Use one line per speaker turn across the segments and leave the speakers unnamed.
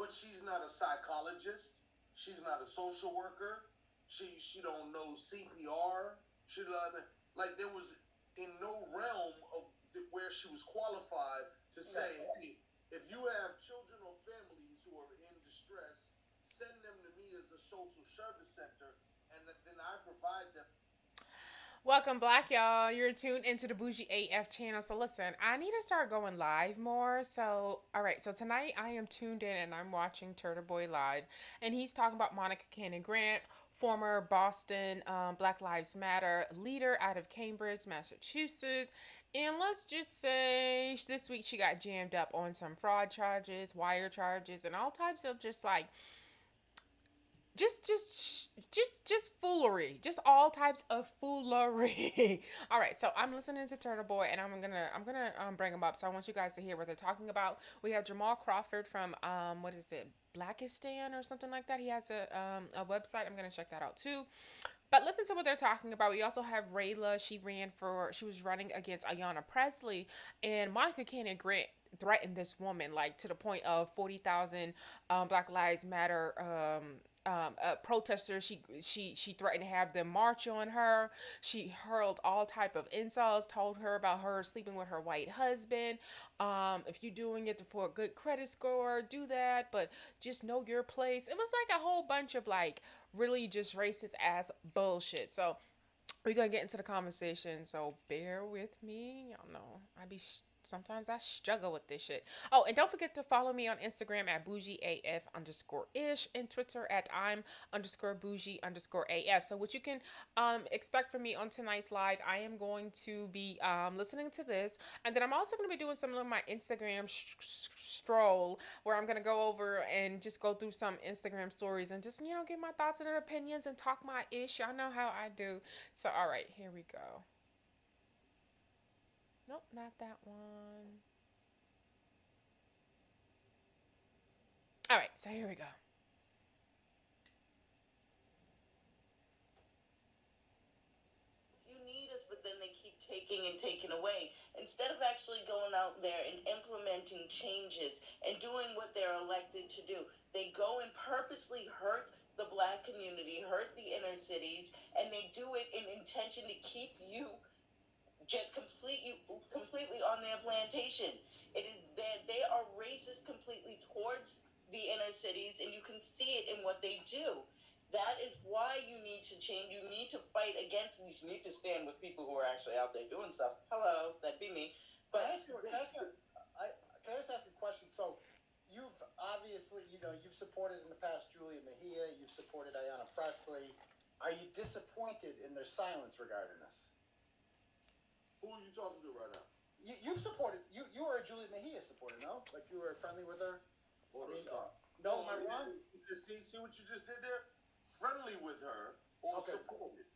but she's not a psychologist. She's not a social worker. She don't know CPR. She like there was in no realm of where she was qualified to say, hey, if you have children or families who are in distress, send them to me as a social service center, and then I provide them.
Welcome, Black y'all. You're tuned into the Bougie AF channel. So listen, I need to start going live more. So all right, so tonight I am tuned in and I'm watching Turtle Boy live, and he's talking about Monica Cannon Grant, former Boston Black Lives Matter leader out of Cambridge, Massachusetts. And let's just say this week she got jammed up on some fraud charges, wire charges, and all types of just like just foolery, just all types of foolery. All right, so I'm listening to Turtle Boy, and I'm gonna bring him up. So I want you guys to hear what they're talking about. We have Jamal Crawford from what is it, Blackistan or something like that. He has a website. I'm gonna check that out too. But listen to what they're talking about. We also have Rayla. She was running against Ayanna Presley, and Monica Cannon Grant threatened this woman like to the point of 40,000 Black Lives Matter protesters. She threatened to have them march on her. She hurled all type of insults, told her about her sleeping with her white husband. If you're doing it for a good credit score, do that, but just know your place. It was like a whole bunch of like really just racist ass bullshit. So we're gonna get into the conversation, so bear with me. Y'all know sometimes I struggle with this shit. Oh, and don't forget to follow me on Instagram at bougieaf underscore ish and Twitter at I'm underscore bougie underscore af. So what you can expect from me on tonight's live, I am going to be listening to this, and then I'm also going to be doing some of my Instagram stroll where I'm going to go over and just go through some Instagram stories and just give my thoughts and opinions and talk my ish. Y'all know how I do. So, all right, here we go. Nope, not that one. All right, so here we go.
You need us, but then they keep taking and taking away. Instead of actually going out there and implementing changes and doing what they're elected to do, they go and purposely hurt the black community, hurt the inner cities, and they do it in intention to keep you just completely on their plantation. It is that they are racist completely towards the inner cities, and you can see it in what they do. That is why you need to change. You need to fight against. You need to stand with people who are actually out there doing stuff. Hello, that'd be me.
But can I just ask a question? So, you've obviously, you've supported in the past Julia Mejia. You've supported Ayanna Presley. Are you disappointed in their silence regarding this?
Who are you talking to right now?
You've supported. You were a Julia Mejia supporter, no? Like you were friendly with her.
No, am I wrong? See what you just did there? Friendly with her or supported?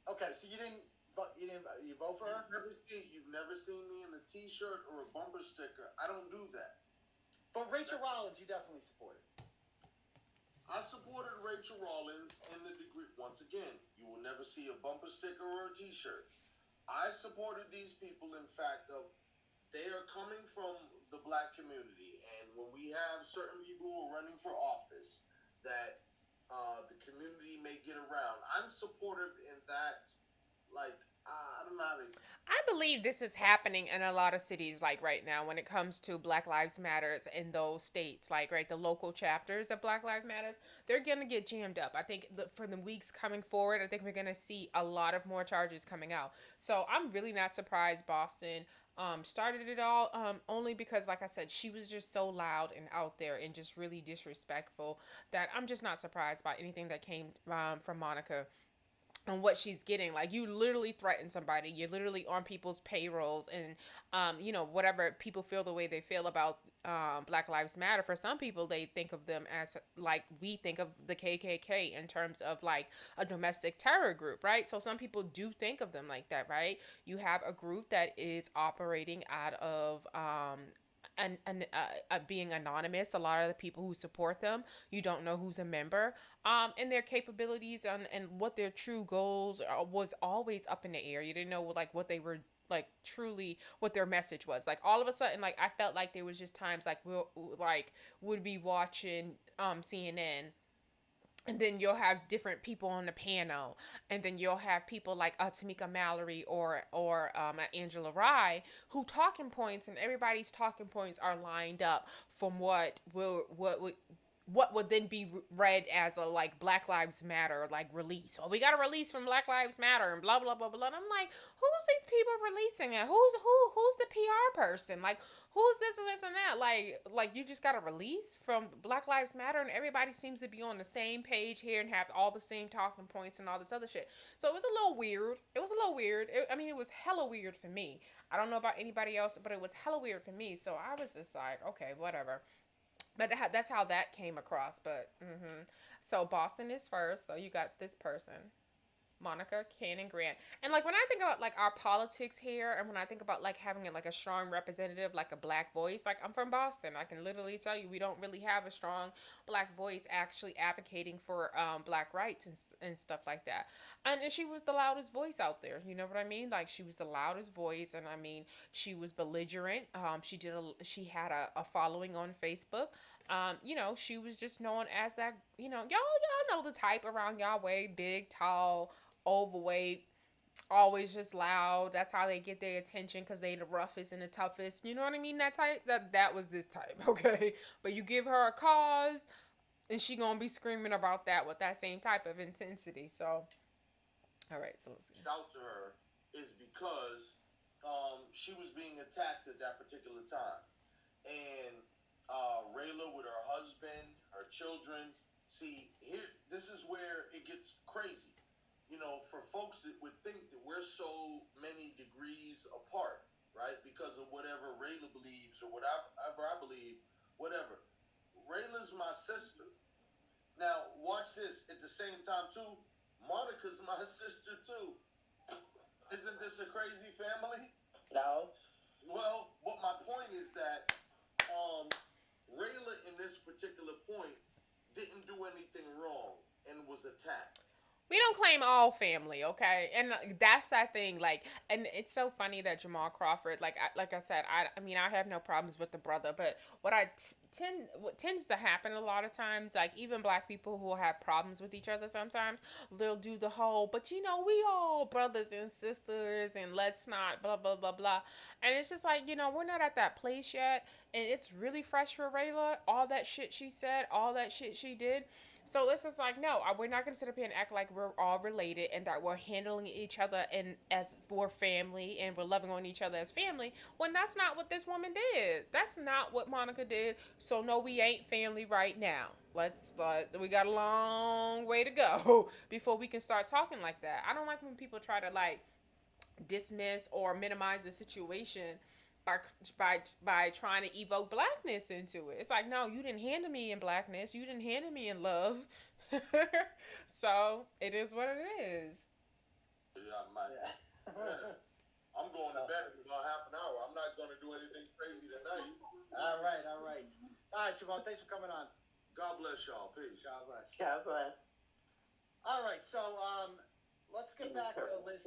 Okay, so you didn't vote. You vote for her?
You've never seen me in a T-shirt or a bumper sticker. I don't do that.
But Rachel Rollins, you definitely supported.
I supported Rachel Rollins in the degree. Once again, you will never see a bumper sticker or a T-shirt. I supported these people, in fact, of they are coming from the black community, and when we have certain people who are running for office that the community may get around, I'm supportive in that. Like I don't know how to.
I believe this is happening in a lot of cities, like right now, when it comes to Black Lives Matters in those states, like right, the local chapters of Black Lives Matters, they're gonna get jammed up. I think for the weeks coming forward, I think we're gonna see a lot of more charges coming out. So I'm really not surprised Boston started it all, only because, like I said, she was just so loud and out there and just really disrespectful that I'm just not surprised by anything that came from Monica and what she's getting. Like, you literally threaten somebody, you're literally on people's payrolls, and whatever people feel the way they feel about Black Lives Matter. For some people, they think of them as like we think of the KKK in terms of like a domestic terror group, right? So some people do think of them like that, right? You have a group that is operating out of being anonymous. A lot of the people who support them, you don't know who's a member, and their capabilities and what their true goals was always up in the air. You didn't know like what they were like truly what their message was. Like all of a sudden, like I felt like there was just times like would be watching CNN, and then you'll have different people on the panel, and then you'll have people like Tamika Mallory or Angela Rye, who talking points, and everybody's talking points are lined up from what would then be read as a like Black Lives Matter like release. Oh, we got a release from Black Lives Matter and blah blah blah blah. And I'm like, who's these people releasing it? Who's the PR person? Like, who's this and this and that? Like you just got a release from Black Lives Matter, and everybody seems to be on the same page here and have all the same talking points and all this other shit. So it was a little weird. I mean, it was hella weird for me. I don't know about anybody else, but it was hella weird for me. So I was just like, okay, whatever. But that's how that came across. But so Boston is first. So you got this person, Monica, Cannon, Grant. And like when I think about like our politics here, and when I think about like having like a strong representative, like a black voice, like I'm from Boston, I can literally tell you we don't really have a strong black voice actually advocating for black rights and stuff like that. And she was the loudest voice out there. You know what I mean? Like she was the loudest voice, and I mean she was belligerent. She had a following on Facebook. You know, she was just known as that. You know, y'all know the type around y'all way, big, tall, overweight, always just loud. That's how they get their attention, because they the roughest and the toughest. You know what I mean? That type. That was this type. Okay, but you give her a cause, and she gonna be screaming about that with that same type of intensity. So, all right. So let's see.
Out to her is because she was being attacked at that particular time, and Rayla with her husband, her children. See, here, this is where it gets crazy. You know, for folks that would think that we're so many degrees apart, right? Because of whatever Rayla believes or whatever I believe, whatever. Rayla's my sister. Now, watch this. At the same time, too, Monica's my sister, too. Isn't this a crazy family?
No.
Well, but my point is that Rayla, in this particular point, didn't do anything wrong and was attacked.
We don't claim all family, okay? And that's that thing. Like, and it's so funny that Jamal Crawford, like I said, I mean, I have no problems with the brother, but what tends to happen a lot of times, like even black people who have problems with each other, sometimes they'll do the whole, but you know, we all brothers and sisters, and let's not blah blah blah blah. And it's just like, you know, we're not at that place yet, and it's really fresh for Rayla. All that shit she said, all that shit she did. So it's just like, no, we're not going to sit up here and act like we're all related and that we're handling each other and as for family and we're loving on each other as family, when that's not what this woman did. That's not what Monica did. So no, we ain't family right now. We got a long way to go before we can start talking like that. I don't like when people try to like dismiss or minimize the situation by trying to evoke blackness into it. It's like, no, you didn't handle me in blackness. You didn't handle me in love. So it is what it is.
I'm going to bed in about half an hour. I'm not going to do anything crazy tonight.
All right. All right, Jamal, thanks for coming on.
God bless y'all. Peace.
God bless.
God bless.
All right, so let's get back to the list.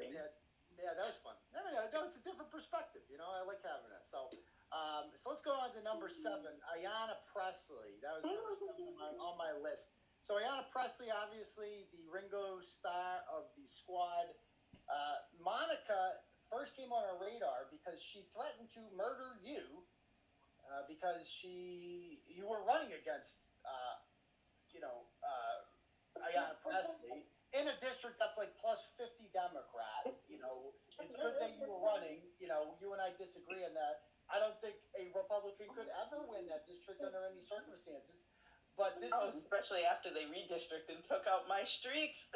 Yeah, that was fun. I mean, it's a different perspective. You know, I like having that. So, so let's go on to number 7, Ayanna Pressley. That was number 7 on my list. So Ayanna Pressley, obviously the Ringo Starr of the squad. Monica first came on our radar because she threatened to murder you because you were running against, Ayanna Pressley. In a district that's like plus 50 Democrat, you know, it's good that you were running. You know, you and I disagree on that. I don't think a Republican could ever win that district under any circumstances. But this is
especially after they redistricted and took out my streaks.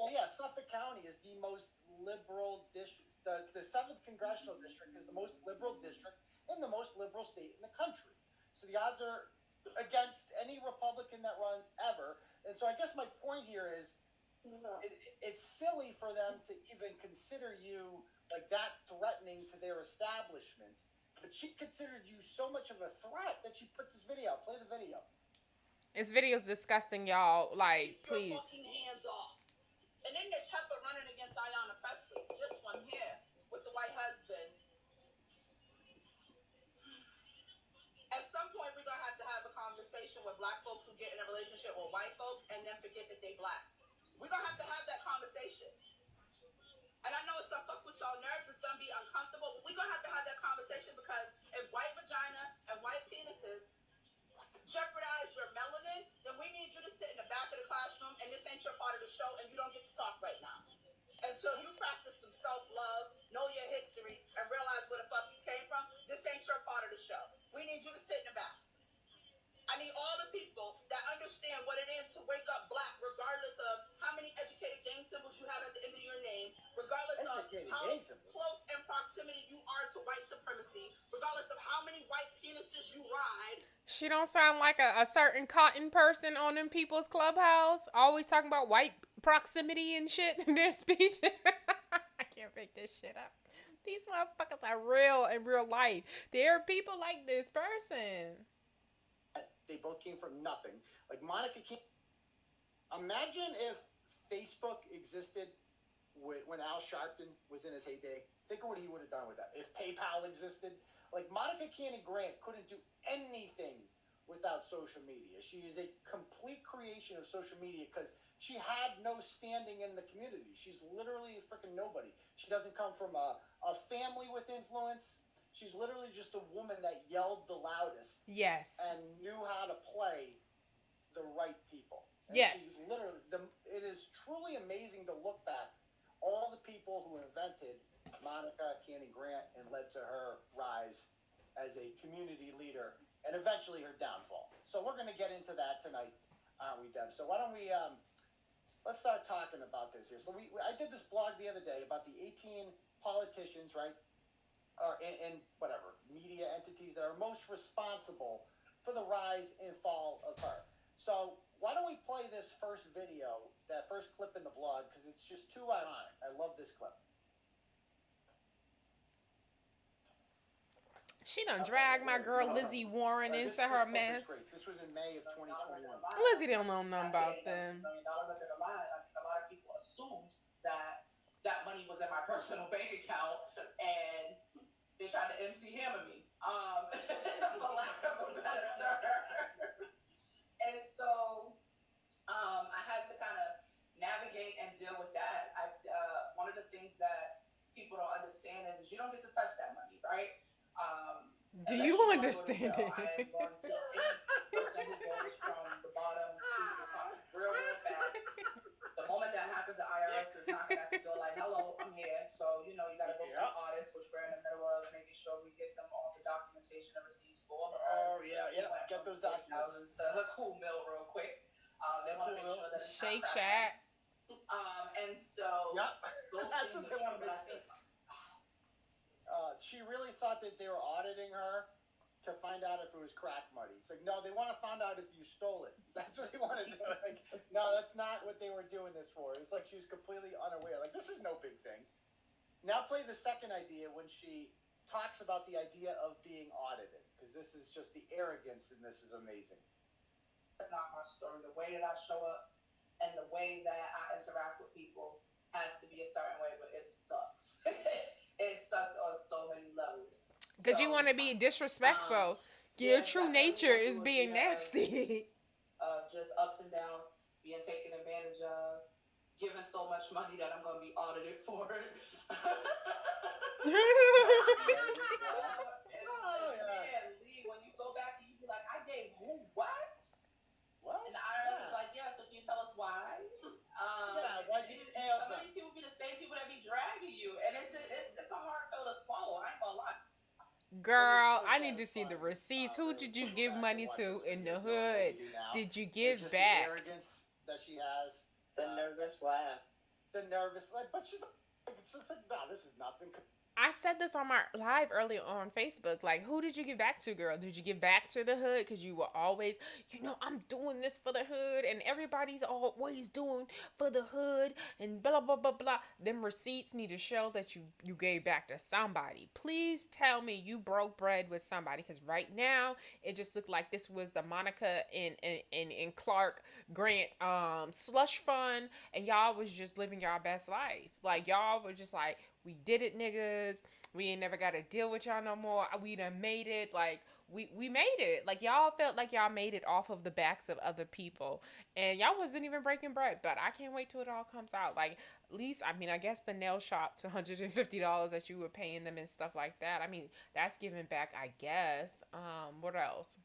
yeah, Suffolk County is the most liberal district. The 7th congressional district is the most liberal district and the most liberal state in the country. So the odds are against any Republican that runs ever. And so I guess my point here is, it's silly for them to even consider you like that threatening to their establishment. But she considered you so much of a threat that she puts this video out. Play the video.
This video's disgusting, y'all. Like, please.
Fucking hands off. And then there's heifer running against Ayanna Pressley. This one here with the white husband. conversation with black folks who get in a relationship with white folks and then forget that they black. We're gonna have to have that conversation. And I know it's gonna fuck with y'all nerves, it's gonna be uncomfortable, but we're gonna have to have that conversation because if white vagina and white penises jeopardize your melanin, then we need you to sit in the back of the classroom and this ain't your part of the show and you don't get to talk right now. Until you practice some self-love, know your history, and realize where the fuck you came from, this ain't your part of the show. We need you to sit in the back. I need all the people that understand what it is to wake up black, regardless of how many educated gang symbols you have at the end of your name, regardless of how close in proximity you are to white supremacy, regardless of how many white penises you ride.
She don't sound like a certain cotton person on them people's clubhouse, always talking about white proximity and shit in their speech. I can't make this shit up. These motherfuckers are real in real life. There are people like this person.
They both came from nothing. Like Monica came. Imagine if Facebook existed when Al Sharpton was in his heyday. Think of what he would have done with that. If PayPal existed, like Monica Cannon Grant couldn't do anything without social media. She is a complete creation of social media because she had no standing in the community. She's literally a freaking nobody. She doesn't come from a family with influence. She's literally just a woman that yelled the loudest.
Yes.
And knew how to play the right people. And
yes.
She's literally, it is truly amazing to look back all the people who invented Monica Cannon Grant and led to her rise as a community leader and eventually her downfall. So we're going to get into that tonight, aren't we, Deb? So why don't we, let's start talking about this here. So I did this blog the other day about the 18 politicians, right? And whatever, media entities that are most responsible for the rise and fall of her. So why don't we play this first video, that first clip in the blog, because it's just too ironic. I love this clip.
She done dragged my girl Lizzie Warren into her mess.
This was in May of 2021.
Lizzie don't know nothing about them.
I think a lot of people assumed that money was in my personal bank account and they tried to MC Hammer me, for lack of a better term. And so I had to kind of navigate and deal with that. One of the things that people don't understand is you don't get to touch that money, right?
Do you understand it?
I am going to any person who goes from the bottom to the top real fast. The moment that happens, the IRS is knocking at the door like, hello, I'm here. So, you got to go through audits, which we're in the middle of, making sure we get them all the documentation and receipts for.
Get those documents.
To a cool mill real quick. They want to make sure that it's
Shake Shack.
And so, those
That's
things
what they want to
are
make. She really thought that they were auditing her to find out if it was crack money. It's like, no, they want to find out if you stole it. That's what they want to do. Like, no, that's not what they were doing this for. It's like she was completely unaware. Like, this is no big thing. Now play the second idea when she talks about the idea of being audited, because this is just the arrogance in this is amazing.
That's not my story. The way that I show up and the way that I interact with people has to be a certain way, but it sucks. It sucks on so many levels.
Because you want to be disrespectful. Your true nature is being nasty.
Just ups and downs, being taken advantage of, giving so much money that I'm going to be audited for it. Man, Lee, when you go back and you be like, I gave who what?
What?
And the IRS is like, yeah, so can you tell us why?
Why'd you tell
some of these people be the same people that be dragging you, and it's a hard pill to swallow. I ain't gonna lie.
Girl, I need to see the receipts. Who did you give money to in the hood? Did you give back?
The arrogance that she has.
The nervous laugh.
The nervous, but she's like, it's just like, no, this is nothing.
I said this on my live earlier on Facebook. Like, who did you give back to, girl? Did you give back to the hood? Because you were always, I'm doing this for the hood, and everybody's always doing for the hood, and blah, blah, blah, blah. Them receipts need to show that you gave back to somebody. Please tell me you broke bread with somebody, because right now, it just looked like this was the Monica and Clark Grant slush fund, and y'all was just living y'all best life. Like, y'all were just like, we did it, niggas. We ain't never got to deal with y'all no more. We done made it. Like, we made it. Like y'all felt like y'all made it off of the backs of other people, and y'all wasn't even breaking bread. But I can't wait till it all comes out. Like at least, I mean, I guess the nail shop's $150 that you were paying them and stuff like that. I mean, that's giving back, I guess. What else?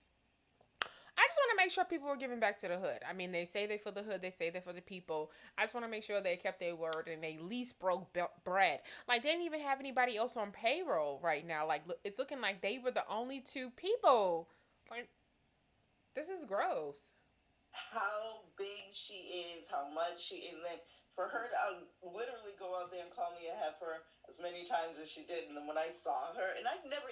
I just want to make sure people are giving back to the hood. I mean, they say they're for the hood, they say they're for the people. I just want to make sure they kept their word and they at least broke bread. Like, they didn't even have anybody else on payroll right now. Like, it's looking like they were the only two people. Like, this is gross.
How big she is, how much she, and then for her to literally go out there and call me a heifer as many times as she did. And then when I saw her, and I never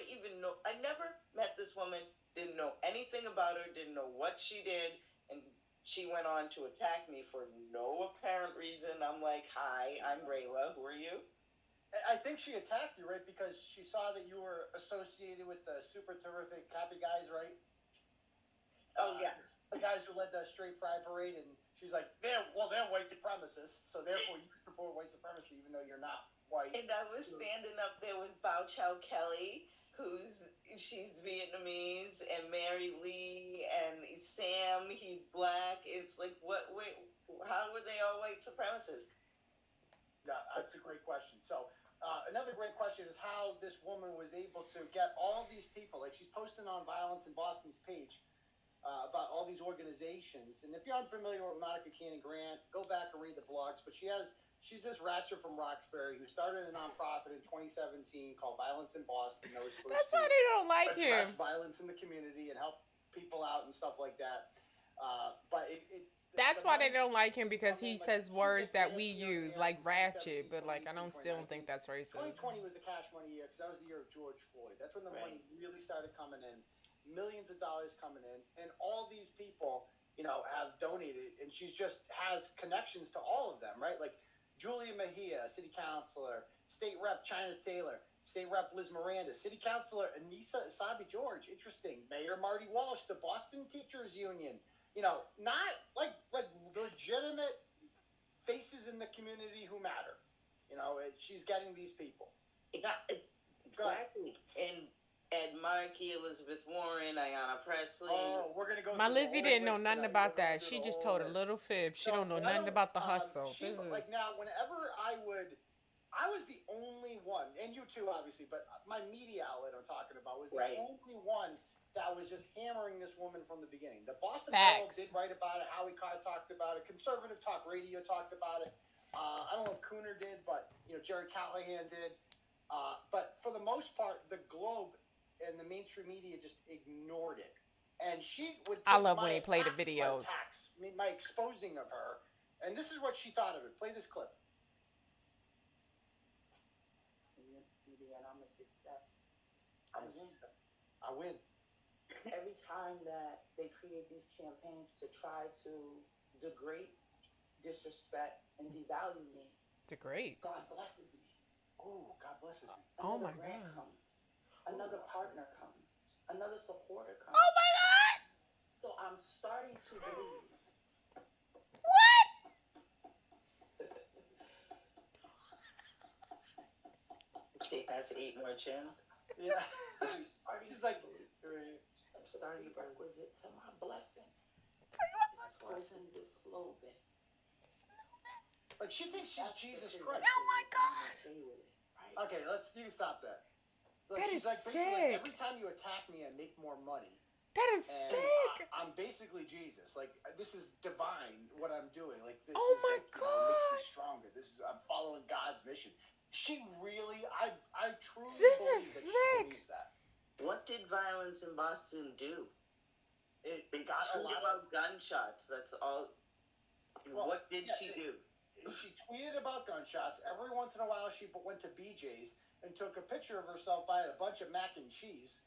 met this woman, didn't know anything about her, didn't know what she did, and she went on to attack me for no apparent reason. I'm like, hi, I'm Rayla, who are you?
I think she attacked you, right? Because she saw that you were associated with the super terrific happy guys, right?
Oh, yes.
The guys who led the straight pride parade, and she's like, they're white supremacists, so therefore you support white supremacy even though you're not white.
And I was standing up there with Bao Chow Kelly, she's Vietnamese, and Mary Lee, and Sam, he's black. It's like, how were they all white supremacists?
Yeah, that's a great question. So another great question is how this woman was able to get all these people, like she's posting on Violence in Boston's page, about all these organizations. And if you're unfamiliar with Monica Cannon Grant, go back and read the blogs. But she's this ratchet from Roxbury who started a nonprofit in 2017 called Violence in Boston. That was supposed
That's
to
why they don't like
address
him.
violence in the community and help people out and stuff like that. But
that's why they don't like him, because he says words that we use, like ratchet, but like I still don't think that's racist.
2020 was the cash money year because that was the year of George Floyd. That's when the money really started coming in. Millions of dollars coming in, and all these people, have donated, and she just has connections to all of them, right? Like Julia Mejia, city councilor, state rep China Taylor, state rep Liz Miranda, city councilor Anissa Asabi George, interesting, Mayor Marty Walsh, the Boston Teachers Union, not like legitimate faces in the community who matter. She's getting these people.
Exactly. And Ed Markey, Elizabeth Warren, Ayanna Presley.
Oh, we're gonna go.
My Lizzie didn't know nothing about that. She just told a little fib. She don't know nothing about the hustle.
Like now, whenever I was the only one, and you too, obviously, but my media outlet I'm talking about was the only one that was just hammering this woman from the beginning. The Boston Herald did write about it. Howie Carr talked about it. Conservative Talk Radio talked about it. I don't know if Cooner did, but Jerry Callahan did. But for the most part, the Globe and the mainstream media just ignored it. And she would take
I love when they play the videos.
My exposing of her. And this is what she thought of it. Play this clip.
And I'm a success.
I win.
Every time that they create these campaigns to try to degrade, disrespect, and devalue me,
degrade.
God blesses me.
Oh, God blesses me.
Oh my
God. Comes. Another partner comes. Another supporter comes.
Oh my God!
So I'm starting to believe.
What?
She has 8 more chins.
Yeah.
She's like, I'm starting requisite to my blessing. Just twisting this little bit.
Like she thinks she's Jesus Christ.
Oh my God!
Okay, you can stop that. Look,
that
she's
is
like,
sick.
Like, every time you attack me, I make more money.
That is sick.
I'm basically Jesus. Like, this is divine what I'm doing. Like, this
oh
is
my
like,
God.
Makes me stronger. I'm following God's mission. She really, I truly
this
believe
is
that
sick.
she believes that.
What did Violence in Boston do?
It got a lot
about gunshots. That's all.
Well,
what did she do?
She tweeted about gunshots. Every once in a while, she went to BJ's and took a picture of herself buying a bunch of mac and cheese,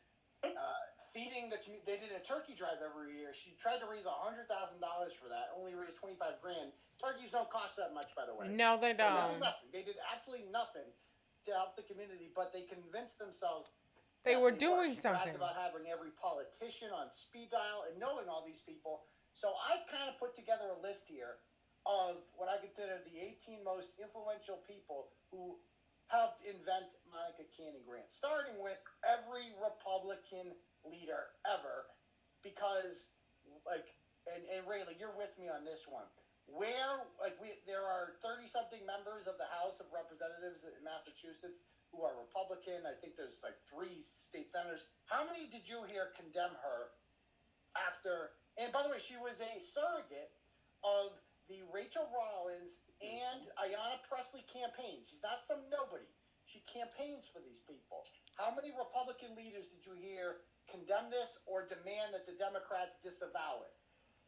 feeding the community. They did a turkey drive every year. She tried to raise $100,000 for that. Only raised $25,000. Turkeys don't cost that much, by the way.
No, they don't.
They did absolutely nothing to help the community, but they convinced themselves
they were doing something.
She bragged about having every politician on speed dial and knowing all these people. So I kind of put together a list here of what I consider the 18 most influential people who helped invent Monica Cannon Grant, starting with every Republican leader ever, because, like, and Rayleigh, you're with me on this one. Where, like, there are 30-something members of the House of Representatives in Massachusetts who are Republican. I think there's, like, 3 state senators. How many did you hear condemn her after? And by the way, she was a surrogate of the Rachel Rollins and Ayanna Pressley campaign. She's not some nobody. She campaigns for these people. How many Republican leaders did you hear condemn this or demand that the Democrats disavow it?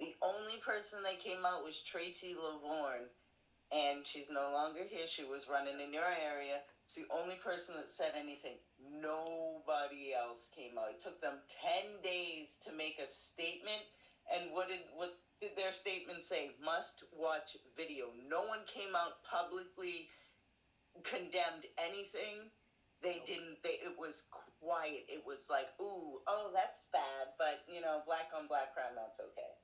The only person that came out was Tracy Lavorne, and she's no longer here. She was running in your area. It's the only person that said anything. Nobody else came out. It took them 10 days to make a statement. And what did their statement say? Must watch video. No one came out publicly, condemned anything. They didn't. It was quiet. It was like, ooh, oh, that's bad, but black on black crime, that's okay.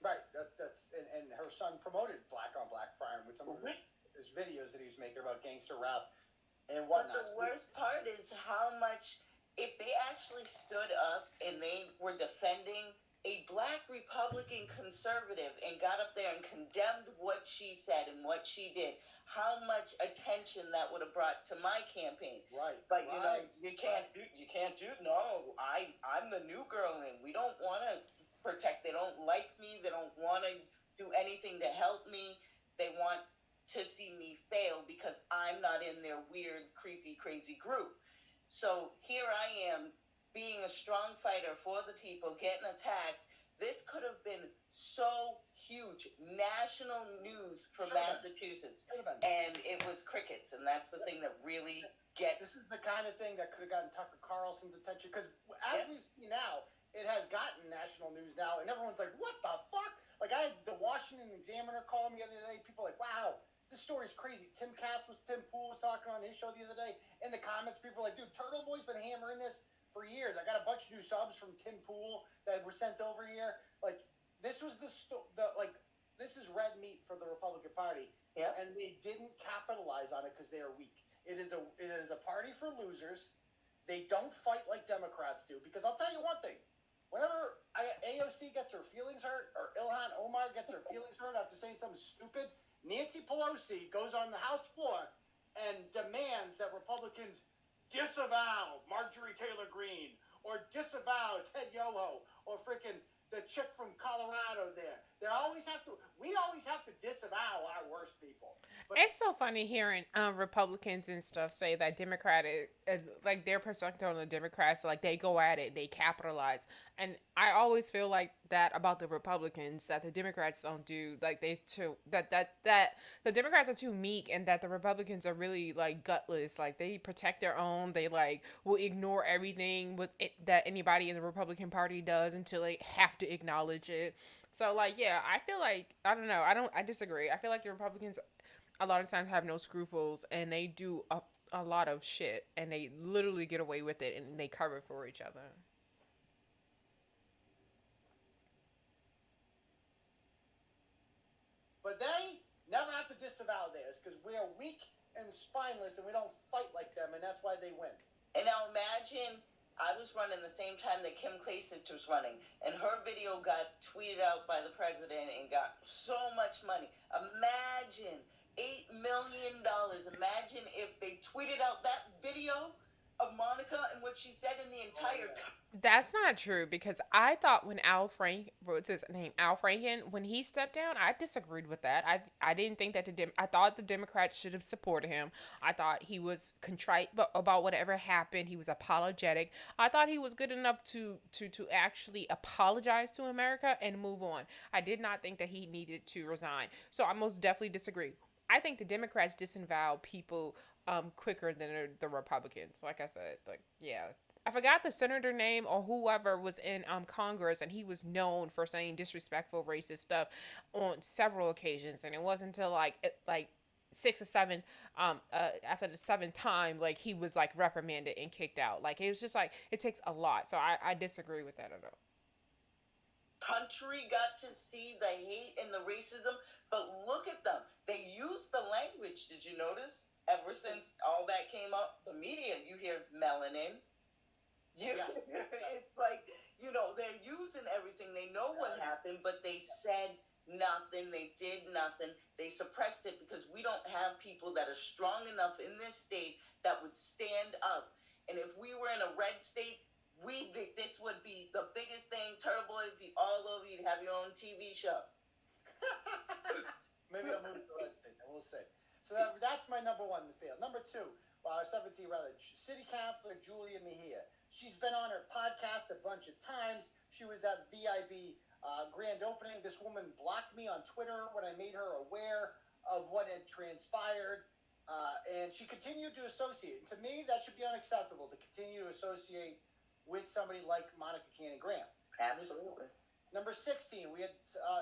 Right. That's and her son promoted black on black crime with some of his videos that he was making about gangster rap and whatnot.
But the worst part is how much, if they actually stood up and they were defending a black Republican conservative and got up there and condemned what she said and what she did, how much attention that would have brought to my campaign.
Right.
But you can't do. No, I'm the new girl, and we don't want to protect. They don't like me. They don't want to do anything to help me. They want to see me fail because I'm not in their weird, creepy, crazy group. So here I am, being a strong fighter for the people, getting attacked. This could have been so huge, national news for Massachusetts, and it was crickets, and that's the thing that really gets.
This is the kind of thing that could have gotten Tucker Carlson's attention, because as we see now, it has gotten national news now, and everyone's like, what the fuck? Like, I had the Washington Examiner call me the other day. People are like, wow, this story's crazy. Tim Pool was talking on his show the other day. In the comments, people are like, dude, Turtle Boy's been hammering this for years. I got a bunch of new subs from Tim Pool that were sent over here. Like, this was this is red meat for the Republican Party, and they didn't capitalize on it because they are weak. It is a party for losers. They don't fight like Democrats do, because I'll tell you one thing. Whenever AOC gets her feelings hurt, or Ilhan Omar gets her feelings hurt after saying something stupid, Nancy Pelosi goes on the House floor and demands that Republicans disavow Marjorie Taylor Greene, or disavow Ted Yoho, or freaking the chick from Colorado there. We always have to disavow our worst people. But
it's so funny hearing Republicans and stuff say that Democratic, like their perspective on the Democrats, like they go at it, they capitalize. And I always feel like that about the Republicans, that the Democrats don't do. Like that the Democrats are too meek, and that the Republicans are really like gutless. Like they protect their own. They like will ignore everything that anybody in the Republican Party does until they have to acknowledge it. So like, yeah, I feel like, I don't know. I disagree. I feel like the Republicans a lot of times have no scruples, and they do a lot of shit, and they literally get away with it, and they cover for each other.
But they never have to disavow theirs, because we are weak and spineless, and we don't fight like them, and that's why they win.
And now imagine, I was running the same time that Kim Klacik was running, and her video got tweeted out by the president and got so much money. Imagine $8 million. Imagine if they tweeted out that video of Monica and what she said in the entire time.
That's not true, because I thought when Al Franken, when he stepped down, I disagreed with that. I didn't think that I thought the Democrats should have supported him. I thought he was contrite about whatever happened. He was apologetic. I thought he was good enough to actually apologize to America and move on. I did not think that he needed to resign. So I most definitely disagree. I think the Democrats disavow people quicker than the Republicans. Like I said, like, yeah. I forgot the senator name or whoever was in Congress, and he was known for saying disrespectful, racist stuff on several occasions. And it wasn't until like 6 or 7 after the 7th time, like he was like reprimanded and kicked out. Like it was just like, it takes a lot. So I disagree with that at all.
Country got to see the hate and the racism, but look at them. They used the language, did you notice? ever since all that came up, the media, you hear melanin.
Yes.
It's like, they're using everything. They know what happened, but they said nothing. They did nothing. They suppressed it because we don't have people that are strong enough in this state that would stand up. And if we were in a red state, this would be the biggest thing. Turtle Boy would be all over. You'd have your own TV show.
Maybe I'll move to the red state, and we'll see. So that's my number one in the field. Number two, 17 rather, City Councilor Julia Mejia. She's been on her podcast a bunch of times. She was at VIB grand opening. This woman blocked me on Twitter when I made her aware of what had transpired. And she continued to associate. And to me, that should be unacceptable, to continue to associate with somebody like Monica Cannon Graham.
Absolutely.
Number 16, we had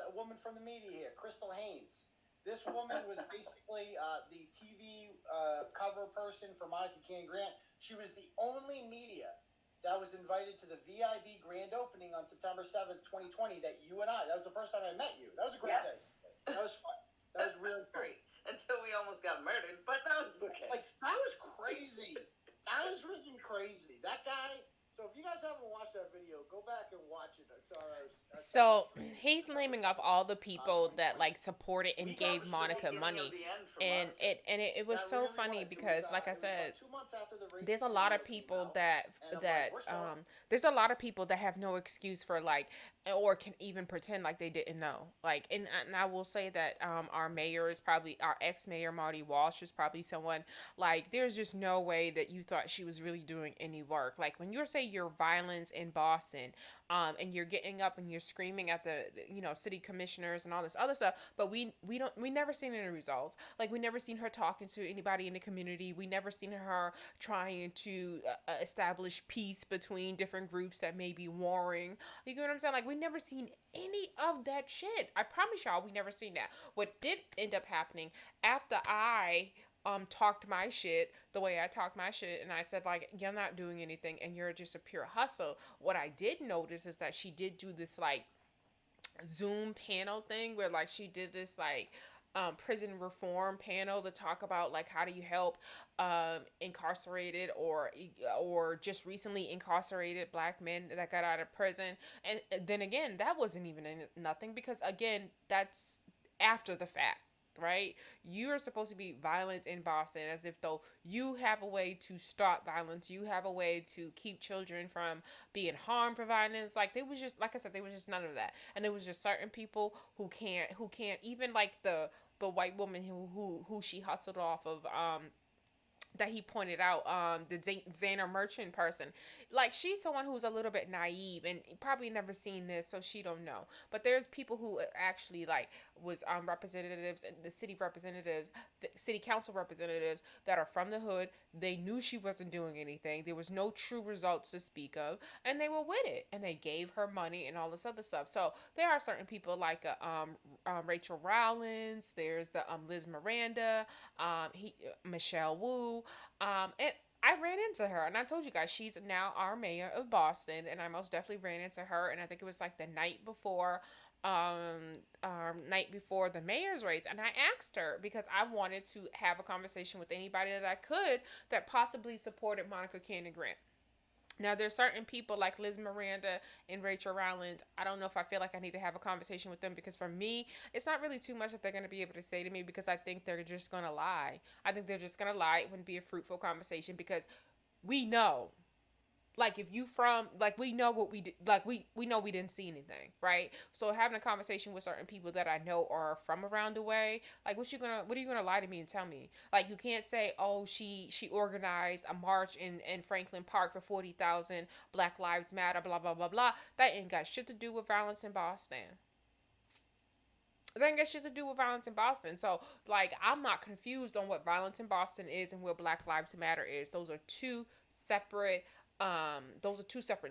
a woman from the media here, Crystal Haynes. This woman was basically the TV cover person for Monica Cannon Grant. She was the only media that was invited to the VIB grand opening on September 7th, 2020, that was the first time I met you. That was a great day. That was fun. That was really
great. Until we almost got murdered, but that was okay.
Like, that was crazy. That was freaking crazy. That guy. So if you guys haven't watched that video, go back and watch it.
So he's naming off all the people that like supported and gave Monica money, and it was so funny because, like I said, there's a lot of people that there's a lot of people that have no excuse for like, or can even pretend like they didn't know. Like, and I will say that our mayor is probably, our ex-mayor Marty Walsh is probably someone, like, there's just no way that you thought she was really doing any work. Like, when you say your violence in Boston, and you're getting up and you're screaming at the city commissioners and all this other stuff, but we never seen any results. Like, we never seen her talking to anybody in the community. We never seen her trying to establish peace between different groups that may be warring. You get what I'm saying? Like, we never seen any of that shit. I promise y'all, we never seen that. What did end up happening after I talked my shit the way I talked my shit, and I said, like, you're not doing anything and you're just a pure hustle. What I did notice is that she did do this like Zoom panel thing where like she did this like prison reform panel to talk about like how do you help incarcerated or just recently incarcerated black men that got out of prison. And then again, that wasn't even nothing, because again, that's after the fact. Right? You're supposed to be violence in Boston, as if though you have a way to stop violence, you have a way to keep children from being harmed for violence. Like, they was just, like I said, there was just none of that. And it was just certain people who can't even like the white woman who she hustled off of, that he pointed out, the Xander Merchant person. Like, she's someone who's a little bit naive and probably never seen this, so she don't know. But there's people who actually like was representatives, the city representatives, the city council representatives that are from the hood. They knew she wasn't doing anything. There was no true results to speak of, and they were with it, and they gave her money and all this other stuff. So there are certain people like Rachel Rowlands. There's the Liz Miranda, Michelle Wu, and I ran into her, and I told you guys she's now our mayor of Boston, and I most definitely ran into her, and I think it was like the night before the mayor's race, and I asked her because I wanted to have a conversation with anybody that I could that possibly supported Monica Cannon Grant. Now, there's certain people like Liz Miranda and Rachel Rowlands. I don't know if I feel like I need to have a conversation with them, because for me, it's not really too much that they're going to be able to say to me, because I think they're just going to lie. I think they're just going to lie. It wouldn't be a fruitful conversation, because we know. Like, if you we know what we did, like, we know we didn't see anything, right? So having a conversation with certain people that I know are from around the way, like, what are you gonna lie to me and tell me? Like, you can't say, oh, she organized a march in Franklin Park for 40,000 Black Lives Matter, blah, blah, blah, blah. That ain't got shit to do with violence in Boston. That ain't got shit to do with violence in Boston. So, like, I'm not confused on what violence in Boston is and what Black Lives Matter is. Those are two separate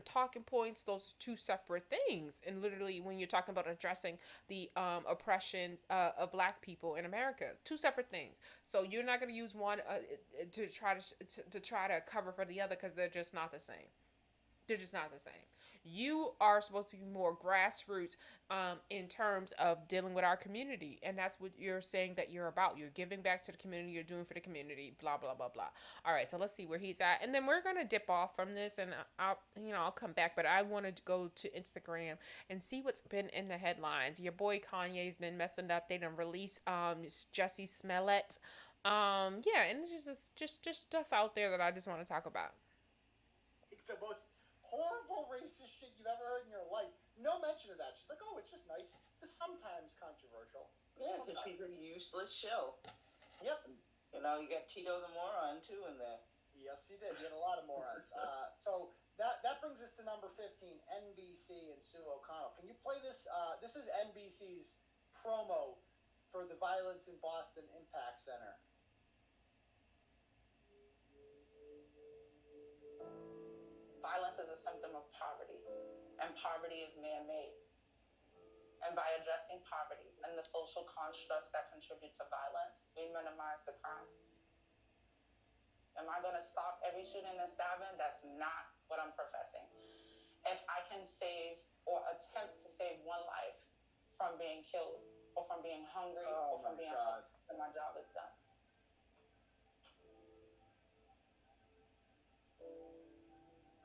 talking points. Those are two separate things. And literally, when you're talking about addressing the oppression of black people in America, two separate things. So you're not going to use one to try to cover for the other, because they're just not the same. They're just not the same. You are supposed to be more grassroots in terms of dealing with our community, and that's what you're saying that you're about. You're giving back to the community. You're doing for the community. Blah blah blah blah. All right, so let's see where he's at, and then we're gonna dip off from this, and I'll come back. But I wanted to go to Instagram and see what's been in the headlines. Your boy Kanye's been messing up. They done release Jussie Smollett. Yeah, and it's just stuff out there that I just want to talk about.
The most horrible racist shit you've ever heard in your life. No mention of that. She's like, oh, it's just nice. It's sometimes controversial.
Yeah, because he's a useless show.
Yep.
You know, you got Tito the Moron, too, in there.
Yes, you did. You had a lot of morons. So that brings us to number 15, NBC and Sue O'Connell. Can you play this? This is NBC's promo for the Violence in Boston Impact Center.
Violence is a symptom of poverty, and poverty is man-made. And by addressing poverty and the social constructs that contribute to violence, we minimize the crime. Am I going to stop every shooting and stabbing? That's not what I'm professing. If I can save or attempt to save one life from being killed or from being hungry or from being hungry, then my job is done.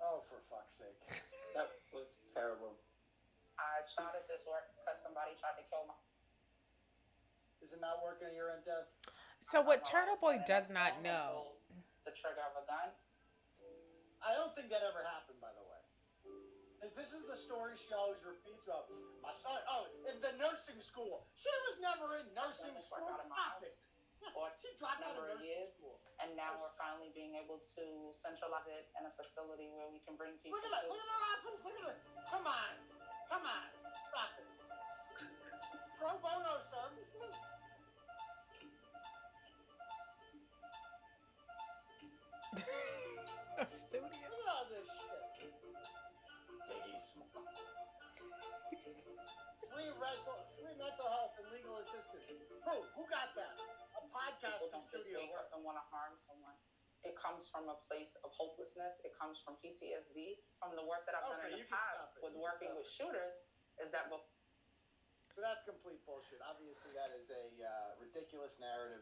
Oh, for fuck's sake.
That was terrible.
I started this work because somebody tried to kill me.
Is it not working at your end, Dev?
So what Turtle Boy does not know.
The trigger of a gun.
I don't think that ever happened, by the way. This is the story she always repeats of. My son, in the nursing school. She was never in nursing school. Stop it. She dropped out of nursing school.
And now we're finally being able to centralize it in a facility where we can bring people.
Look at her office. Look at it. Come on. Stop it. Pro bono services.
A studio.
Look at all this shit. Biggie Small. Free mental health and legal assistance. Who got that? A podcast
People don't just
studio.
wake up and want to harm someone. It comes from a place of hopelessness. It comes from PTSD. From the work that I've done in the past with working with shooters, is that
So that's complete bullshit. Obviously, that is a ridiculous narrative.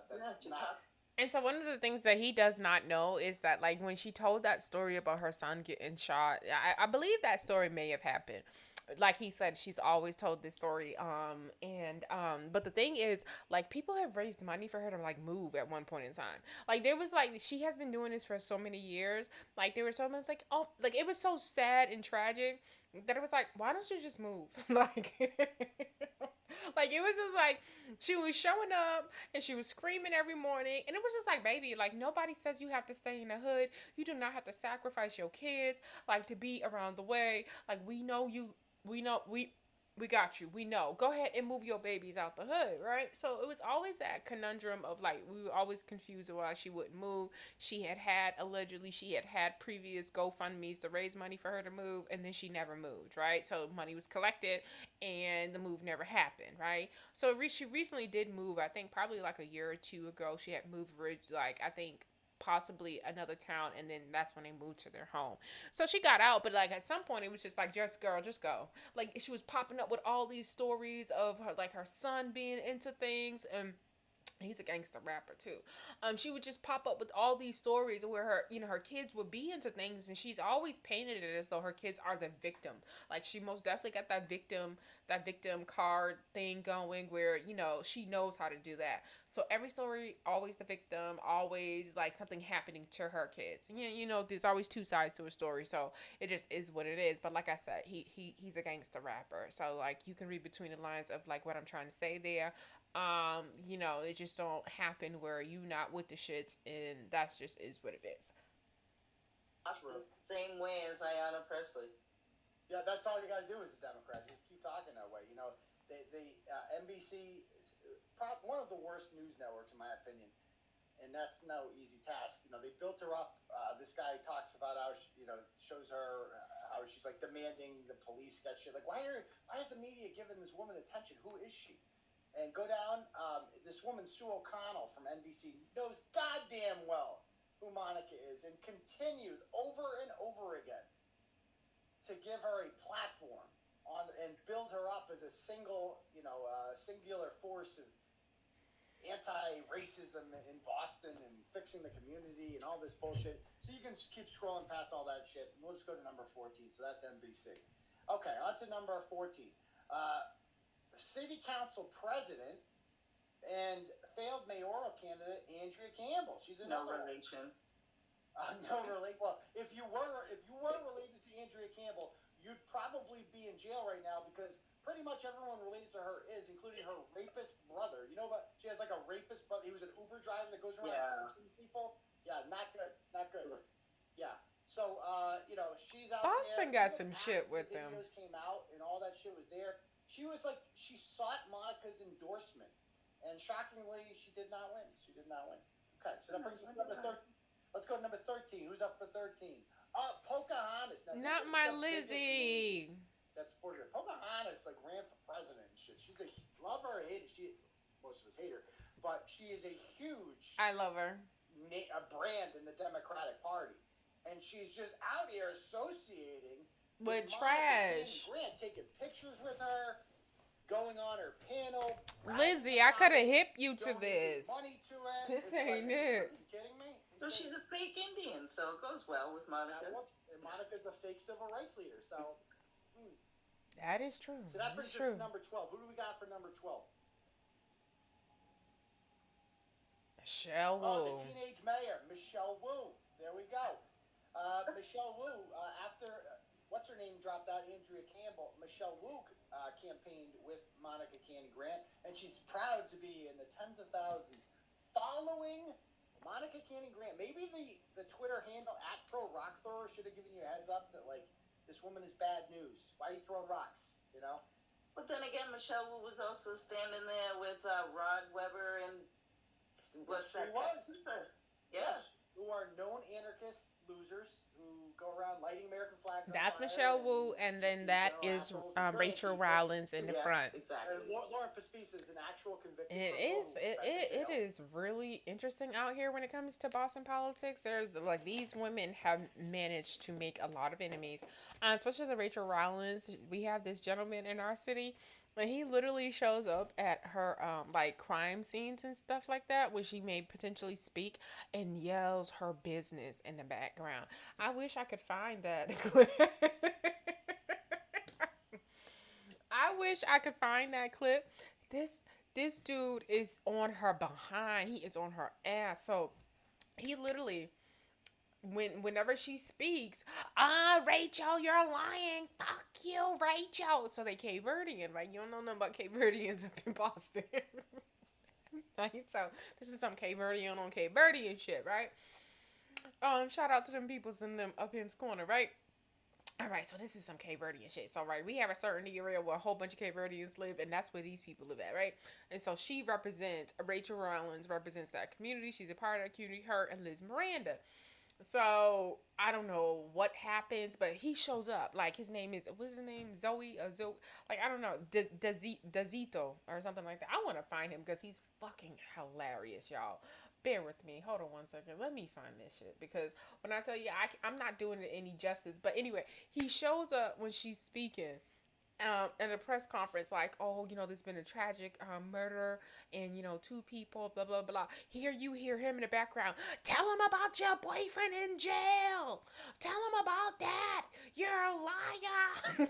That's not.
And so one of the things that he does not know is that, like, when she told that story about her son getting shot, I believe that story may have happened. Like he said, she's always told this story. But the thing is, like, people have raised money for her to, like, move at one point in time. Like, there was, like, she has been doing this for so many years. Like, there was so much, like, oh, like, it was so sad and tragic that it was like, why don't you just move? Like, like, it was just like, she was showing up and she was screaming every morning. And it was just like, baby, like, nobody says you have to stay in the hood. You do not have to sacrifice your kids, like, to be around the way. Like, we know you. We got you. We know. Go ahead and move your babies out the hood, right? So it was always that conundrum of, like, we were always confused why she wouldn't move. Allegedly, she had previous GoFundMes to raise money for her to move, and then she never moved, right? So money was collected, and the move never happened, right? So she recently did move, I think probably like a year or two ago. She had moved, like, I think, possibly another town, and then that's when they moved to their home. So she got out, but, like, at some point it was just like, just go. Like, she was popping up with all these stories of her, like, her son being into things, and he's a gangster rapper too. She would just pop up with all these stories where her kids would be into things, and she's always painted it as though her kids are the victim. Like, she most definitely got that victim card thing going where, she knows how to do that. So every story, always the victim, always, like, something happening to her kids. And, there's always two sides to a story, so it just is what it is. But like I said, he's a gangster rapper. So, like, you can read between the lines of, like, what I'm trying to say there. It just don't happen where you not with the shits, and that's just is what it is.
Same way as Ayanna Pressley.
Yeah, that's all you got to do as a Democrat. Just keep talking that way. NBC is one of the worst news networks, in my opinion, and that's no easy task. They built her up. This guy talks about how shows her how she's, like, demanding the police get shit. Like, why is the media giving this woman attention? Who is she? And go down, this woman, Sue O'Connell from NBC, knows goddamn well who Monica is, and continued over and over again to give her a platform and build her up as a singular force of anti-racism in Boston and fixing the community and all this bullshit. So you can keep scrolling past all that shit. We'll just go to number 14. So that's NBC. Okay, on to number 14. City Council President and failed mayoral candidate Andrea Campbell. She's another
no relation.
No relation. Well, if you were related to Andrea Campbell, you'd probably be in jail right now because pretty much everyone related to her is, including her rapist brother. You know what? She has like a rapist brother. He was an Uber driver that goes around punching people. Yeah, not good. Not good. Yeah. So, she's out
Boston
there.
got some shit with them.
Videos came out and all that shit was there. She sought Monica's endorsement. And shockingly, she did not win. Okay, so that brings us to number 13. Let's go to number 13. Who's up for 13? Pocahontas.
Now, not my Lizzie.
That supported her. Pocahontas ran for president and shit. She's a lover or hater. Most of us hate her, but she is a huge.
I love her.
A brand in the Democratic Party, and she's just out here associating
with trash.
Grant, taking pictures with her, going on her panel.
Lizzie, I could have hipped you to this.
Money to it.
This ain't it.
Are you kidding me?
So she's a fake Indian, so it goes well with Monica.
And Monica's a fake civil rights leader, so.
That is true.
So that brings us to number 12. Who do we got for number 12?
Michelle Wu.
Oh, the teenage mayor, Michelle Wu. There we go. Michelle Wu, after, what's her name dropped out, Andrea Campbell, Michelle Wu campaigned with Monica Candy Grant, and she's proud to be in the tens of thousands following Monica Candy Grant. Maybe the Twitter handle @ProRockThrower should have given you a heads up that, this woman is bad news. Why are you throwing rocks,
But then again, Michelle Wu was also standing there with Rod Weber and what's that?
Yes. Who are known anarchist losers who go around lighting American flags.
That's Michelle Wu, and then that is Rachel Rollins in the front.
Exactly.
Lauren Paspisa is an actual convicted.
It is really interesting out here when it comes to Boston politics. There's these women have managed to make a lot of enemies, especially the Rachel Rollins. We have this gentleman in our city. And he literally shows up at her crime scenes and stuff like that, where she may potentially speak, and yells her business in the background. I wish I could find that. I wish I could find that clip. This dude is on her behind. He is on her ass. So he literally, whenever she speaks, Rachel, you're lying. Fuck you, Rachel. So they Cape Verdean, right? You don't know nothing about Cape Verdeans up in Boston. Right? So this is some Cape Verdean on Cape Verdean shit, right? Shout out to them peoples in them up him's corner, right? All right, so this is some Cape Verdean shit. So, right, we have a certain area where a whole bunch of Cape Verdeans live, and that's where these people live at, right? And so she represents, Rachel Rollins represents that community. She's a part of that community, her and Liz Miranda. So, I don't know what happens, but he shows up. His name is, what's his name? Zoe? I don't know. Dazito or something like that. I want to find him because he's fucking hilarious, y'all. Bear with me. Hold on one second. Let me find this shit. Because when I tell you, I'm not doing it any justice. But anyway, he shows up when she's speaking. At a press conference, there's been a tragic murder and, 2 people, blah, blah, blah. Here you hear him in the background. Tell him about your boyfriend in jail. Tell him about that. You're a liar.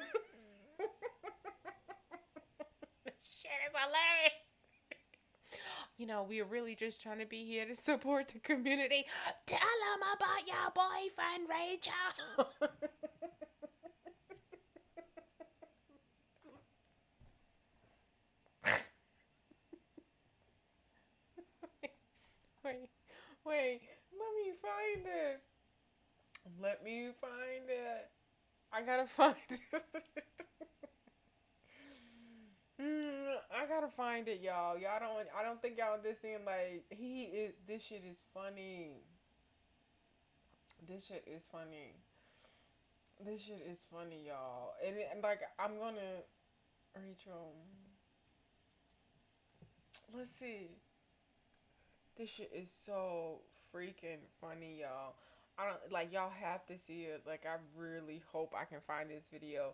Shit is hilarious. We're really just trying to be here to support the community. Tell him about your boyfriend, Rachel. Wait, let me find it. I gotta find it. I gotta find it, y'all. I don't think y'all understand, this shit is funny. This shit is funny, y'all. And I'm gonna, Rachel, let's see. This shit is so freaking funny, y'all. I don't like y'all have to see it. Like I really hope I can find this video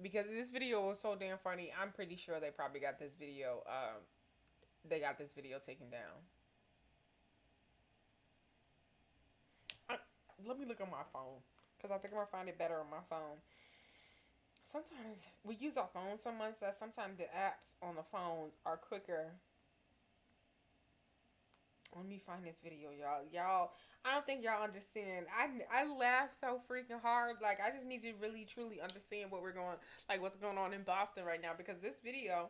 because this video was so damn funny. I'm pretty sure they probably got this video. They got this video taken down. I, Let me look on my phone because I think I'm gonna find it better on my phone. Sometimes we use our phones so much that sometimes the apps on the phones are quicker. Let me find this video, y'all. I don't think y'all understand. I laugh so freaking hard. Like I just need you to really truly understand what's going on in Boston right now because this video,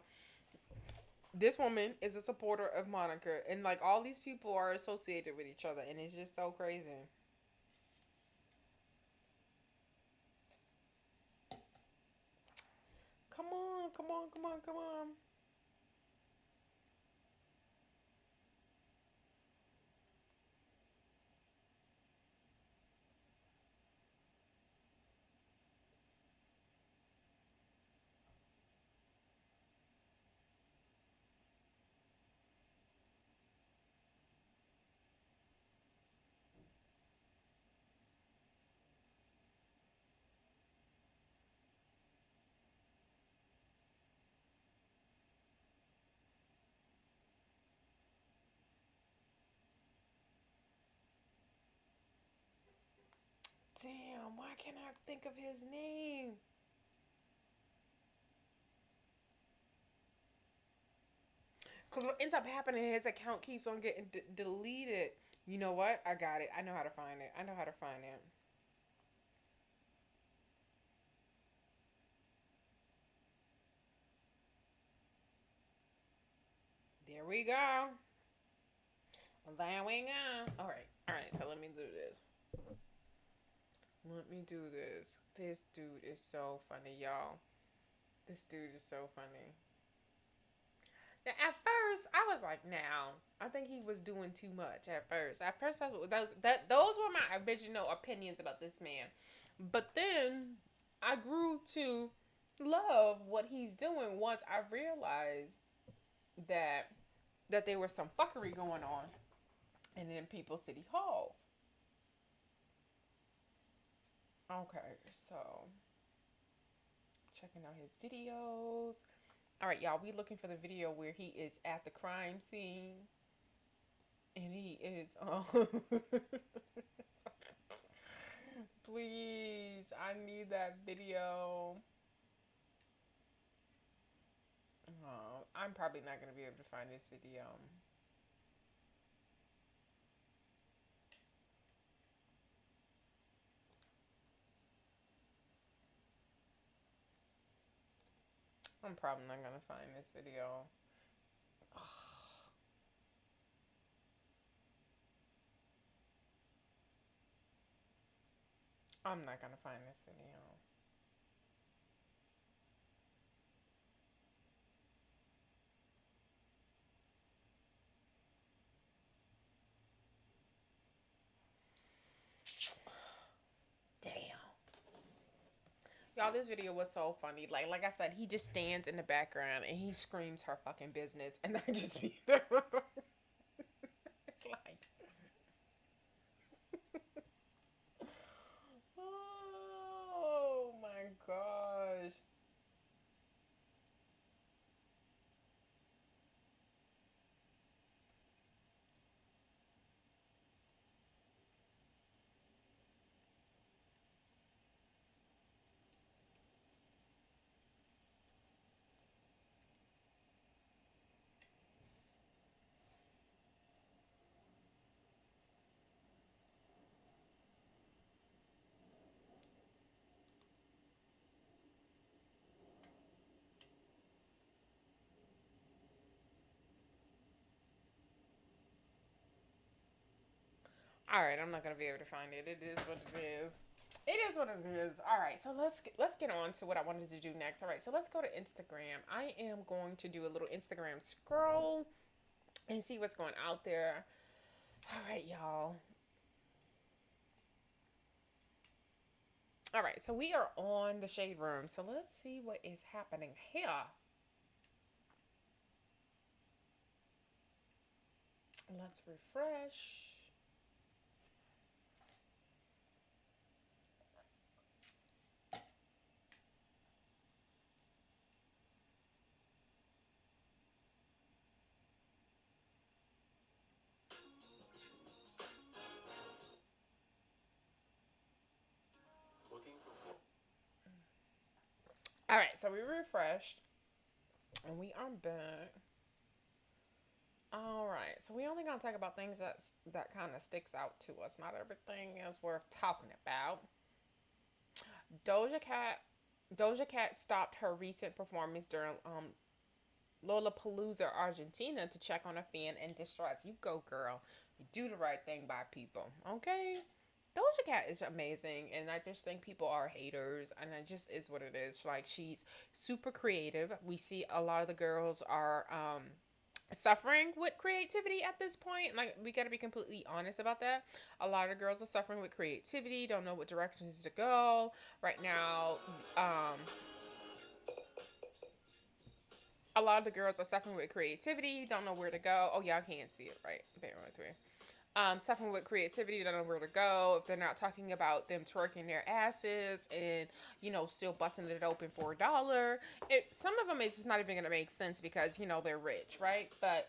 this woman is a supporter of Monica, and like all these people are associated with each other, and it's just so crazy. Come on, come on, come on, come on. Damn, why can't I think of his name? Because what ends up happening, his account keeps on getting deleted. You know what? I got it. I know how to find it. I know how to find it. There we go. There we go. All right. All right. So let me do this. Let me do this. This dude is so funny, y'all. This dude is so funny. Now, at first, I was like, "Now, I think he was doing too much." At first, those were my original opinions about this man. But then, I grew to love what he's doing once I realized that there was some fuckery going on, and in People's City Halls. Okay, so checking out his videos. All right, y'all, we looking for the video where he is at the crime scene. And he is, please, I need that video. Oh, I'm probably not going to be able to find this video. I'm probably not going to find this video. I'm not going to find this video. Y'all, this video was so funny. Like I said, he just stands in the background and he screams her fucking business, and I just be there. It's like, oh my gosh. All right, I'm not gonna be able to find it. It is what it is. It is what it is. All right, so let's get on to what I wanted to do next. All right, so let's go to Instagram. I am going to do a little Instagram scroll and see what's going out there. All right, y'all. All right, so we are on the Shade Room. So let's see what is happening here. Let's refresh. All right, so we refreshed, and we are back. All right, so we only gonna talk about things that kind of sticks out to us. Not everything is worth talking about. Doja Cat, Doja Cat stopped her recent performance during Lollapalooza, Argentina, to check on a fan in distress. You go, girl. You do the right thing by people, okay? Doja Cat is amazing, and I just think people are haters, and it just is what it is. Like, she's super creative. We see a lot of the girls are suffering with creativity at this point. Like, we gotta be completely honest about that. A lot of girls are suffering with creativity, don't know what directions to go right now. A lot of the girls are suffering with creativity, don't know where to go. Oh, y'all can't see it, right? Bear with me. Suffering with creativity, don't know where to go. If they're not talking about them twerking their asses and, still busting it open for $1, some of them is just not even gonna make sense because they're rich, right? But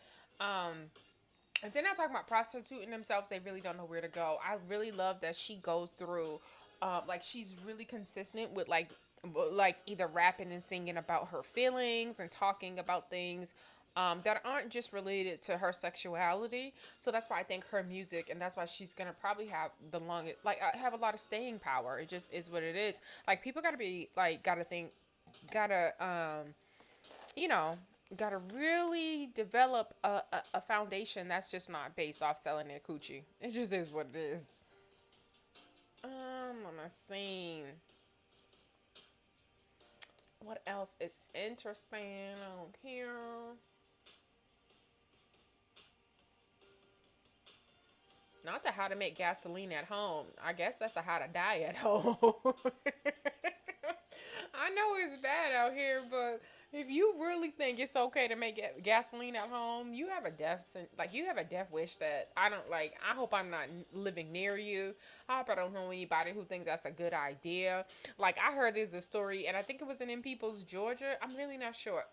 if they're not talking about prostituting themselves, they really don't know where to go. I really love that she goes through, like, she's really consistent with like either rapping and singing about her feelings and talking about things that aren't just related to her sexuality. So that's why I think her music, and that's why she's gonna probably have the longest, like, have a lot of staying power. It just is what it is. Like, people gotta be like, you know, gotta really develop a foundation that's just not based off selling their coochie. It just is what it is. I'm gonna see. What else is interesting? I don't care. Not the how to make gasoline at home. I guess that's a how to die at home. I know it's bad out here, but if you really think it's okay to make gasoline at home, you have a you have a death wish that I don't like. I hope I'm not living near you. I hope I don't know anybody who thinks that's a good idea. Like, I heard there's a story, and I think it was in Peoples, Georgia. I'm really not sure.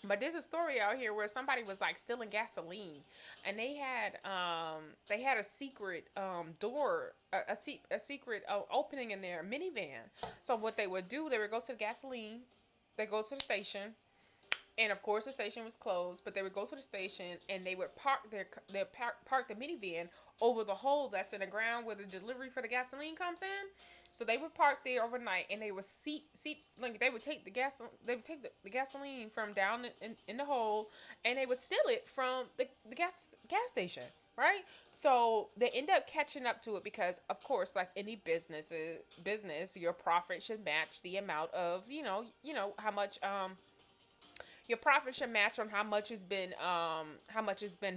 But there's a story out here where somebody was like stealing gasoline, and they had a secret door, a secret opening in their minivan. So what they would do, they would go to the gasoline, they go to the station, and of course the station was closed. But they would go to the station and they would park park the minivan over the hole that's in the ground where the delivery for the gasoline comes in. So they would park there overnight, and they would like, they would take the the gasoline from down in the hole, and they would steal it from the gas station, right? So they end up catching up to it because, of course, like any business, your profit should match the amount of how much your profit should match on how much has been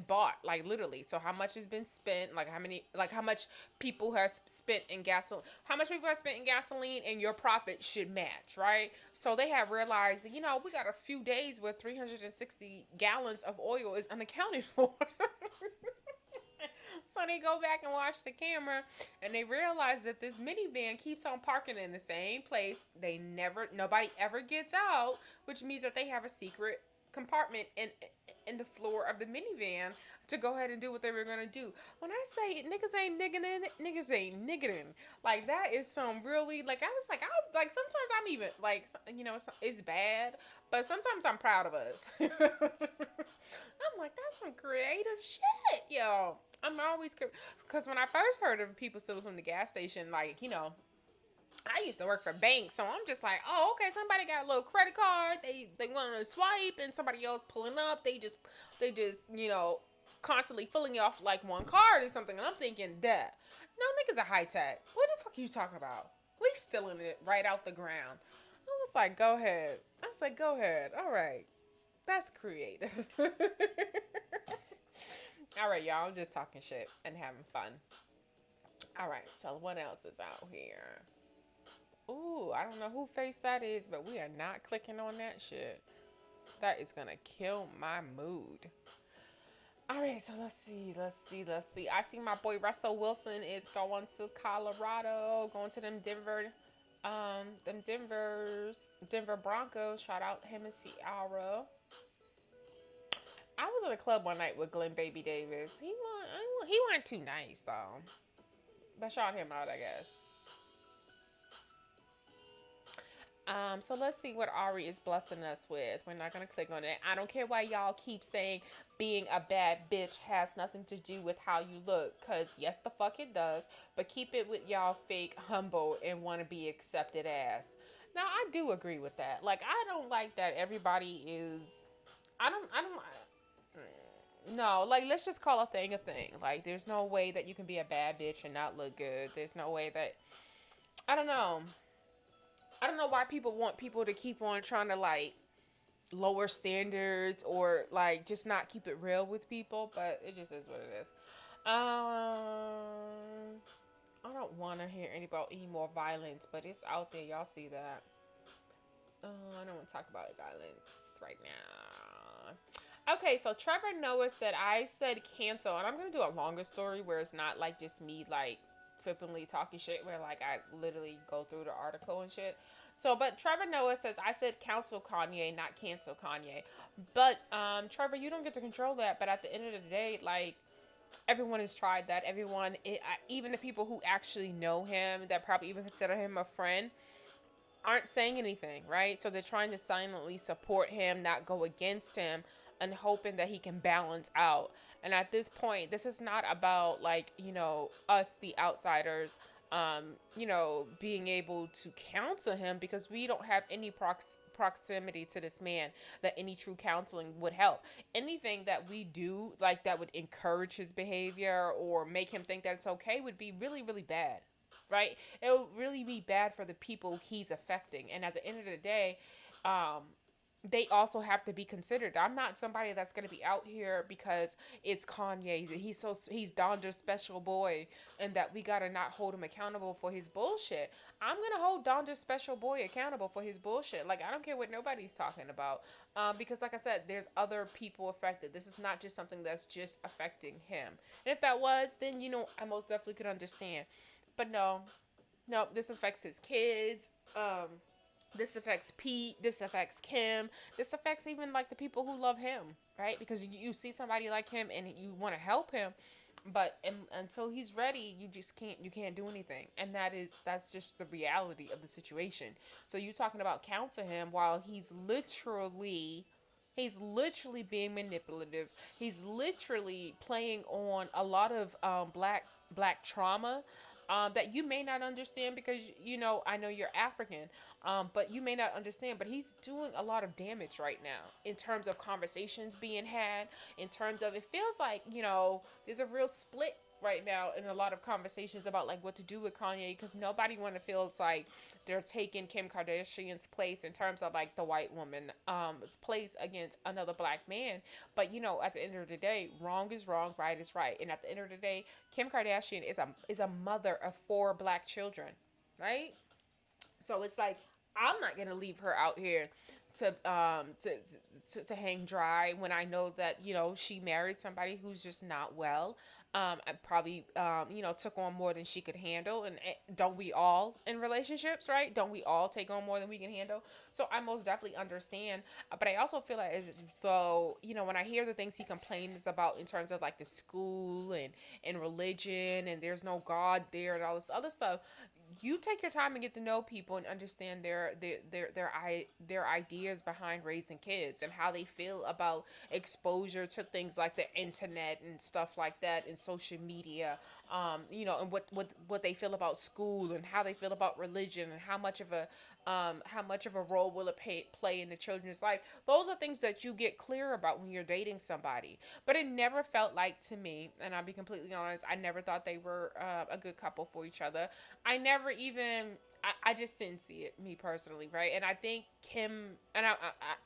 bought, like, literally. So how much has been spent, like how much people have spent in gasoline, and your profit should match, right? So they have realized that, we got a few days where 360 gallons of oil is unaccounted for. So they go back and watch the camera, and they realize that this minivan keeps on parking in the same place. Nobody ever gets out, which means that they have a secret compartment in the floor of the minivan to go ahead and do what they were gonna do. When I say niggas ain't nigging, like, that is some really, like, I was like, sometimes I'm even like, it's bad, but sometimes I'm proud of us. I'm like, that's some creative shit, yo. I'm always, because when I first heard of people stealing from the gas station, like, I used to work for banks, so I'm just like, oh, okay, somebody got a little credit card, they want to swipe, and somebody else pulling up, they just constantly filling off like one card or something, and I'm thinking, that no, niggas are high tech. What the fuck are you talking about? We stealing it right out the ground. I was like, go ahead. All right, that's creative. All right, y'all, I'm just talking shit and having fun. All right, so what else is out here? Ooh, I don't know who face that is, but we are not clicking on that shit. That is gonna kill my mood. All right, so let's see. I see my boy Russell Wilson is going to Colorado, going to them Denver Broncos. Shout out him and Ciara. I was at a club one night with Glenn Baby Davis. He wasn't too nice though, but shout him out, I guess. So let's see what Ari is blessing us with. We're not gonna click on it. I don't care why y'all keep saying being a bad bitch has nothing to do with how you look, cause yes the fuck it does. But keep it with y'all fake humble and want to be accepted as. Now I do agree with that. Like I don't like that everybody is. I don't. No, like let's just call a thing a thing. Like there's no way that you can be a bad bitch and not look good. There's no way that I don't know. I don't know why people want people to keep on trying to like lower standards or like just not keep it real with people, but it just is what it is. I don't want to hear any more violence, but it's out there. Y'all see that? I don't want to talk about violence right now. Okay, so Trevor Noah said I said cancel, and I'm gonna do a longer story where it's not like just me like flippantly talking shit, where like I literally go through the article and shit. So, but Trevor Noah says I said cancel Kanye, not cancel Kanye. But Trevor, you don't get to control that. But at the end of the day, like everyone has tried that. Even the people who actually know him, that probably even consider him a friend, aren't saying anything, right? So they're trying to silently support him, not go against him, and hoping that he can balance out. And at this point, this is not about like, us, the outsiders, being able to counsel him, because we don't have any proximity to this man that any true counseling would help. Anything that we do, like that would encourage his behavior or make him think that it's okay, would be really, really bad. Right? It will really be bad for the people he's affecting. And at the end of the day, they also have to be considered. I'm not somebody that's going to be out here because it's Kanye. He's Donda's special boy, and that we got to not hold him accountable for his bullshit. I'm going to hold Donda's special boy accountable for his bullshit. Like, I don't care what nobody's talking about. Because like I said, there's other people affected. This is not just something that's just affecting him. And if that was, then, I most definitely could understand. But no, this affects his kids. This affects Pete. This affects Kim. This affects even like the people who love him, right? Because you see somebody like him and you want to help him, but until he's ready, you can't do anything. And that's just the reality of the situation. So you talking about counsel him while he's literally being manipulative. He's literally playing on a lot of black trauma that you may not understand because, I know you're African, but you may not understand, but he's doing a lot of damage right now in terms of conversations being had, in terms of, it feels like, there's a real split right now in a lot of conversations about like what to do with Kanye, because nobody feels like they're taking Kim Kardashian's place in terms of like the white woman place against another black man. But at the end of the day, wrong is wrong, right is right. And at the end of the day, Kim Kardashian is a mother of 4 black children, right? So it's like, I'm not gonna leave her out here to hang dry when I know that she married somebody who's just not well. I probably took on more than she could handle, and don't we all in relationships, right? Don't we all take on more than we can handle? So I most definitely understand, but I also feel like as though when I hear the things he complains about in terms of like the school and religion, and there's no God there and all this other stuff. You take your time and get to know people and understand their ideas behind raising kids and how they feel about exposure to things like the internet and stuff like that, and social media, and what they feel about school and how they feel about religion, and how much of a role will it play in the children's life. Those are things that you get clear about when you're dating somebody. But it never felt like, to me, and I'll be completely honest, I never thought they were a good couple for each other. I just didn't see it, me personally, right? And I think Kim, and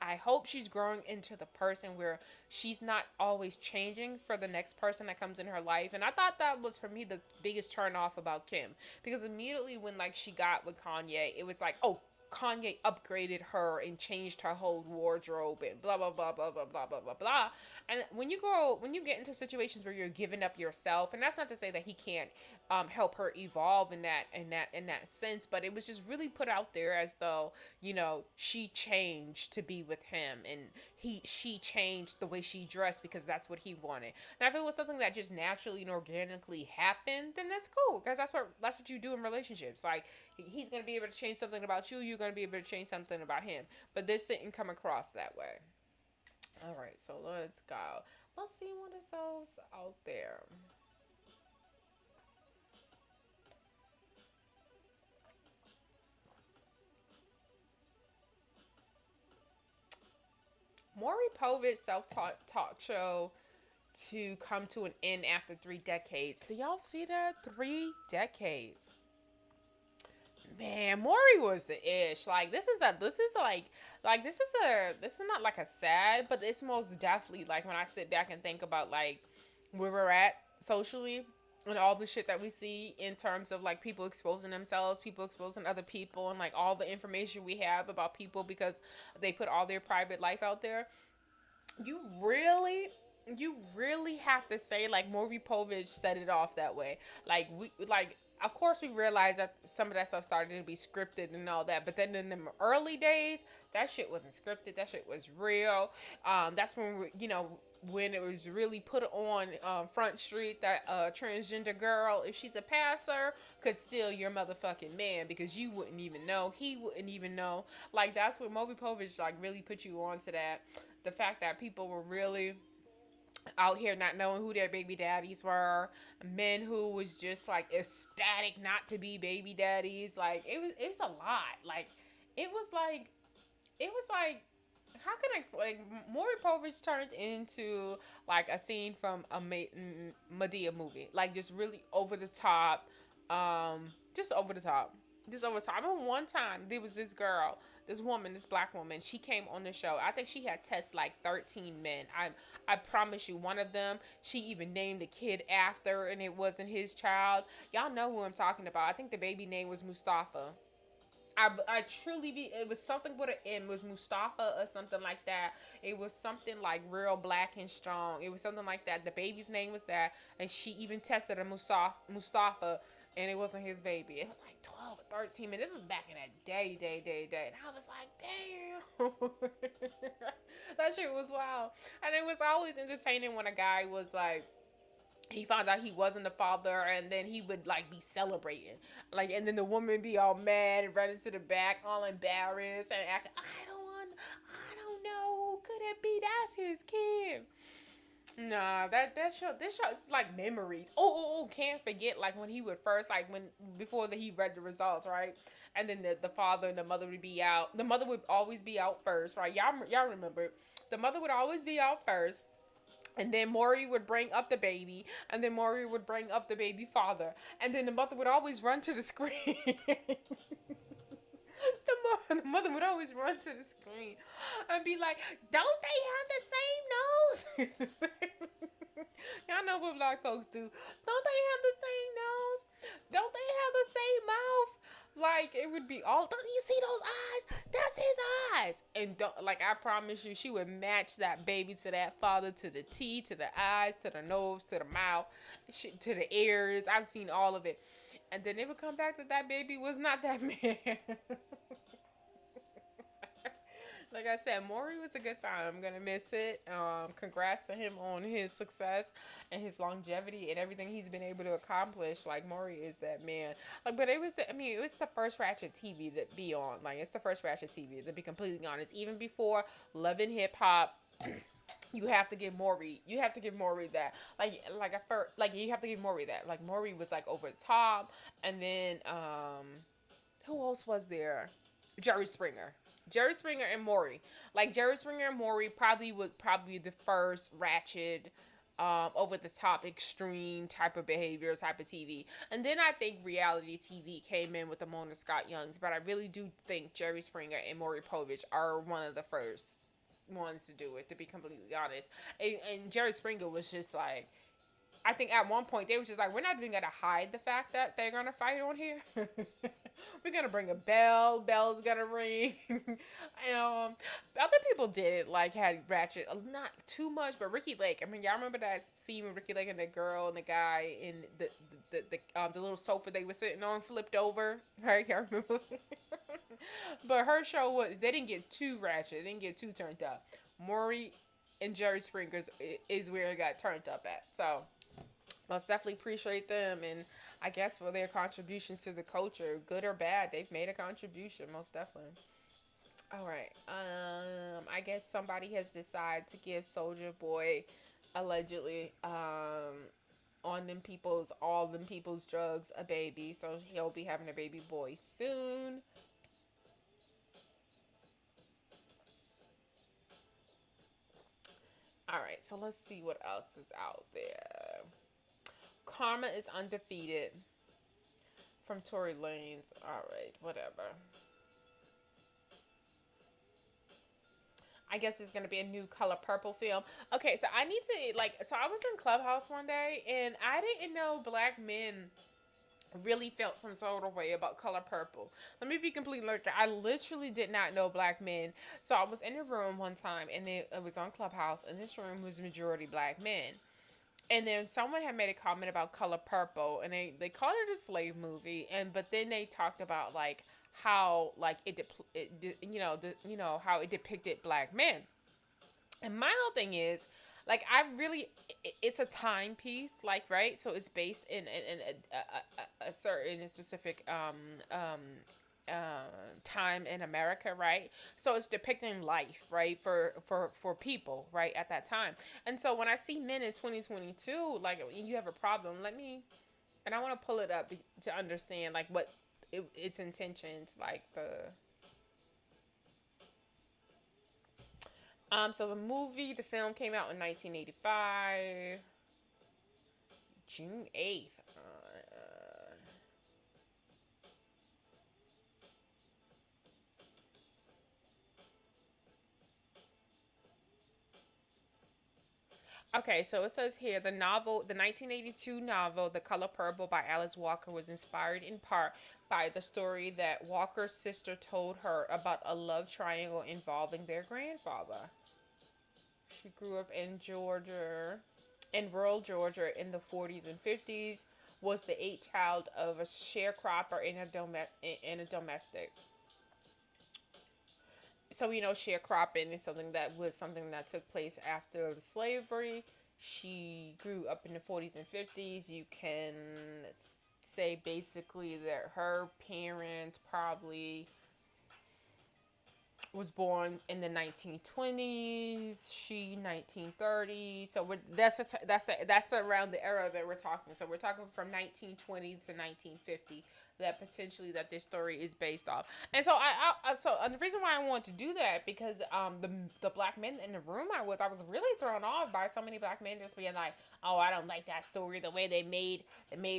I hope she's growing into the person where she's not always changing for the next person that comes in her life. And I thought that was, for me, the biggest turn off about Kim. Because immediately when, like, she got with Kanye, it was like, oh, Kanye upgraded her and changed her whole wardrobe and blah blah blah blah blah blah blah blah blah. And when you get into situations where you're giving up yourself, and that's not to say that he can't help her evolve in that sense, but it was just really put out there as though she changed to be with him, and she changed the way she dressed because that's what he wanted. Now, if it was something that just naturally and organically happened, then that's cool, because that's what you do in relationships. Like, he's gonna be able to change something about you. You're going to be able to change something about him. But this didn't come across that way. All right, so let's go. Let's see what is else out there. Maury Povich self-talk show to come to an end after 3 decades. Do y'all see that? 3 decades. Man, Maury was the ish. Like this is not like a sad, but it's most definitely like when I sit back and think about like where we're at socially and all the shit that we see in terms of like people exposing themselves, people exposing other people, and like all the information we have about people because they put all their private life out there. You really have to say like Maury Povich set it off that way. Of course we realized that some of that stuff started to be scripted and all that, but then in the early days, that shit wasn't scripted. That shit was real. That's when when it was really put on Front Street that transgender girl, if she's a passer, could steal your motherfucking man because you wouldn't even know. He wouldn't even know. Like that's what Maury Povich like really put you on to that. The fact that people were really out here not knowing who their baby daddies were, men who was just like ecstatic not to be baby daddies. Like it was a lot. Like it was like how can I explain? Maury Povich turned into like a scene from a Madea movie, like just really over the top, just over the top. I remember one time there was this girl, this black woman. She came on the show. I think she had tested like 13 men. I promise you, one of them, she even named the kid after, and it wasn't his child. Y'all know who I'm talking about. I think the baby name was Mustafa. I truly it was something with an M. It was Mustafa or something like that. It was something like real black and strong. It was something like that. The baby's name was that, and she even tested a Mustafa, and it wasn't his baby. It was like 12 or 13 minutes. This was back in that day. And I was like, damn. That shit was wild. And it was always entertaining when a guy was like, he found out he wasn't the father, and then he would like be celebrating, like, and then the woman be all mad and running to the back, all embarrassed and acting, I don't know, could it be that's his kid? Nah, this show is like memories. Can't forget like when he would first before he read the results, right? And then the father and the mother would be out. The mother would always be out first, right? Y'all remember? The mother would always be out first. And then Maury would bring up the baby, and then Maury would bring up the baby father, and then the mother would always run to the screen. The mother would always run to the screen and be like, "Don't they have the same nose?" Y'all know what black folks do. Don't they have the same nose? Don't they have the same mouth? Like, it would be all, don't you see those eyes? That's his eyes. And I promise you, she would match that baby to that father, to the T, to the eyes, to the nose, to the mouth, to the ears. I've seen all of it. And then it would come back that baby was not that man. Like I said, Maury was a good time. I'm going to miss it. Congrats to him on his success and his longevity and everything he's been able to accomplish. Like, Maury is that man. Like, but it was the first Ratchet TV to be on. Like, it's the first Ratchet TV, to be completely honest. Even before Love and Hip Hop, you have to give Maury that. You have to give Maury that. Like, Maury was, like, over the top. And then, who else was there? Jerry Springer and Maury. Like, Jerry Springer and Maury probably the first ratchet, over the top, extreme type of behavior, type of TV. And then I think reality TV came in with the Mona Scott Youngs. But I really do think Jerry Springer and Maury Povich are one of the first ones to do it, to be completely honest. And Jerry Springer was just like, I think at one point they was just like, we're not even gonna hide the fact that they're gonna fight on here. We're gonna bring a bell. Bell's gonna ring. Other people did it, like had ratchet, not too much, but Ricky Lake. I mean, y'all remember that scene with Ricky Lake and the girl and the guy in the little sofa they were sitting on flipped over, right? Y'all remember? But her show they didn't get too ratchet. They didn't get too turned up. Maury and Jerry Springer's is where it got turned up at. So. Most definitely appreciate them, and I guess for their contributions to the culture, good or bad, they've made a contribution. Most definitely. All right. I guess somebody has decided to give Soldier Boy, allegedly, on them people's all them people's drugs a baby, so he'll be having a baby boy soon. All right. So let's see what else is out there. Karma is undefeated from Tory Lanez. All right. Whatever. I guess there's gonna be a new Color Purple film. Okay, so I need to so I was in Clubhouse one day and I didn't know black men really felt some sort of way about Color Purple. Let me be completely like I literally did not know black men. So I was in a room one time and it was on Clubhouse and this room was majority black men. And then someone had made a comment about Color Purple, and they called it a slave movie, and but then they talked about like how like how it depicted black men. And my whole thing is, like, I really, it's a timepiece, like, right? So it's based in a certain specific time in America, right? So it's depicting life, right, for people, right, at that time. And so when I see men in 2022, like, you have a problem, and I want to pull it up to understand, like, what its intentions, like, so the film came out in 1985, June 8th. Okay, so it says here the 1982 novel, The Color Purple by Alice Walker, was inspired in part by the story that Walker's sister told her about a love triangle involving their grandfather. She grew up in rural Georgia in the 40s and 50s, was the eighth child of a sharecropper in a domestic. So sharecropping is something that took place after the slavery. She grew up in the 40s and 50s. You can say basically that her parents probably was born in the 1920s. She 1930. So that's around the era that we're talking. So we're talking from 1920 to 1950 that potentially that this story is based off. And so the reason why I want to do that because the black men in the room I was really thrown off by so many black men just being like, oh, I don't like that story, the way they made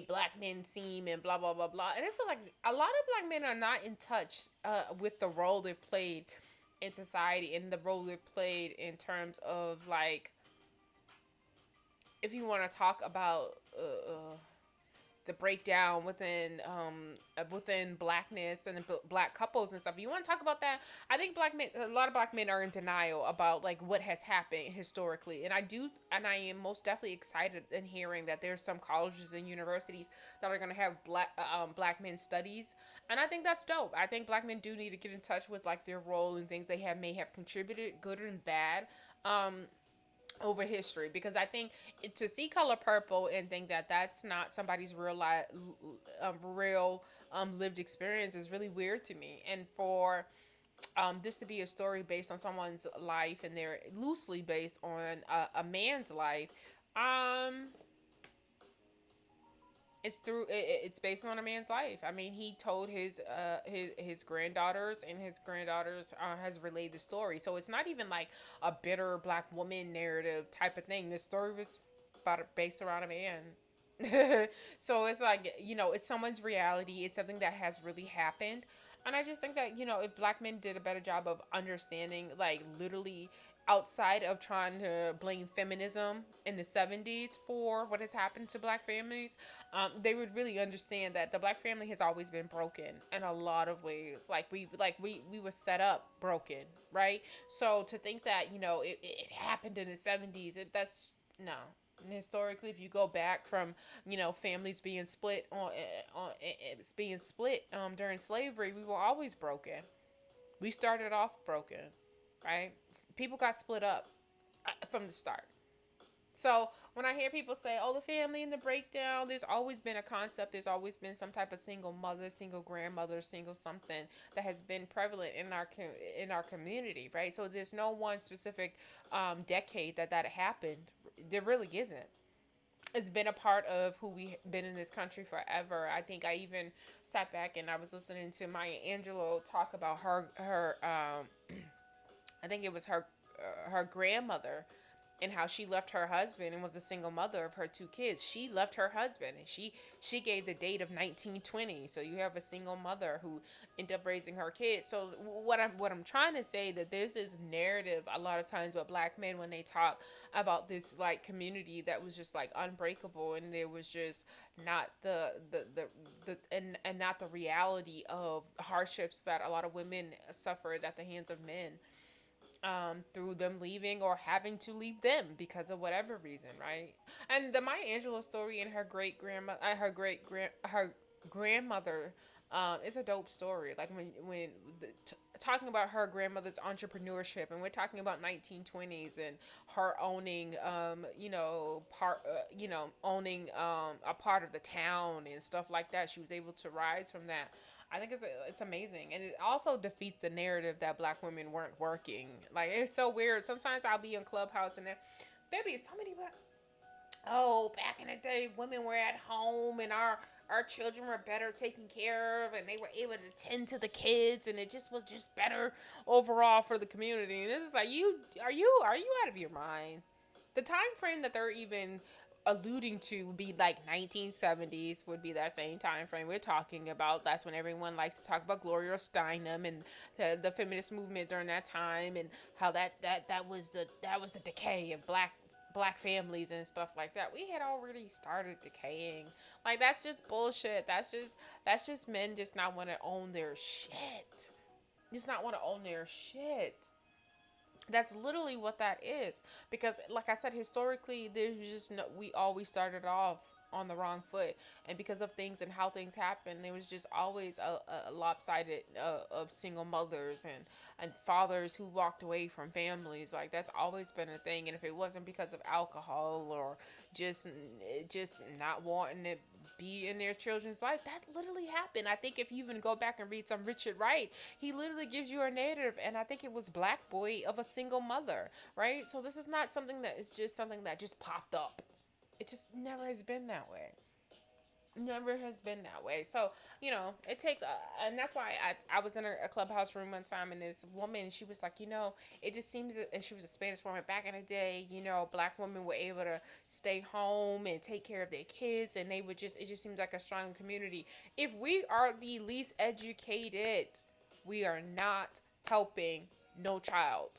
black men seem and blah blah blah blah. And it's like a lot of black men are not in touch with the role they've played in society and the role they've played in terms of, like, if you want to talk about the breakdown within blackness and black couples and stuff. You want to talk about that? I think a lot of black men are in denial about, like, what has happened historically, and I am most definitely excited in hearing that there's some colleges and universities that are going to have black men studies, and I think that's dope. I think black men do need to get in touch with, like, their role and things they may have contributed, good and bad, over history, because I think to see Color Purple and think that that's not somebody's real lived experience is really weird to me. And for this to be a story based on someone's life, and they're loosely based on a man's life, it's based on a man's life. I mean, he told his granddaughters, and his granddaughters has relayed the story. So it's not even like a bitter black woman narrative type of thing. This story was based around a man. So it's like, it's someone's reality. It's something that has really happened. And I just think that, if black men did a better job of understanding, like, literally outside of trying to blame feminism in the 70s for what has happened to black families, they would really understand that the black family has always been broken in a lot of ways. We were set up broken, right? So to think that, it happened in the 70s, that's no. And historically, if you go back from, families being split during slavery, we were always broken. We started off broken, right? People got split up from the start. So when I hear people say, "Oh, the family and the breakdown," there's always been a concept. There's always been some type of single mother, single grandmother, single something that has been prevalent in in our community, right? So there's no one specific decade that happened. There really isn't. It's been a part of who we've been in this country forever. I think I even sat back and I was listening to Maya Angelou talk about her I think it was her grandmother and how she left her husband and was a single mother of her two kids. She left her husband and she gave the date of 1920. So you have a single mother who ended up raising her kids. So what I'm trying to say that there's this narrative a lot of times with black men when they talk about this like community that was just like unbreakable, and there was just not and not the reality of hardships that a lot of women suffered at the hands of men, through them leaving or having to leave them because of whatever reason, right? And the Maya Angelou story and her her grandmother, is a dope story. Like talking about her grandmother's entrepreneurship, and we're talking about 1920s and her owning, owning a part of the town and stuff like that. She was able to rise from that. I think it's amazing, and it also defeats the narrative that black women weren't working. Like, it's so weird. Sometimes I'll be in Clubhouse and there, baby, so many black. Oh, back in the day, women were at home and our children were better taken care of, and they were able to tend to the kids, and it just was just better overall for the community. And it's like, are you out of your mind? The time frame that they're even alluding to would be like 1970s, would be that same time frame we're talking about. That's when everyone likes to talk about Gloria Steinem and the feminist movement during that time, and how that was the decay of black families and stuff like that. We had already started decaying. Like, that's just bullshit. That's just men just not want to own their shit. Just not want to own their shit. That's literally what that is. Because, like I said, historically, there's just no, we always started off on the wrong foot, and because of things and how things happen, there was just always a lopsided of single mothers and fathers who walked away from families. Like, that's always been a thing. And if it wasn't because of alcohol or just not wanting to be in their children's life, that literally happened. I think if you even go back and read some Richard Wright, he literally gives you a narrative, and I think it was Black Boy, of a single mother, right? So this is not something that is just something that just popped up. It just never has been that way. Never has been that way. So, it takes, and that's why I was in a clubhouse room one time, and this woman, she was like, it just seems that, and she was a Spanish woman back in the day, black women were able to stay home and take care of their kids, and it just seems like a strong community. If we are the least educated, we are not helping no child.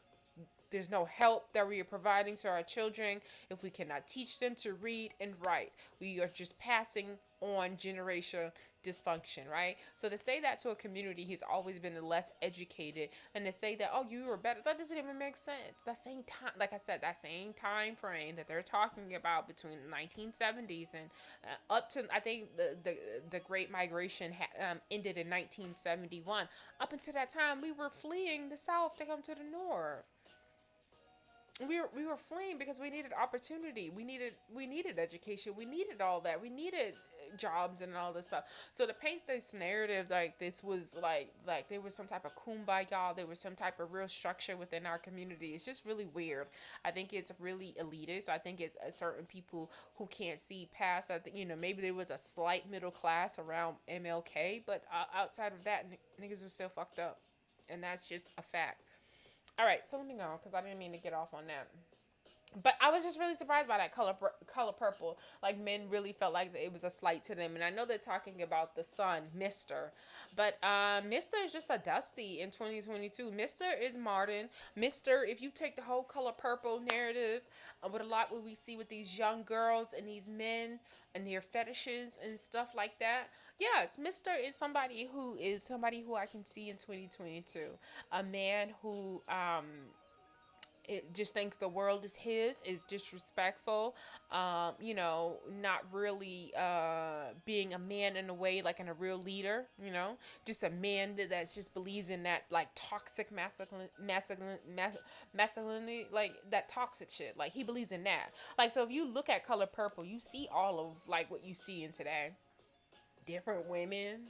There's no help that we are providing to our children if we cannot teach them to read and write. We are just passing on generational dysfunction, right? So to say that to a community who's always been less educated, and to say that, oh, you were better, that doesn't even make sense. That same time, like I said, that same time frame that they're talking about between the 1970s and up to, I think the Great Migration ended in 1971. Up until that time, we were fleeing the South to come to the North. We were fleeing because we needed opportunity. We needed education. We needed all that. We needed jobs and all this stuff. So to paint this narrative like this was like there was some type of kumbaya, there was some type of real structure within our community, it's just really weird. I think it's really elitist. I think it's certain people who can't see past. I think maybe there was a slight middle class around MLK, but outside of that, niggas were still fucked up, and that's just a fact. All right, so let me go because I didn't mean to get off on that. But I was just really surprised by that color purple. Like, men really felt like it was a slight to them. And I know they're talking about the son, Mr. But Mr. is just a Dusty in 2022. Mr. is modern. Mr., if you take the whole color purple narrative, with a lot what we see with these young girls and these men and their fetishes and stuff like that. Yes, Mr. is somebody who I can see in 2022. A man who it just thinks the world is his, is disrespectful, not really being a man in a way, like in a real leader, just a man that just believes in that like toxic masculinity, like that toxic shit. Like he believes in that. Like, so if you look at Color Purple, you see all of like what you see in today. Different women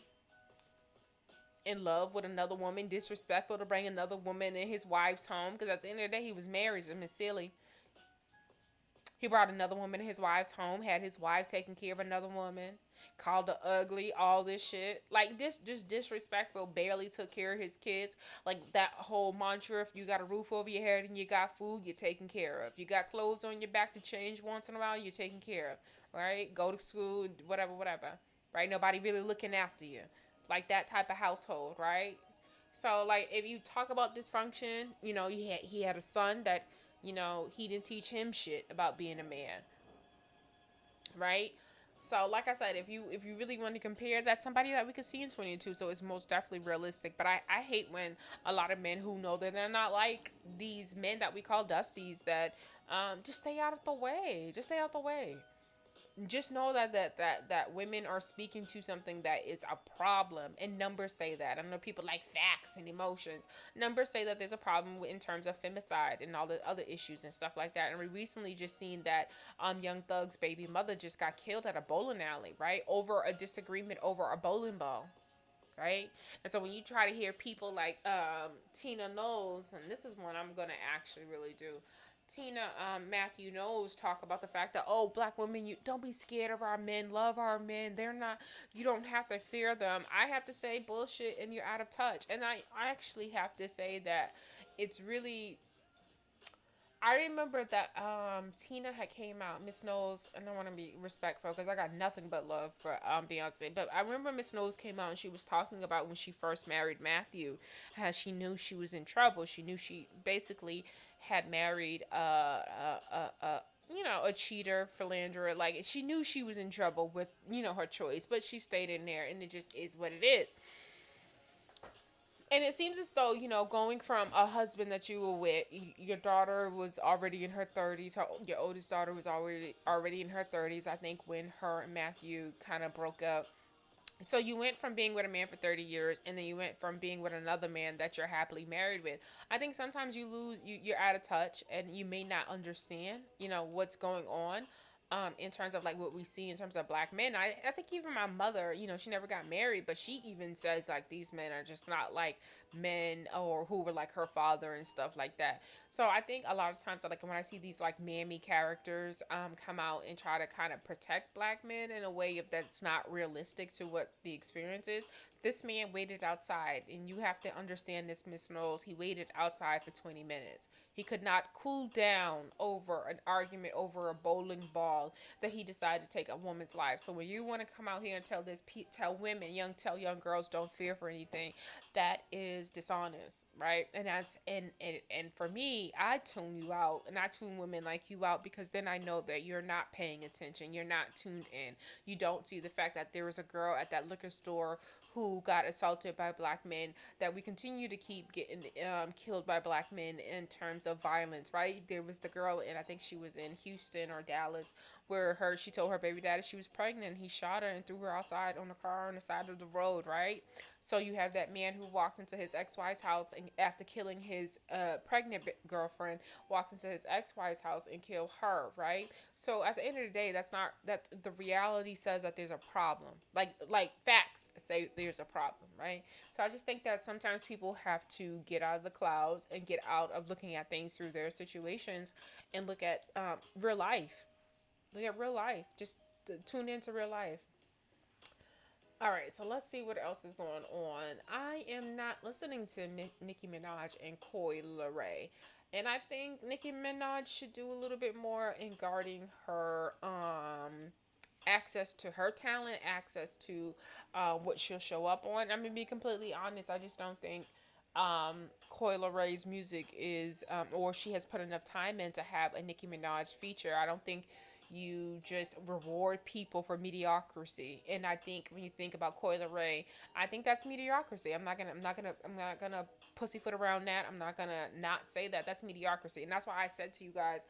in love with another woman, disrespectful to bring another woman in his wife's home, because at the end of the day he was married to Miss Silly. He brought another woman in his wife's home, had his wife taking care of another woman, called her ugly, all this shit. Like this, just disrespectful, barely took care of his kids. Like that whole mantra, if you got a roof over your head and you got food, you're taken care of. You got clothes on your back to change once in a while, you're taken care of. Right? Go to school, whatever. Right? Nobody really looking after you. Like that type of household, right? So like if you talk about dysfunction, he had a son that, he didn't teach him shit about being a man. Right? So like I said, if you really want to compare, that's somebody that we could see in 22. So it's most definitely realistic. But I hate when a lot of men who know that they're not like these men that we call Dusties that just stay out of the way. Just stay out the way. Just know that women are speaking to something that is a problem, and numbers say that. I know people like facts and emotions. Numbers say that there's a problem in terms of femicide and all the other issues and stuff like that. And we recently just seen that Young Thug's baby mother just got killed at a bowling alley, right, over a disagreement over a bowling ball. Right? And so when you try to hear people like Tina Knowles, and this is one I'm gonna actually really do. Tina Matthew Knowles talk about the fact that, oh, black women, you don't be scared of our men, love our men. They're not, you don't have to fear them. I have to say bullshit and you're out of touch. And I actually have to say that it's really, I remember that Tina had came out, Miss Knowles, and I want to be respectful because I got nothing but love for Beyonce, but I remember Miss Knowles came out and she was talking about when she first married Matthew, how she knew she was in trouble. She knew she basically had married a cheater, philanderer. Like, she knew she was in trouble with, her choice, but she stayed in there, and it just is what it is. And it seems as though, going from a husband that you were with, your daughter was already in her 30s. Your oldest daughter was already in her 30s, I think, when her and Matthew kind of broke up. So you went from being with a man for 30 years, and then you went from being with another man that you're happily married with. I think sometimes you're out of touch, and you may not understand, what's going on. In terms of like what we see in terms of black men. I think even my mother, she never got married, but she even says like these men are just not like men or who were like her father and stuff like that. So I think a lot of times, like when I see these like mammy characters come out and try to kind of protect black men in a way that's not realistic to what the experience is. This man waited outside, and you have to understand this, Miss Knowles. He waited outside for 20 minutes. He could not cool down over an argument over a bowling ball that he decided to take a woman's life. So when you want to come out here and tell women, tell young girls don't fear for anything, that is dishonest, right? And that's and for me, I tune you out, and I tune women like you out, because then I know that you're not paying attention. You're not tuned in. You don't see the fact that there was a girl at that liquor store who got assaulted by black men, that we continue to keep getting killed by black men in terms of violence, right? There was the girl, and I think she was in Houston or Dallas, where she told her baby daddy she was pregnant. He shot her and threw her outside on the car on the side of the road, right? So you have that man who walked into his ex-wife's house, and after killing his pregnant girlfriend, walked into his ex-wife's house and killed her, right? So at the end of the day, that the reality says that there's a problem. Like facts say there's a problem, right? So I just think that sometimes people have to get out of the clouds and get out of looking at things through their situations and look at real life. Look at real life. Just tune into real life. All right, so let's see what else is going on. I am not listening to Nicki Minaj and Coi Leray. And I think Nicki Minaj should do a little bit more in guarding her access to her talent, access to what she'll show up on. I'm going to be completely honest. I just don't think Coi Leray's music is, or she has put enough time in to have a Nicki Minaj feature. I don't think you just reward people for mediocrity. And I think when you think about Coil Ray, I think that's mediocrity. I'm not gonna pussyfoot around that. I'm not gonna not say that. That's mediocrity. And that's why I said to you guys,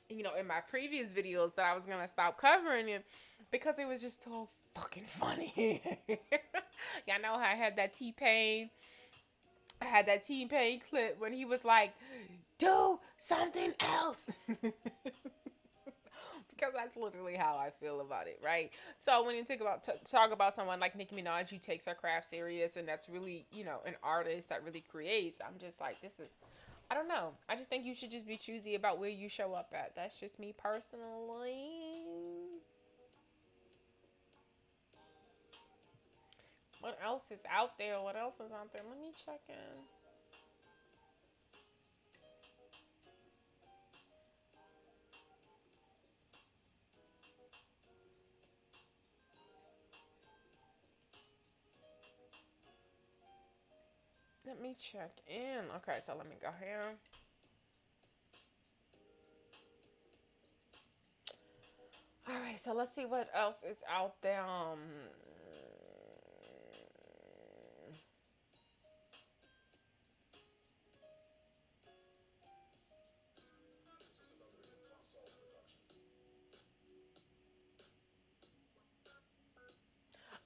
in my previous videos that I was gonna stop covering it because it was just so fucking funny. Y'all know how I had that T-Pain. I had that T-Pain clip when he was like, do something else. Because that's literally how I feel about it, right? So when you talk about someone like Nicki Minaj who takes her craft serious, and that's really, an artist that really creates, I'm just like, I don't know. I just think you should just be choosy about where you show up at. That's just me personally. What else is out there? Let me check in. Let me check in. Okay, so let me go here. All right, so let's see what else is out there.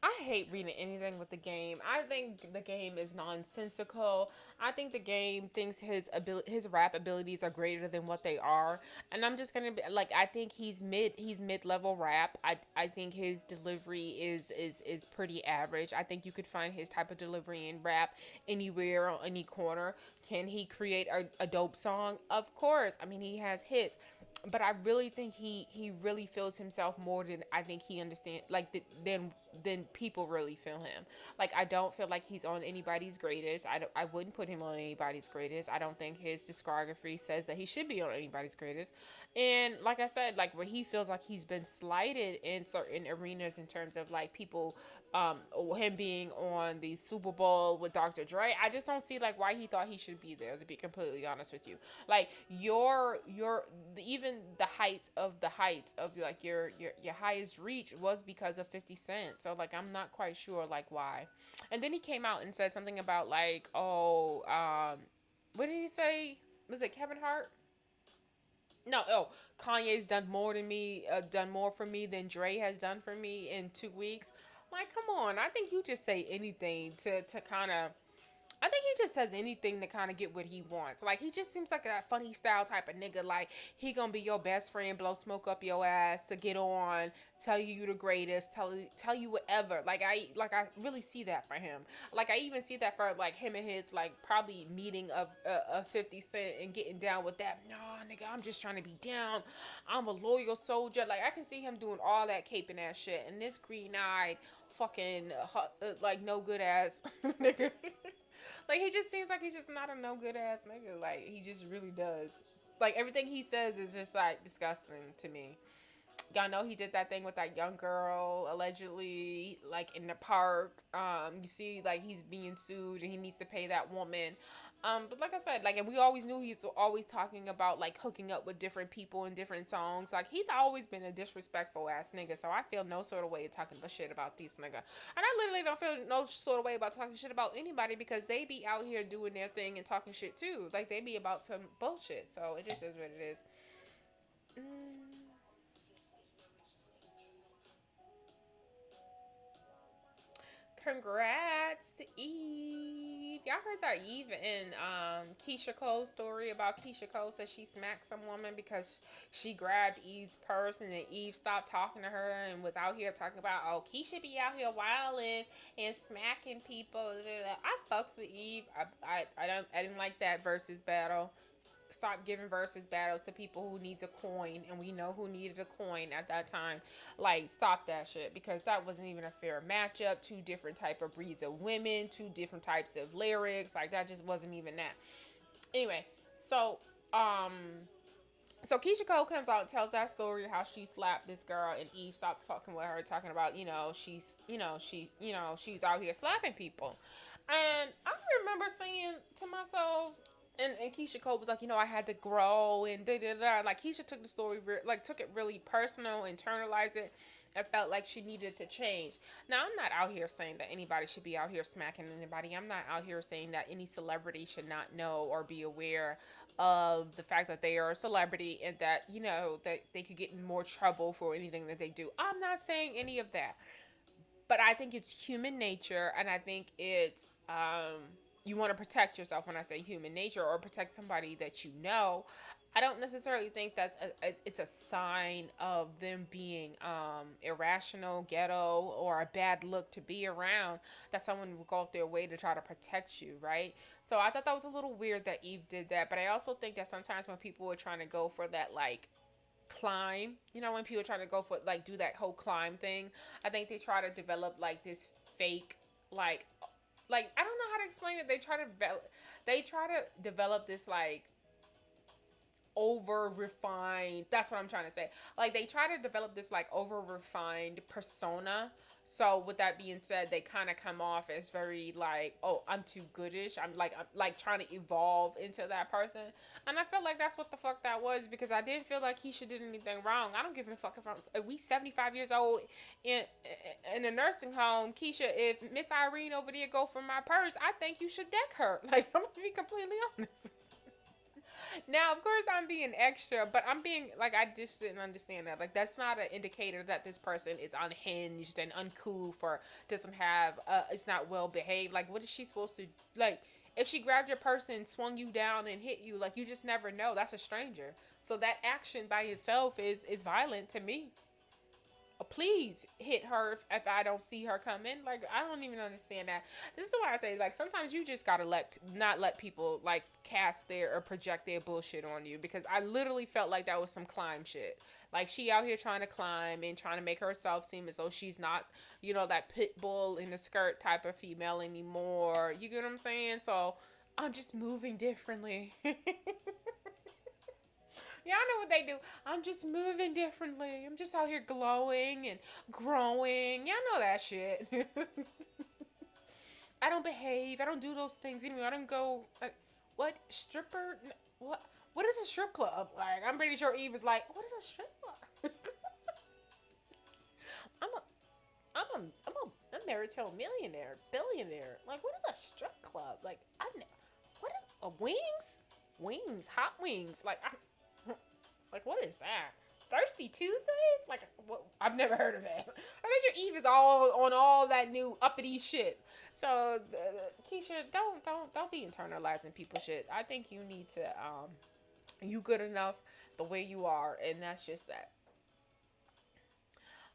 I hate reading anything with the game. I think the game is nonsensical. I think the game thinks his rap abilities are greater than what they are, and I'm just gonna be like, I think he's mid-level rap. I think his delivery is pretty average. I think you could find his type of delivery in rap anywhere on any corner. Can he create a dope song? Of course. I mean, he has hits. But I really think he really feels himself more than I think he understands, like than people really feel him. Like, I don't feel like he's on anybody's greatest. I wouldn't put him on anybody's greatest. I don't think his discography says that he should be on anybody's greatest. And like I said, like, where he feels like he's been slighted in certain arenas in terms of like people, him being on the Super Bowl with Dr. Dre, I just don't see like why he thought he should be there, to be completely honest with you. Like, even the heights of like your highest reach was because of 50 Cent. So like, I'm not quite sure like why. And then he came out and said something about like, what did he say? Was it Kevin Hart? No, Kanye's done more for me than Dre has done for me in 2 weeks. Like, come on. I think you just say anything to kind of. I think he just says anything to kind of get what he wants. Like, he just seems like a funny style type of nigga. Like, he gonna be your best friend, blow smoke up your ass to get on, tell you the greatest, tell you whatever. Like I really see that for him. Like, I even see that for like him and his like probably meeting of 50 Cent and getting down with that. Nah, nigga, I'm just trying to be down. I'm a loyal soldier. Like, I can see him doing all that caping ass shit. And this green-eyed fucking like no good ass nigga. Like, he just seems like he's just not a no good ass nigga. Like, he just really does. Like, everything he says is just like disgusting to me. Y'all know he did that thing with that young girl allegedly, like in the park. You see, like, he's being sued and he needs to pay that woman. But like I said, like, and we always knew he's always talking about like hooking up with different people in different songs. Like, he's always been a disrespectful ass nigga. So I feel no sort of way of talking about shit about these nigga. And I literally don't feel no sort of way about talking shit about anybody because they be out here doing their thing and talking shit too. Like, they be about some bullshit. So it just is what it is. Congrats to Eve. Y'all heard that Eve and Keisha Cole's story about Keisha Cole said she smacked some woman because she grabbed Eve's purse, and then Eve stopped talking to her and was out here talking about, oh, Keisha be out here wilding and smacking people. I fucks with Eve. I didn't like that versus battle. Stop giving versus battles to people who needs a coin, and we know who needed a coin at that time. Like, stop that shit, because that wasn't even a fair matchup. Two different type of breeds of women, two different types of lyrics. Like, that just wasn't even that. Anyway, so Keisha Cole comes out and tells that story, how she slapped this girl and Eve stopped fucking with her, talking about, she's out here slapping people. And I remember saying to myself, And Keisha Cole was like, I had to grow and da da da. Like Keisha took the story, took it really personal, internalized it, and felt like she needed to change. Now, I'm not out here saying that anybody should be out here smacking anybody. I'm not out here saying that any celebrity should not know or be aware of the fact that they are a celebrity and that, that they could get in more trouble for anything that they do. I'm not saying any of that. But I think it's human nature, and I think it's you want to protect yourself. When I say human nature, or protect somebody that you know, I don't necessarily think it's a sign of them being irrational, ghetto, or a bad look to be around, that someone will go out their way to try to protect you, right? So I thought that was a little weird that Eve did that, but I also think that sometimes when people are trying to go for that, like, climb, when people try to go for, like, do that whole climb thing, I think they try to develop, like, this fake, like I don't know how to explain it. They try to develop this, like, over refined, that's what I'm trying to say, like, they try to develop this, like, over refined persona. So with that being said, they kind of come off as very, like, oh, I'm too goodish. I'm like trying to evolve into that person. And I feel like that's what the fuck that was, because I didn't feel like Keisha did anything wrong. I don't give a fuck if we 75 years old in a nursing home. Keisha, if Miss Irene over there go for my purse, I think you should deck her. Like, I'm gonna be completely honest. Now, of course, I'm being extra, but I'm being, like, I just didn't understand that. Like, that's not an indicator that this person is unhinged and uncool, doesn't have, is not well behaved. Like, what is she supposed to, like, if she grabbed your purse and swung you down and hit you, like, you just never know. That's a stranger. So that action by itself is violent to me. Please hit her if I don't see her coming. Like, I don't even understand that. This is why I say, like, sometimes you just gotta not let people, like, cast their or project their bullshit on you, because I literally felt like that was some climb shit. Like, she out here trying to climb and trying to make herself seem as though she's not, that pit bull in the skirt type of female anymore. You get what I'm saying? So I'm just moving differently. Y'all know what they do. I'm just moving differently. I'm just out here glowing and growing. Y'all know that shit. I don't behave. I don't do those things anymore. I don't go. What? Stripper? What is a strip club? Like, I'm pretty sure Eve is like, what is a strip club? I'm married to a millionaire, billionaire. Like, what is a strip club? Like, what is wings? Hot wings. Like, what is that? Thirsty Tuesdays? Like, what? I've never heard of that. I bet your Eve is all on all that new uppity shit. So, Keisha, don't be internalizing people's shit. I think you need to, you good enough the way you are, and that's just that.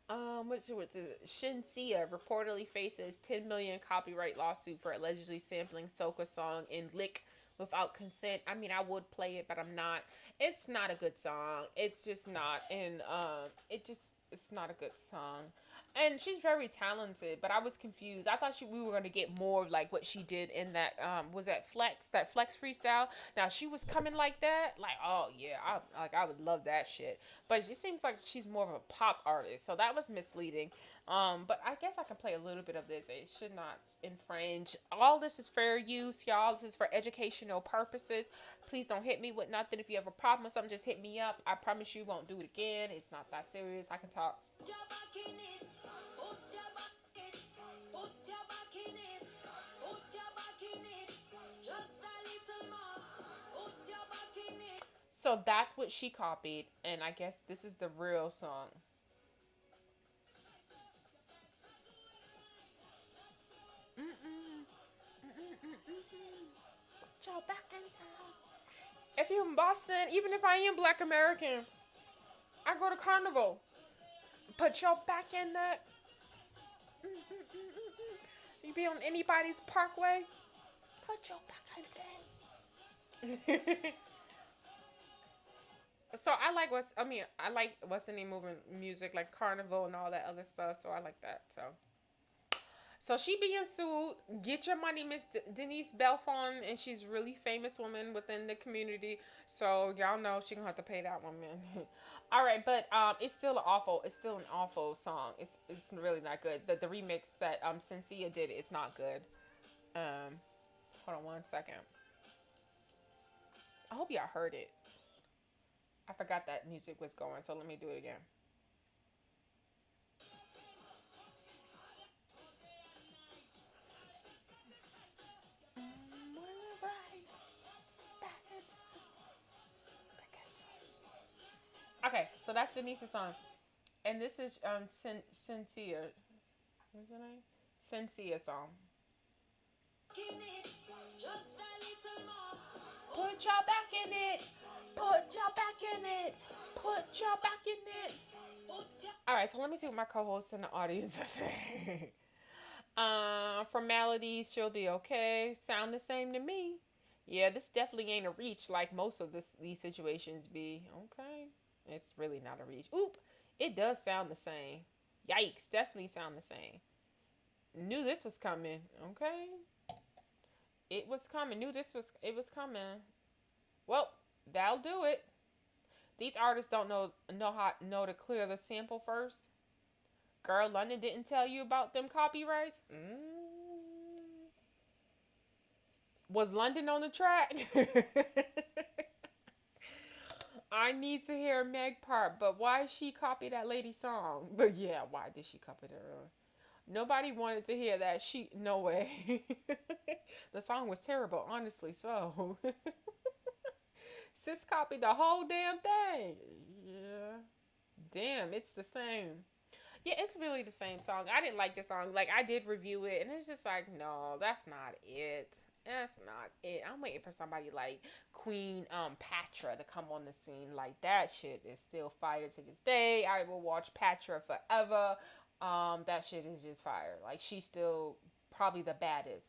What's it? Shinsia reportedly faces 10 million copyright lawsuit for allegedly sampling Soca song in Lick without consent. I mean, I would play it, but I'm not. It's not a good song. It's just not. And it's not a good song. And she's very talented, but I was confused. I thought we were gonna get more of, like, what she did in that was that Flex freestyle. Now she was coming like that, like, oh yeah, I would love that shit. But it seems like she's more of a pop artist, so that was misleading. But I guess I can play a little bit of this. It should not infringe. All this is fair use, y'all. This is for educational purposes. Please don't hit me with nothing. If you have a problem with something, just hit me up. I promise you won't do it again. It's not that serious. I can talk. So that's what she copied, and I guess this is the real song. If you're in Boston, even if I am Black American, I go to Carnival. Put your back in that. You be on anybody's parkway. Put your back in that. So I like what's the name moving music, like Carnival and all that other stuff. So I like that. So she being sued. Get your money, Miss Denise Belfon, and she's a really famous woman within the community. So y'all know she gonna have to pay that one, man. All right, but it's still an awful song. It's really not good. The remix that Shinsia did is not good. Hold on one second. I hope y'all heard it. I forgot that music was going, so let me do it again. Okay, so that's Denise's song. And this is Sincere. What's her name? Sincere song. Put your back in it. Put your back in it. Put your back in it. Alright, so let me see what my co-hosts in the audience are saying. Formalities, she'll be okay. Sound the same to me. Yeah, this definitely ain't a reach like most of these situations be. Okay. It's really not a reach. Oop! It does sound the same. Yikes, definitely sound the same. Knew this was coming. Okay. It was coming. It was coming. Well, that'll do it. These artists don't know to clear the sample first. Girl, London didn't tell you about them copyrights? Was London on the track? I need to hear Meg part, but why she copied that lady's song? But yeah, why did she copy that? Nobody wanted to hear that. No way. The song was terrible, honestly, so. Sis copied the whole damn thing. Yeah. Damn, it's the same. Yeah, it's really the same song. I didn't like the song. Like, I did review it, and it's just like, no, that's not it. That's not it. I'm waiting for somebody like Queen Patra to come on the scene. Like, that shit is still fire to this day. I will watch Patra forever. That shit is just fire. Like, she's still probably the baddest.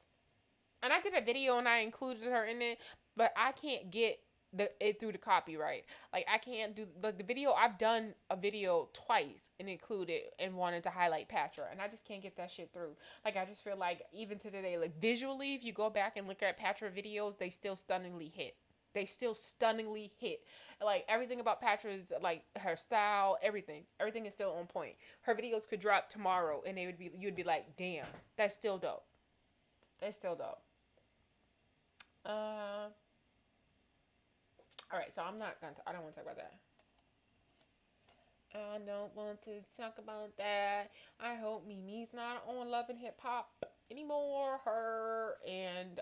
And I did a video and I included her in it, but I can't get it through the copyright. Like, I can't do the video. I've done a video twice and included and wanted to highlight Patra, and I just can't get that shit through. Like, I just feel like even to today, like, visually, if you go back and look at Patra videos, they still stunningly hit. Like, everything about Patra is, like, her style, everything is still on point. Her videos could drop tomorrow and you'd be like, damn, that's still dope. All right, so I don't want to talk about that. I don't want to talk about that. I hope Mimi's not on Love and Hip Hop anymore. Her and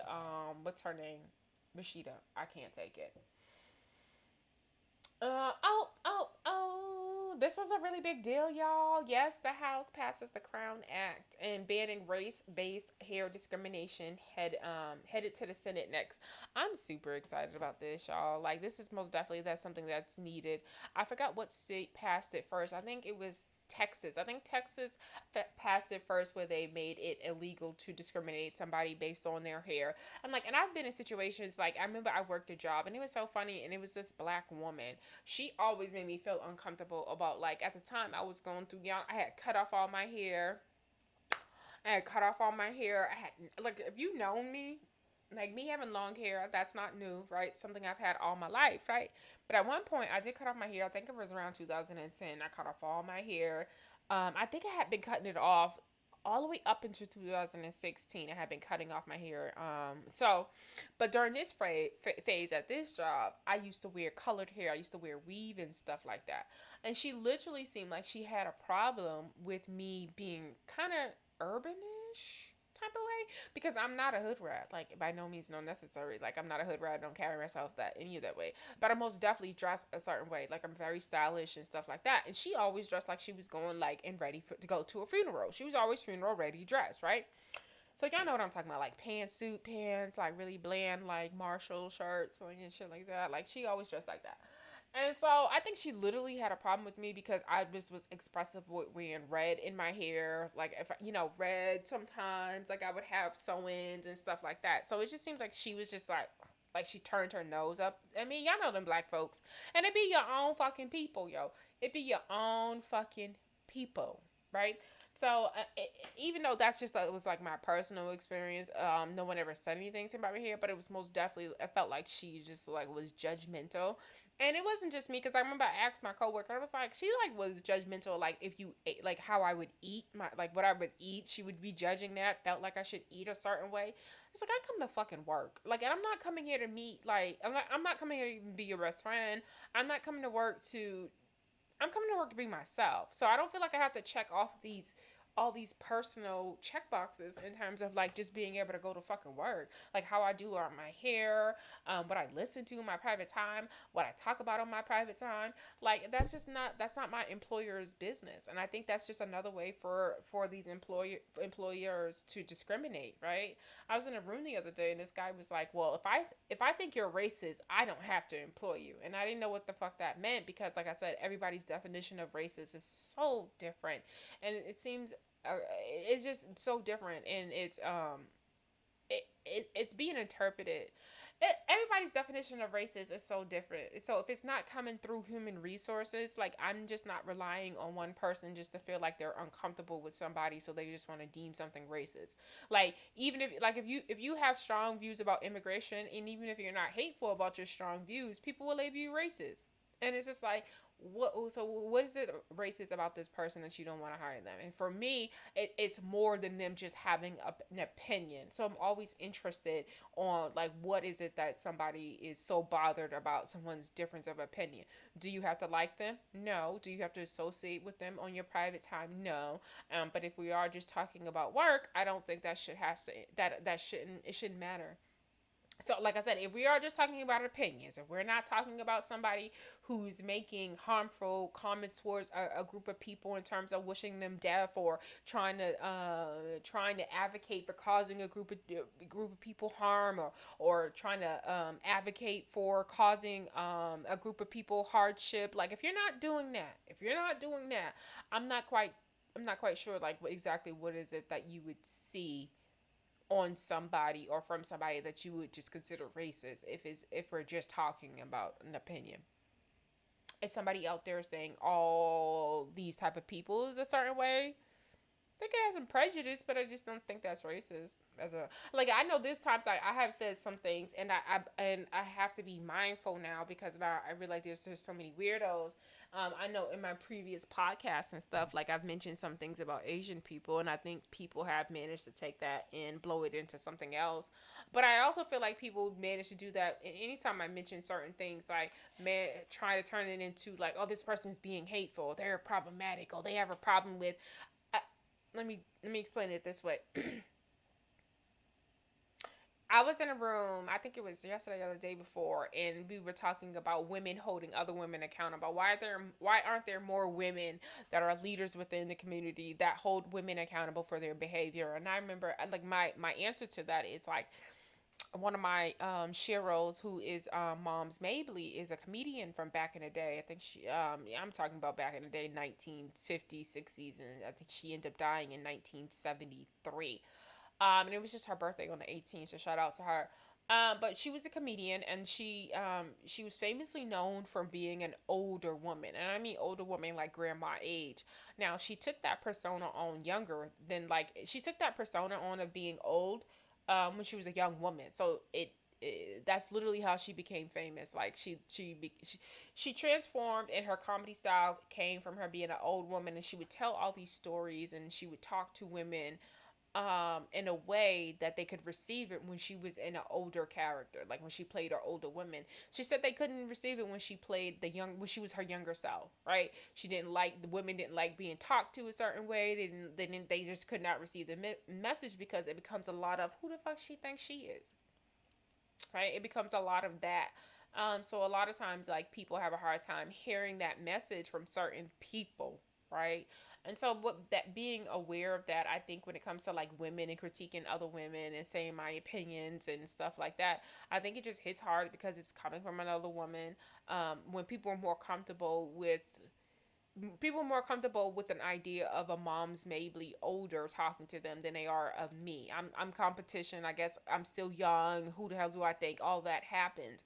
what's her name? Rashida. I can't take it. This was a really big deal, y'all. Yes, the House passes the Crown Act and banning race-based hair discrimination headed to the Senate next. I'm super excited about this, y'all. Like, this is most definitely something that's needed. I forgot what state passed it first. I think it was Texas. I think Texas passed it first, where they made it illegal to discriminate somebody based on their hair. And I've been in situations, like, I remember I worked a job and it was so funny, and it was this black woman. She always made me feel uncomfortable about, like, at the time I was going through I had cut off all my hair. I had, like, if you know me, like, me having long hair, that's not new, right? Something I've had all my life, right? But at one point, I did cut off my hair. I think it was around 2010. I cut off all my hair. I think I had been cutting it off all the way up into 2016. I had been cutting off my hair. But during this phase at this job, I used to wear colored hair. I used to wear weave and stuff like that. And she literally seemed like she had a problem with me being kind of urbanish type of way, because I'm not a hood rat, like, by no means necessary. Like, I'm not a hood rat. I don't carry myself any of that way, but I most definitely dress a certain way. Like, I'm very stylish and stuff like that. And she always dressed like she was going, like, and ready to go to a funeral. She was always funeral ready dressed, right? So y'all know what I'm talking about, like pantsuit pants, like really bland, like Marshall shirts, like, and shit like that. Like, she always dressed like that. And so I think she literally had a problem with me because I just was expressive with wearing red in my hair. Like, if red sometimes, like, I would have sew-ins and stuff like that. So it just seems like she was just like she turned her nose up. I mean, y'all know them black folks. And it be your own fucking people, yo. It be your own fucking people, right? So even though that's just it was like my personal experience, no one ever said anything to me about my hair, but it was most definitely I felt like she just like was judgmental, and it wasn't just me because I remember I asked my coworker, I was like, she like was judgmental, like if you ate, like how I would eat my like what I would eat, she would be judging that, felt like I should eat a certain way. It's like I come to fucking work, like, and I'm not coming here to meet like I'm not coming here to even be your best friend. I'm not coming to work to I'm coming to work to be myself. So I don't feel like I have to check off all these personal check boxes in terms of like just being able to go to fucking work. Like how I do on my hair, what I listen to in my private time, what I talk about on my private time. Like that's not my employer's business. And I think that's just another way for these employers to discriminate, right? I was in a room the other day and this guy was like, "Well, if I think you're racist, I don't have to employ you." And I didn't know what the fuck that meant because, like I said, everybody's definition of racist is so different, and it seems it's just so different, and it's being interpreted. Everybody's definition of racist is so different. So if it's not coming through human resources, like I'm just not relying on one person just to feel like they're uncomfortable with somebody, so they just want to deem something racist. Like even if you have strong views about immigration, and even if you're not hateful about your strong views, people will label you racist. And it's just like, what is it racist about this person that you don't want to hire them? And for me, it's more than them just having an opinion. So I'm always interested on like what is it that somebody is so bothered about someone's difference of opinion. Do you have to like them? No. Do you have to associate with them on your private time? No. But if we are just talking about work, I don't think that should has to that shouldn't it shouldn't matter. So like I said, if we are just talking about opinions, if we're not talking about somebody who's making harmful comments towards a group of people in terms of wishing them death, or trying to advocate for causing a group of people harm, or trying to advocate for causing a group of people hardship, like if you're not doing that, I'm not quite sure like exactly what is it that you would see on somebody or from somebody that you would just consider racist if we're just talking about an opinion. Is somebody out there saying all these type of people is a certain way? They can have some prejudice, but I just don't think that's racist. As a like, I know there's times I have said some things, and I have to be mindful now because now I realize there's so many weirdos. I know in my previous podcasts and stuff, like I've mentioned some things about Asian people, and I think people have managed to take that and blow it into something else. But I also feel like people manage to do that anytime I mention certain things, like man, trying to turn it into like, oh, this person's being hateful, they're problematic, or they have a problem with. Let me explain it this way. I was in a room, I think it was yesterday or the day before, and we were talking about women holding other women accountable. Why aren't there more women that are leaders within the community that hold women accountable for their behavior? And I remember like my answer to that is like one of my sheroes, who is Mom's Mabley, is a comedian from back in the day. I think I'm talking about back in the day, 1950s, 60s, and I think she ended up dying in 1973. And it was just her birthday on the 18th, so shout out to her. But she was a comedian, and she was famously known for being an older woman, and I mean older woman like grandma age. Now she took that persona on younger than like she took that persona on of being old, when she was a young woman. So that's literally how she became famous. Like she transformed, and her comedy style came from her being an old woman, and she would tell all these stories, and she would talk to women in a way that they could receive it when she was in an older character, like when she played her older women. She said they couldn't receive it when she played when she was her younger self, right? She didn't like, the women didn't like being talked to a certain way. They just could not receive the message, because it becomes a lot of who the fuck she thinks she is, right? It becomes a lot of that. So a lot of times, like, people have a hard time hearing that message from certain people, right? And so, what that being aware of that, I think when it comes to like women and critiquing other women and saying my opinions and stuff like that, I think it just hits hard because it's coming from another woman. When people are more comfortable with an idea of a Mom's Mabley older talking to them than they are of me. I'm competition. I guess I'm still young. Who the hell do I think? All that happens.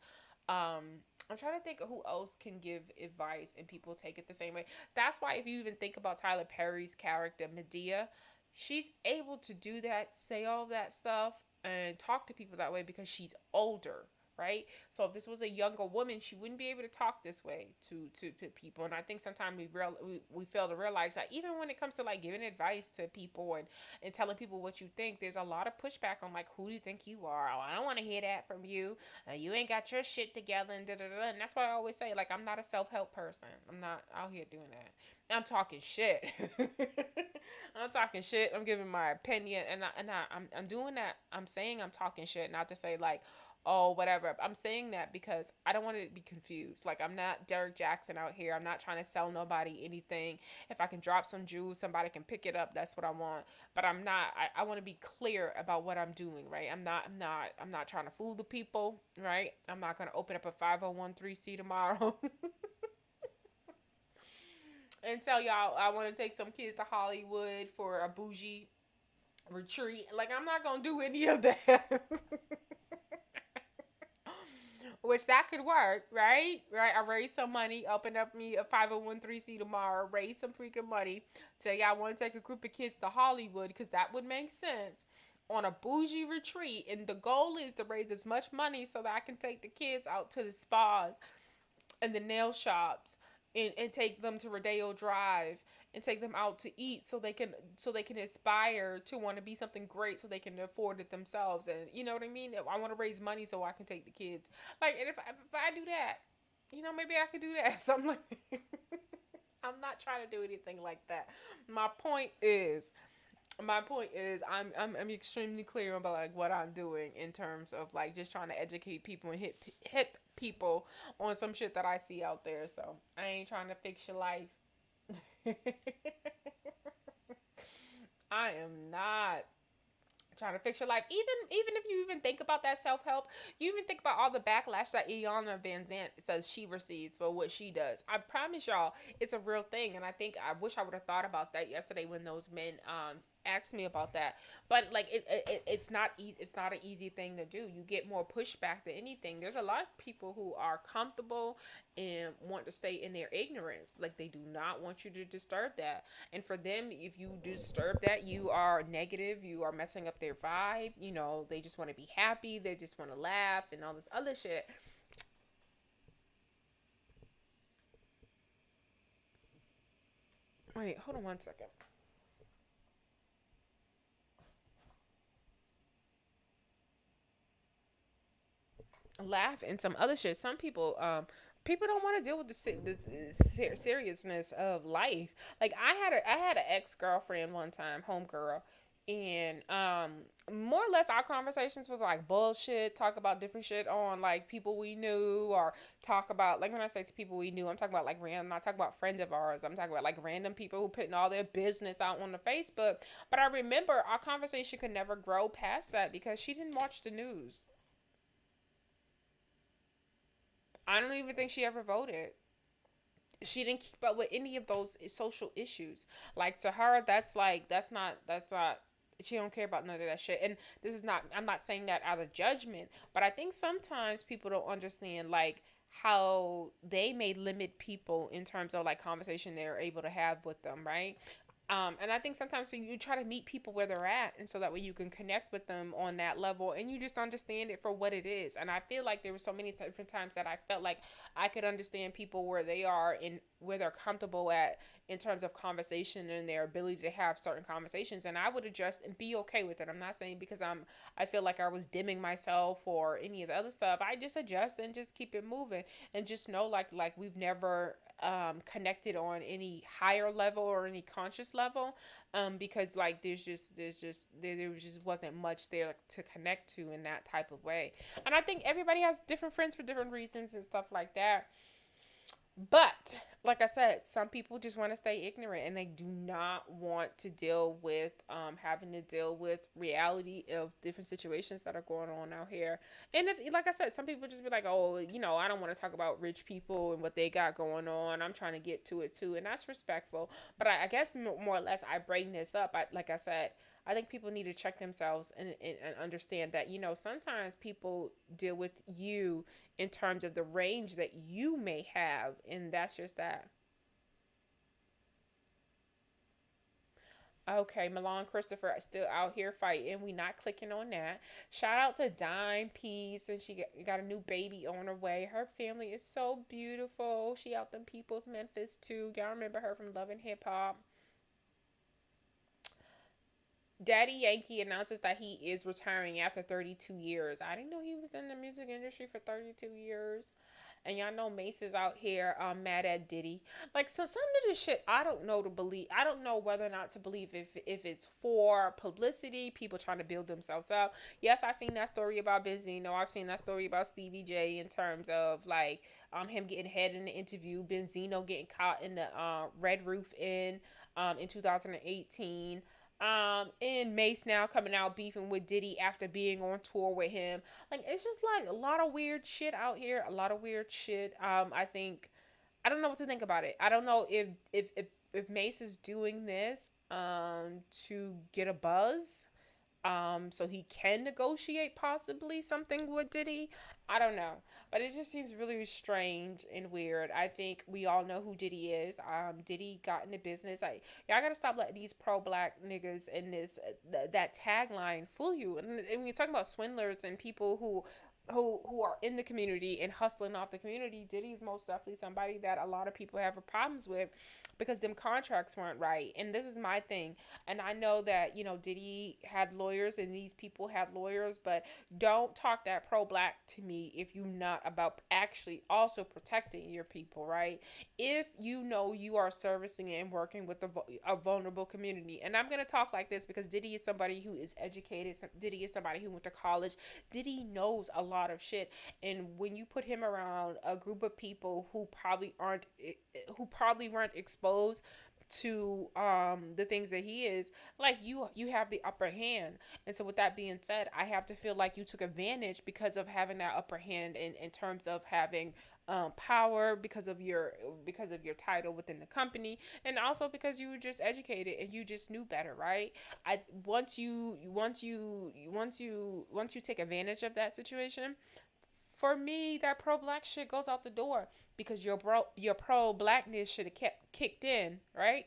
I'm trying to think of who else can give advice and people take it the same way. That's why if you even think about Tyler Perry's character, Medea, she's able to do that, say all that stuff, and talk to people that way because she's older, right? So if this was a younger woman, she wouldn't be able to talk this way to people. And I think sometimes we fail to realize that even when it comes to like giving advice to people and telling people what you think, there's a lot of pushback on like, who do you think you are? Oh, I don't want to hear that from you. You ain't got your shit together and da da da. And that's why I always say, like, I'm not a self help person. I'm not out here doing that. I'm talking shit. I'm talking shit. I'm giving my opinion, I'm doing that. I'm saying I'm talking shit, not to say like, oh, whatever. I'm saying that because I don't want to be confused. Like, I'm not Derek Jackson out here. I'm not trying to sell nobody anything. If I can drop some jewels, somebody can pick it up. That's what I want. But I'm not. I want to be clear about what I'm doing. Right. I'm not trying to fool the people. Right. I'm not gonna open up a 501(c) tomorrow. And tell y'all I want to take some kids to Hollywood for a bougie retreat. Like, I'm not gonna do any of that. Which that could work, right? Right? I raise some money, open up me a 501(c) tomorrow, raise some freaking money. Tell y'all I want to take a group of kids to Hollywood because that would make sense on a bougie retreat. And the goal is to raise as much money so that I can take the kids out to the spas and the nail shops and take them to Rodeo Drive and take them out to eat so they can aspire to want to be something great so they can afford it themselves. And you know what I mean? I want to raise money so I can take the kids. Like, and if I do that, maybe I could do that. Something like I'm not trying to do anything like that. My point is I'm extremely clear about like what I'm doing in terms of like just trying to educate people and hit people on some shit that I see out there. So I ain't trying to fix your life. I am not trying to fix your life. Even if you even think about that self-help, you even think about all the backlash that Iyanla Vanzant says she receives for what she does. I promise y'all it's a real thing. And I think I wish I would have thought about that yesterday when those men asked me about that. But like it's not an easy thing to do. You get more pushback than anything. There's a lot of people who are comfortable and want to stay in their ignorance. Like, they do not want you to disturb that. And for them, if you disturb that, you are negative, you are messing up their vibe. They just want to be happy, they just want to laugh and all this other shit. Wait, hold on one second. Laugh and some other shit. Some people don't want to deal with the seriousness of life. Like, I had an ex-girlfriend one time, homegirl, and more or less our conversations was like bullshit, talk about different shit on like people we knew, or talk about, like, when I say to people we knew, I'm talking about like random, I'm not talking about friends of ours, I'm talking about like random people who putting all their business out on the Facebook. But I remember our conversation could never grow past that because she didn't watch the news. I don't even think she ever voted. She didn't keep up with any of those social issues. Like, to her, that's not she don't care about none of that shit. And this is not, I'm not saying that out of judgment, but I think sometimes people don't understand like how they may limit people in terms of like conversation they're able to have with them, right? And I think sometimes so you try to meet people where they're at, and so that way you can connect with them on that level, and you just understand it for what it is. And I feel like there were so many different times that I felt like I could understand people where they are and where they're comfortable at in terms of conversation and their ability to have certain conversations, and I would adjust and be okay with it. I'm not saying because I feel like I was dimming myself or any of the other stuff. I just adjust and just keep it moving, and just know like we've never connected on any higher level or any conscious level, because like there just wasn't much there to connect to in that type of way. And I think everybody has different friends for different reasons and stuff like that. But like I said, some people just want to stay ignorant and they do not want to deal with having to deal with reality of different situations that are going on out here. And if, like I said, some people just be like, oh, I don't want to talk about rich people and what they got going on. I'm trying to get to it too, and that's respectful. But I guess more or less I bring this up. Like I said, I think people need to check themselves and understand that, sometimes people deal with you in terms of the range that you may have, and that's just that. Okay, Milan Christopher still out here fighting. We not clicking on that. Shout out to Dime Peace, and she got a new baby on her way. Her family is so beautiful. She out them people's Memphis too. Y'all remember her from Love and Hip Hop. Daddy Yankee announces that he is retiring after 32 years. I didn't know he was in the music industry for 32 years. And y'all know Mace is out here mad at Diddy. Like, so some of this shit I don't know to believe. I don't know whether or not to believe if it's for publicity, people trying to build themselves up. Yes, I've seen that story about Benzino. I've seen that story about Stevie J in terms of like him getting head in the interview, Benzino getting caught in the Red Roof in 2018. And Mace now coming out beefing with Diddy after being on tour with him. Like, it's just like a lot of weird shit out here. A lot of weird shit. I think I don't know what to think about it. I don't know if Mace is doing this to get a buzz, so he can negotiate possibly something with Diddy. I don't know, but it just seems really strange and weird. I think we all know who Diddy is. Diddy got into business. Like, y'all gotta stop letting these pro black niggas and this that tagline fool you. And when you're talking about swindlers and people who are in the community and hustling off the community, Diddy's most definitely somebody that a lot of people have problems with because them contracts weren't right. And this is my thing. And I know that, Diddy had lawyers and these people had lawyers, but don't talk that pro-black to me if you're not about actually also protecting your people, right? If you know you are servicing and working with a vulnerable community. And I'm going to talk like this because Diddy is somebody who is educated. Diddy is somebody who went to college. Diddy knows a lot of shit, and when you put him around a group of people who probably weren't exposed to the things that he is, like, you have the upper hand. And so with that being said, I have to feel like you took advantage because of having that upper hand in terms of having power because of your title within the company, and also because you were just educated and you just knew better, right? Once you take advantage of that situation, for me, that pro black shit goes out the door because your pro blackness should have kept kicked in, right?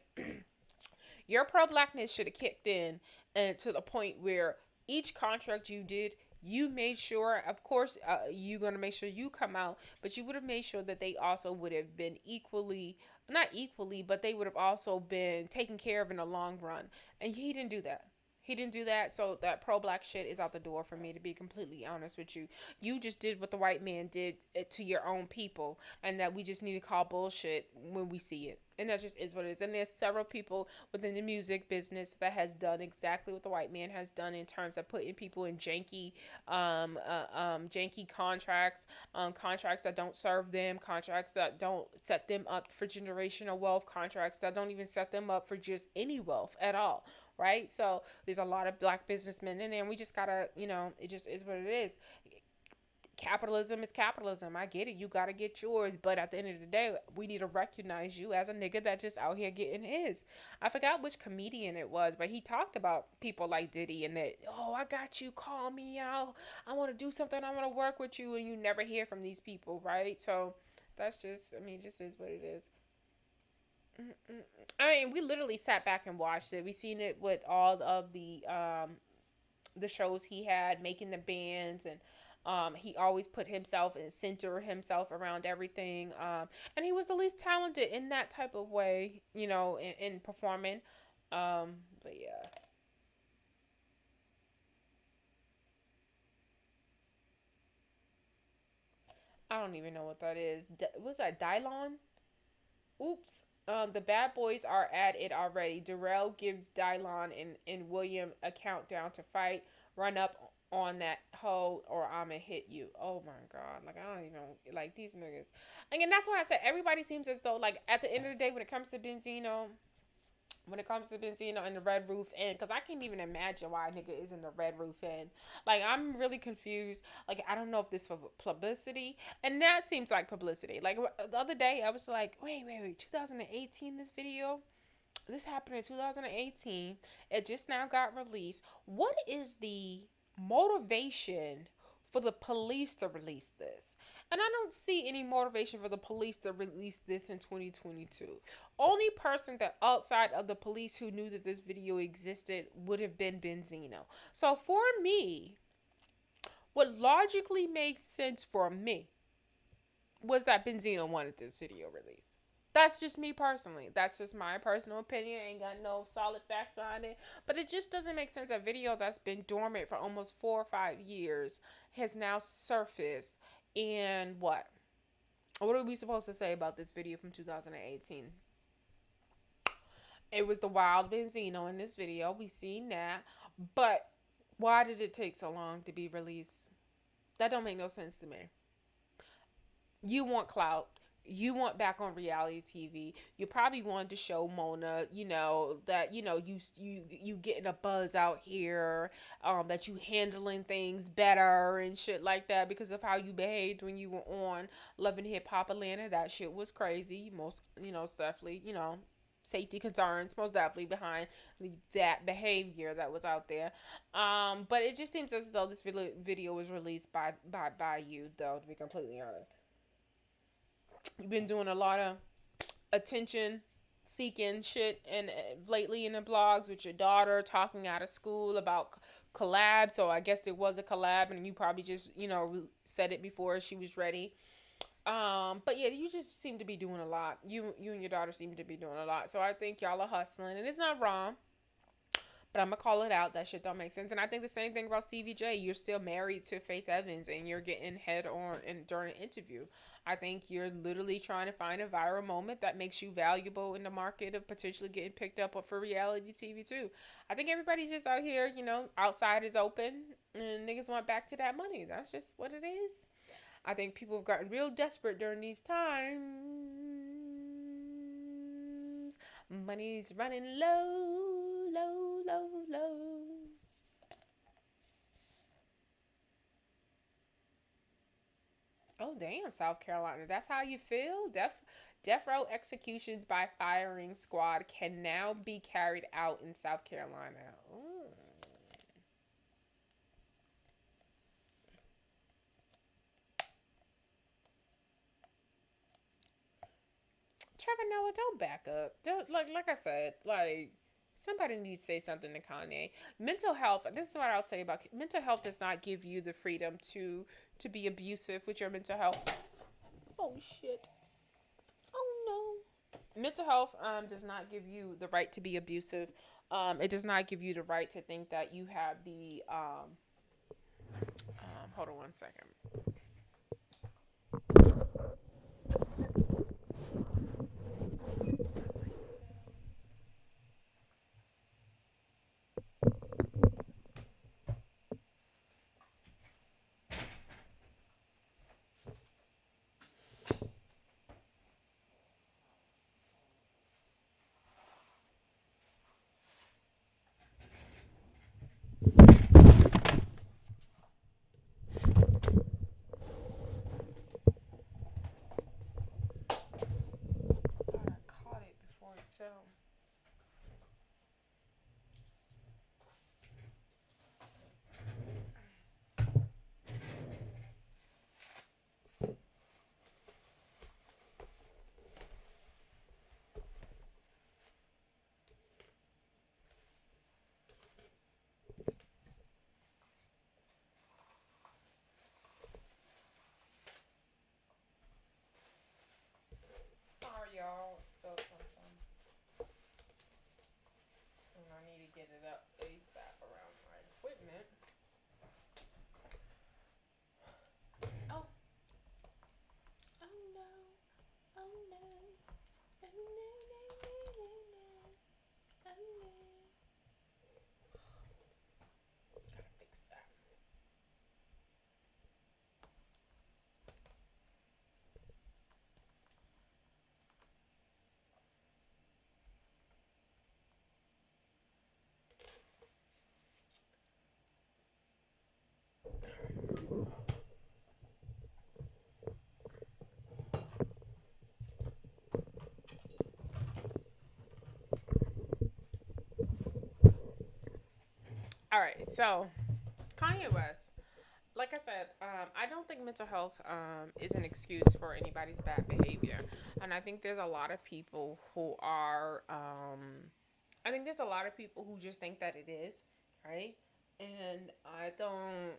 Your pro blackness should have kicked in, and to the point where each contract you did, you made sure, of course, you're going to make sure you come out, but you would have made sure that they also would have been not equally, but they would have also been taken care of in the long run. And he didn't do that. He didn't do that, so that pro-black shit is out the door for me, to be completely honest with you. You just did what the white man did to your own people, and that we just need to call bullshit when we see it. And that just is what it is. And there's several people within the music business that has done exactly what the white man has done in terms of putting people in janky contracts, contracts that don't serve them, contracts that don't set them up for generational wealth, contracts that don't even set them up for just any wealth at all. Right? So there's a lot of black businessmen in there, and we just gotta, it just is what it is. Capitalism is capitalism. I get it. You gotta get yours, but at the end of the day, we need to recognize you as a nigga that just out here getting his. I forgot which comedian it was, but he talked about people like Diddy and that, oh, I got you, call me, I want to do something, I want to work with you, and you never hear from these people, right? So that's just, it just is what it is. I mean, we literally sat back and watched it. We seen it with all of the shows he had, making the bands, and he always put himself and center himself around everything. And he was the least talented in that type of way, in performing. But yeah. I don't even know what that is. Was that Dylon? Oops. The bad boys are at it already. Darrell gives Dylon and William a countdown to fight. Run up on that hoe or I'ma hit you. Oh my god. Like, I don't even, like, these niggas. Again, that's why I said everybody seems as though, like, at the end of the day, when it comes to Benzino and the Red Roof Inn, because I can't even imagine why a nigga is in the Red Roof Inn. Like, I'm really confused. Like, I don't know if this is for publicity, and that seems like publicity. Like, the other day, I was like, wait, 2018, this video? This happened in 2018. It just now got released. What is the motivation for the police to release this? And I don't see any motivation for the police to release this in 2022. Only person that outside of the police who knew that this video existed would have been Benzino. So for me, what logically makes sense for me was that Benzino wanted this video released. That's just me personally. That's just my personal opinion. Ain't got no solid facts behind it. But it just doesn't make sense. A video that's been dormant for almost 4 or 5 years has now surfaced. And what? What are we supposed to say about this video from 2018? It was the wild Benzino in this video. We seen that. But why did it take so long to be released? That don't make no sense to me. You want clout. You want back on reality TV. You probably wanted to show Mona, that you getting a buzz out here, that you handling things better and shit like that because of how you behaved when you were on Love and Hip Hop Atlanta. That shit was crazy. Most, definitely, safety concerns most definitely behind that behavior that was out there. But it just seems as though this video was released by you, though, to be completely honest. You've been doing a lot of attention seeking shit and lately in the blogs with your daughter talking out of school about collab. So I guess there was a collab and you probably just, said it before she was ready. But yeah, you just seem to be doing a lot. You and your daughter seem to be doing a lot. So I think y'all are hustling and it's not wrong. But I'm going to call it out. That shit don't make sense. And I think the same thing about Stevie J. You're still married to Faith Evans and you're getting head on during an interview. I think you're literally trying to find a viral moment that makes you valuable in the market of potentially getting picked up for reality TV too. I think everybody's just out here, outside is open and niggas want back to that money. That's just what it is. I think people have gotten real desperate during these times. Money's running low, low, low, low. Oh, damn, South Carolina. That's how you feel? Death row executions by firing squad can now be carried out in South Carolina. Ooh. Trevor Noah, don't back up. Don't, like I said, somebody needs to say something to Kanye. Mental health, this is what I'll say about mental health does not give you the freedom to be abusive with your mental health. Oh shit. Oh no. Mental health does not give you the right to be abusive. It does not give you the right to think that you have the hold on 1 second. Sorry, y'all. Spelled something. And I need to get it up ASAP around my equipment. Oh. Oh no. Oh no. Oh no, no, no, no, no. Oh no. Gotta fix that. All right, so Kanye West. Like I said, I don't think mental health is an excuse for anybody's bad behavior, and I think there's a lot of people who are. I think there's a lot of people who just think that it is, right? And I don't.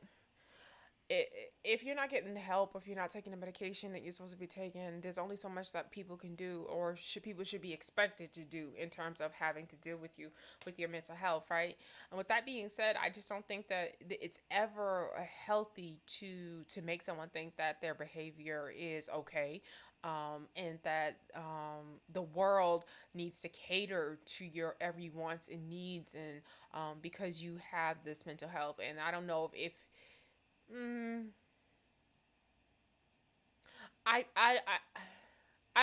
If you're not getting help, if you're not taking the medication that you're supposed to be taking, there's only so much that people can do, or people should be expected to do in terms of having to deal with you with your mental health, right? And with that being said, I just don't think that it's ever healthy to make someone think that their behavior is okay. And that the world needs to cater to your every wants and needs, and because you have this mental health. And I don't know if mm, I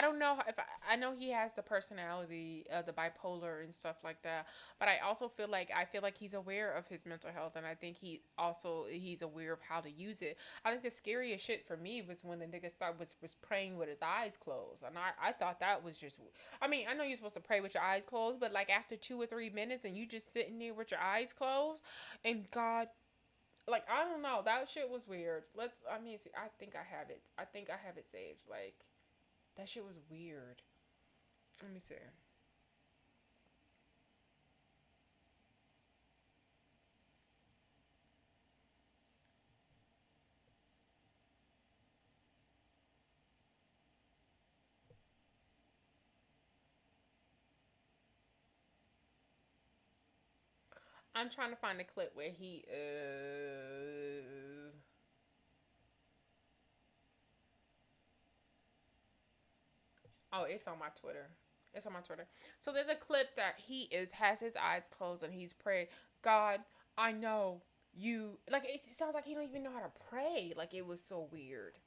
don't know if I know he has the personality, the bipolar and stuff like that, but I feel like he's aware of his mental health, and I think he's aware of how to use it. I think the scariest shit for me was when the nigga was praying with his eyes closed, and I thought that was just. I mean, I know you're supposed to pray with your eyes closed, but like after 2 or 3 minutes, and you just sitting there with your eyes closed, and God, like I don't know, that shit was weird. I mean, see, I think I have it. I think I have it saved. Like that shit was weird. Let me see. I'm trying to find a clip where he oh, it's on my Twitter. It's on my Twitter. So there's a clip that he is has his eyes closed and he's praying, God, I know you, like it sounds like he don't even know how to pray. Like it was so weird.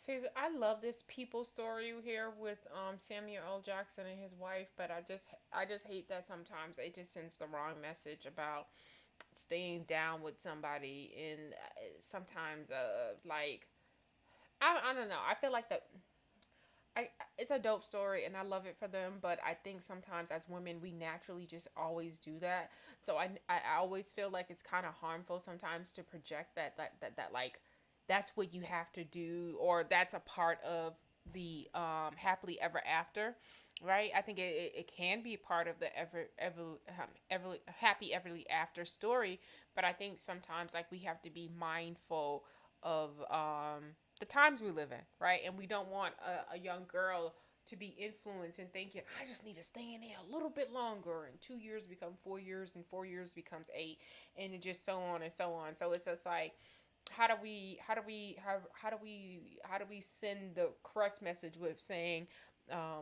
See, I love this people story here with Samuel L. Jackson and his wife, but I just hate that sometimes it just sends the wrong message about staying down with somebody, and sometimes like I don't know. I feel like that I it's a dope story and I love it for them, but I think sometimes as women we naturally just always do that. So I always feel like it's kind of harmful sometimes to project that like that's what you have to do, or that's a part of the happily ever after, right? I think it can be part of the ever happy everly after story, but I think sometimes like we have to be mindful of the times we live in, right? And we don't want a young girl to be influenced and thinking, I just need to stay in there a little bit longer, and 2 years become 4 years, and 4 years becomes 8, and it just so on and so on. So it's just like, how do we send the correct message with saying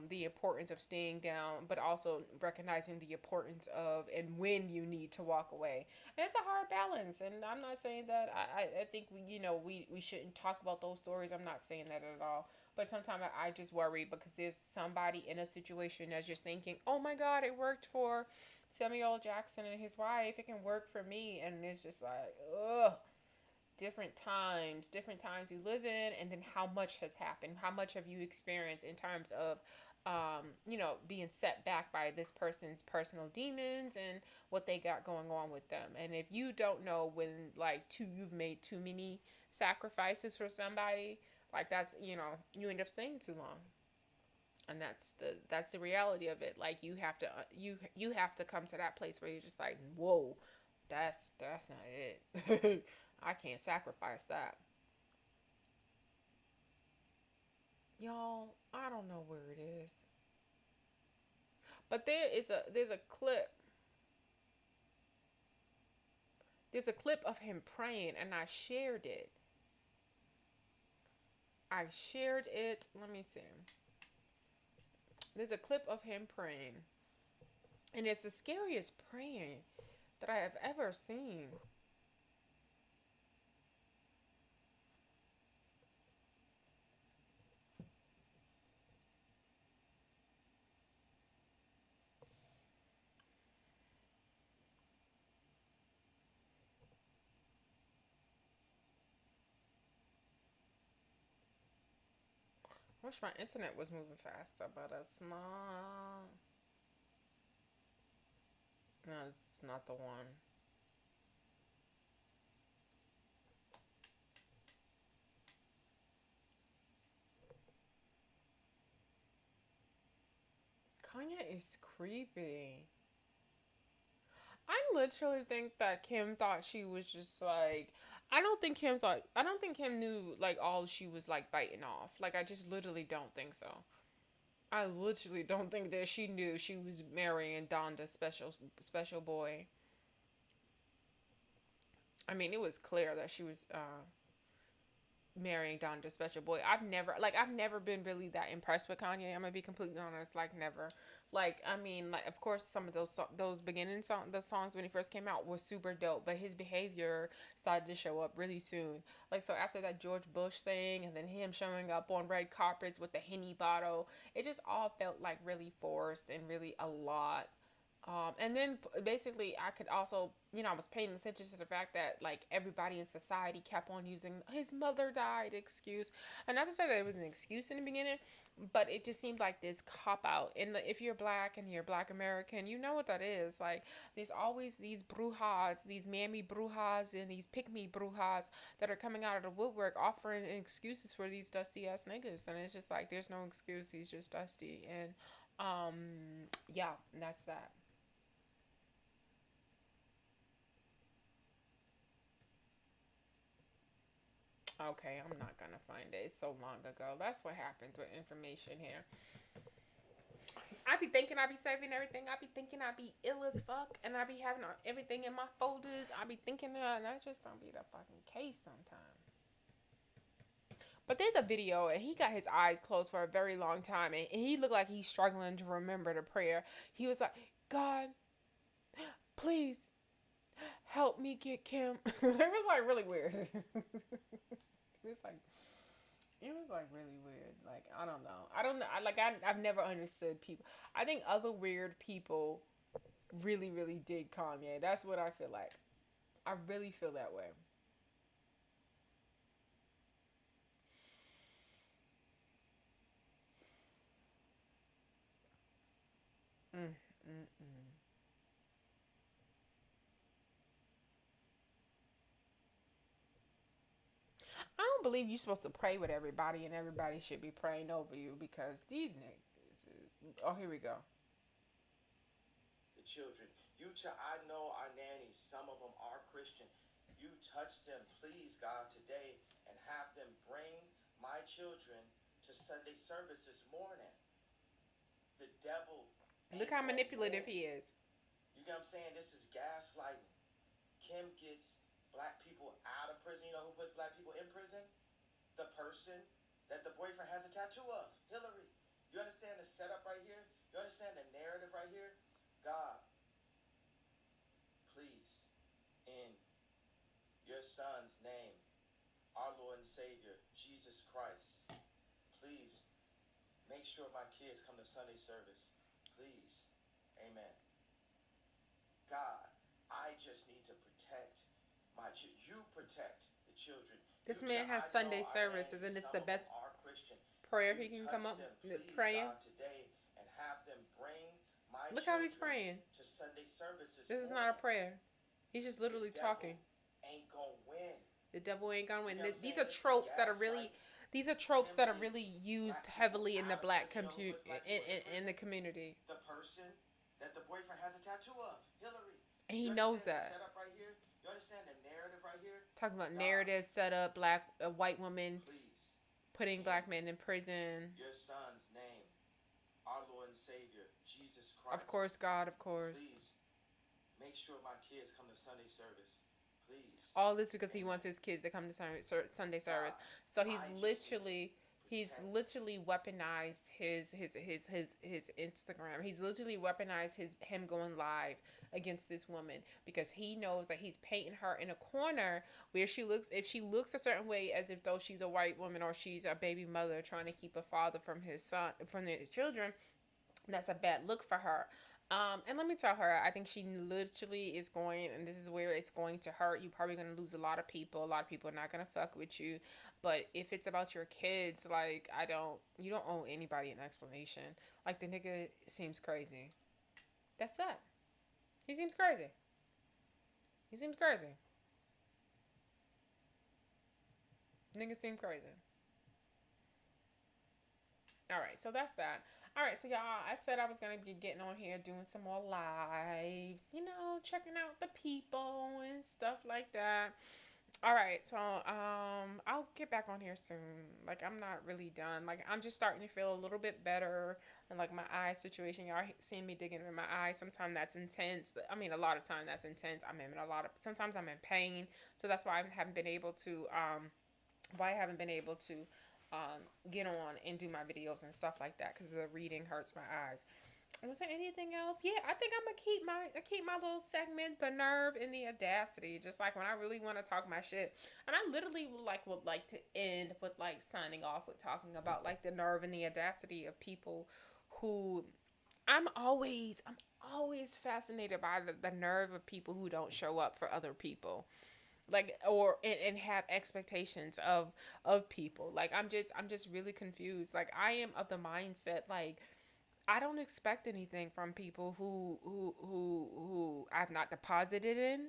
the importance of staying down, but also recognizing the importance of and when you need to walk away. And it's a hard balance. And I'm not saying that I think we shouldn't talk about those stories. I'm not saying that at all. But sometimes I just worry because there's somebody in a situation that's just thinking, oh my God, it worked for Samuel Jackson and his wife. It can work for me. And it's just like, ugh, different times you live in, and then how much has happened, how much have you experienced in terms of being set back by this person's personal demons and what they got going on with them. And if you don't know when you've made too many sacrifices for somebody, like that's you end up staying too long. And that's the reality of it. Like you have to you have to come to that place where you're just like, whoa, that's not it. I can't sacrifice that. Y'all, I don't know where it is. But there's a clip. There's a clip of him praying, and I shared it. Let me see. There's a clip of him praying, and it's the scariest praying that I have ever seen. I wish my internet was moving faster, but it's not. No, it's not the one. Kanye is creepy. I literally think that Kim thought she was just like. I don't think Kim knew like all she was like biting off. Like, I just literally don't think so. I literally don't think that she knew she was marrying Donda's special boy. I mean, it was clear that she was marrying Donda's special boy. I've never been really that impressed with Kanye. I'm gonna be completely honest, like never. Like, I mean, like, of course some of those beginning the songs when he first came out were super dope, but his behavior started to show up really soon. Like, so after that George Bush thing, and then him showing up on red carpets with the Henny bottle, it just all felt like really forced and really a lot. And then basically, I could also, I was paying attention to the fact that like everybody in society kept on using his mother died excuse, and not to say that it was an excuse in the beginning, but it just seemed like this cop out. And if you're black and you're Black American, you know what that is. Like, there's always these brujas, these mammy brujas, and these pick me brujas that are coming out of the woodwork offering excuses for these dusty ass niggas, and it's just like there's no excuse. He's just dusty, and yeah, that's that. Okay, I'm not gonna find it. It's so long ago. That's what happens with information here. I be thinking I be saving everything. I be thinking I be ill as fuck, and I be having everything in my folders. I be thinking that, and that just don't be the fucking case sometimes. But there's a video, and he got his eyes closed for a very long time, and he looked like he's struggling to remember the prayer. He was like, "God, please help me get Kim." It was like really weird. It was like really weird. Like, I don't know. I don't know. I've never understood people. I think other weird people really really dig Kanye. That's what I feel like. I really feel that way. Mm, mm, mm. I don't believe you're supposed to pray with everybody and everybody should be praying over you, because these niggas. Oh, here we go.
The children. I know our nannies, some of them are Christian. You touch them, please, God, today, and have them bring my children to Sunday service this morning. The devil.
Look how manipulative he is.
You get what I'm saying? This is gaslighting. Kim gets black people out of prison. You know who puts black people in prison? The person that the boyfriend has a tattoo of, Hillary. You understand the setup right here? You understand the narrative right here? God, please, in your son's name, our Lord and Savior, Jesus Christ, please make sure my kids come to Sunday service. Please. Amen. God, I just need to protect you protect the children.
This man has Sunday service. Isn't this the best prayer he can come up with praying?
Today and have them bring my
Look how he's praying.
To Sunday services.
This is not a prayer. He's just literally talking.
Ain't gonna win.
The devil ain't gonna win.
You know
These are tropes that are really. These are tropes that are really used heavily in the black in the community.
The person that the boyfriend has a tattoo of, Hillary.
And he knows that.
Setup right here? You understand the narrative right here?
Talking about narrative setup, a white woman
please,
putting black men in prison.
Your son's name, our Lord and Savior, Jesus Christ.
Of course, God, of course.
Please, make sure my kids come to Sunday service. Please.
All this because he
Amen.
wants his kids to come to Sunday service.
God,
So
I just need to
he's
protect.
literally weaponized his Instagram. He's literally weaponized him going live against this woman because he knows that he's painting her in a corner where she looks, if she looks a certain way, as if though she's a white woman or she's a baby mother trying to keep a father from his children, that's a bad look for her. And let me tell her, I think she literally is going, and this is where it's going to hurt. You're probably going to lose a lot of people. A lot of people are not going to fuck with you. But if it's about your kids, like, you don't owe anybody an explanation. Like, the nigga seems crazy. That's that. He seems crazy. He seems crazy. Nigga seem crazy. All right, so that's that. All right, so y'all, I said I was gonna be getting on here doing some more lives, checking out the people and stuff like that. All right, so I'll get back on here soon. Like, I'm not really done. Like, I'm just starting to feel a little bit better. And like my eye situation, y'all seeing me digging in my eye. Sometimes that's intense. I mean, a lot of time that's intense. Sometimes I'm in pain. So that's why I haven't been able to get on and do my videos and stuff like that, because the reading hurts my eyes. Was there anything else? Yeah, I think I'm gonna keep my little segment, the nerve and the audacity, just like when I really want to talk my shit. And I literally would like to end with like signing off with talking about like the nerve and the audacity of people who I'm always fascinated by the nerve of people who don't show up for other people, like, or and have expectations of people. Like, I'm just really confused. Like, I am of the mindset, like, I don't expect anything from people who I've not deposited in,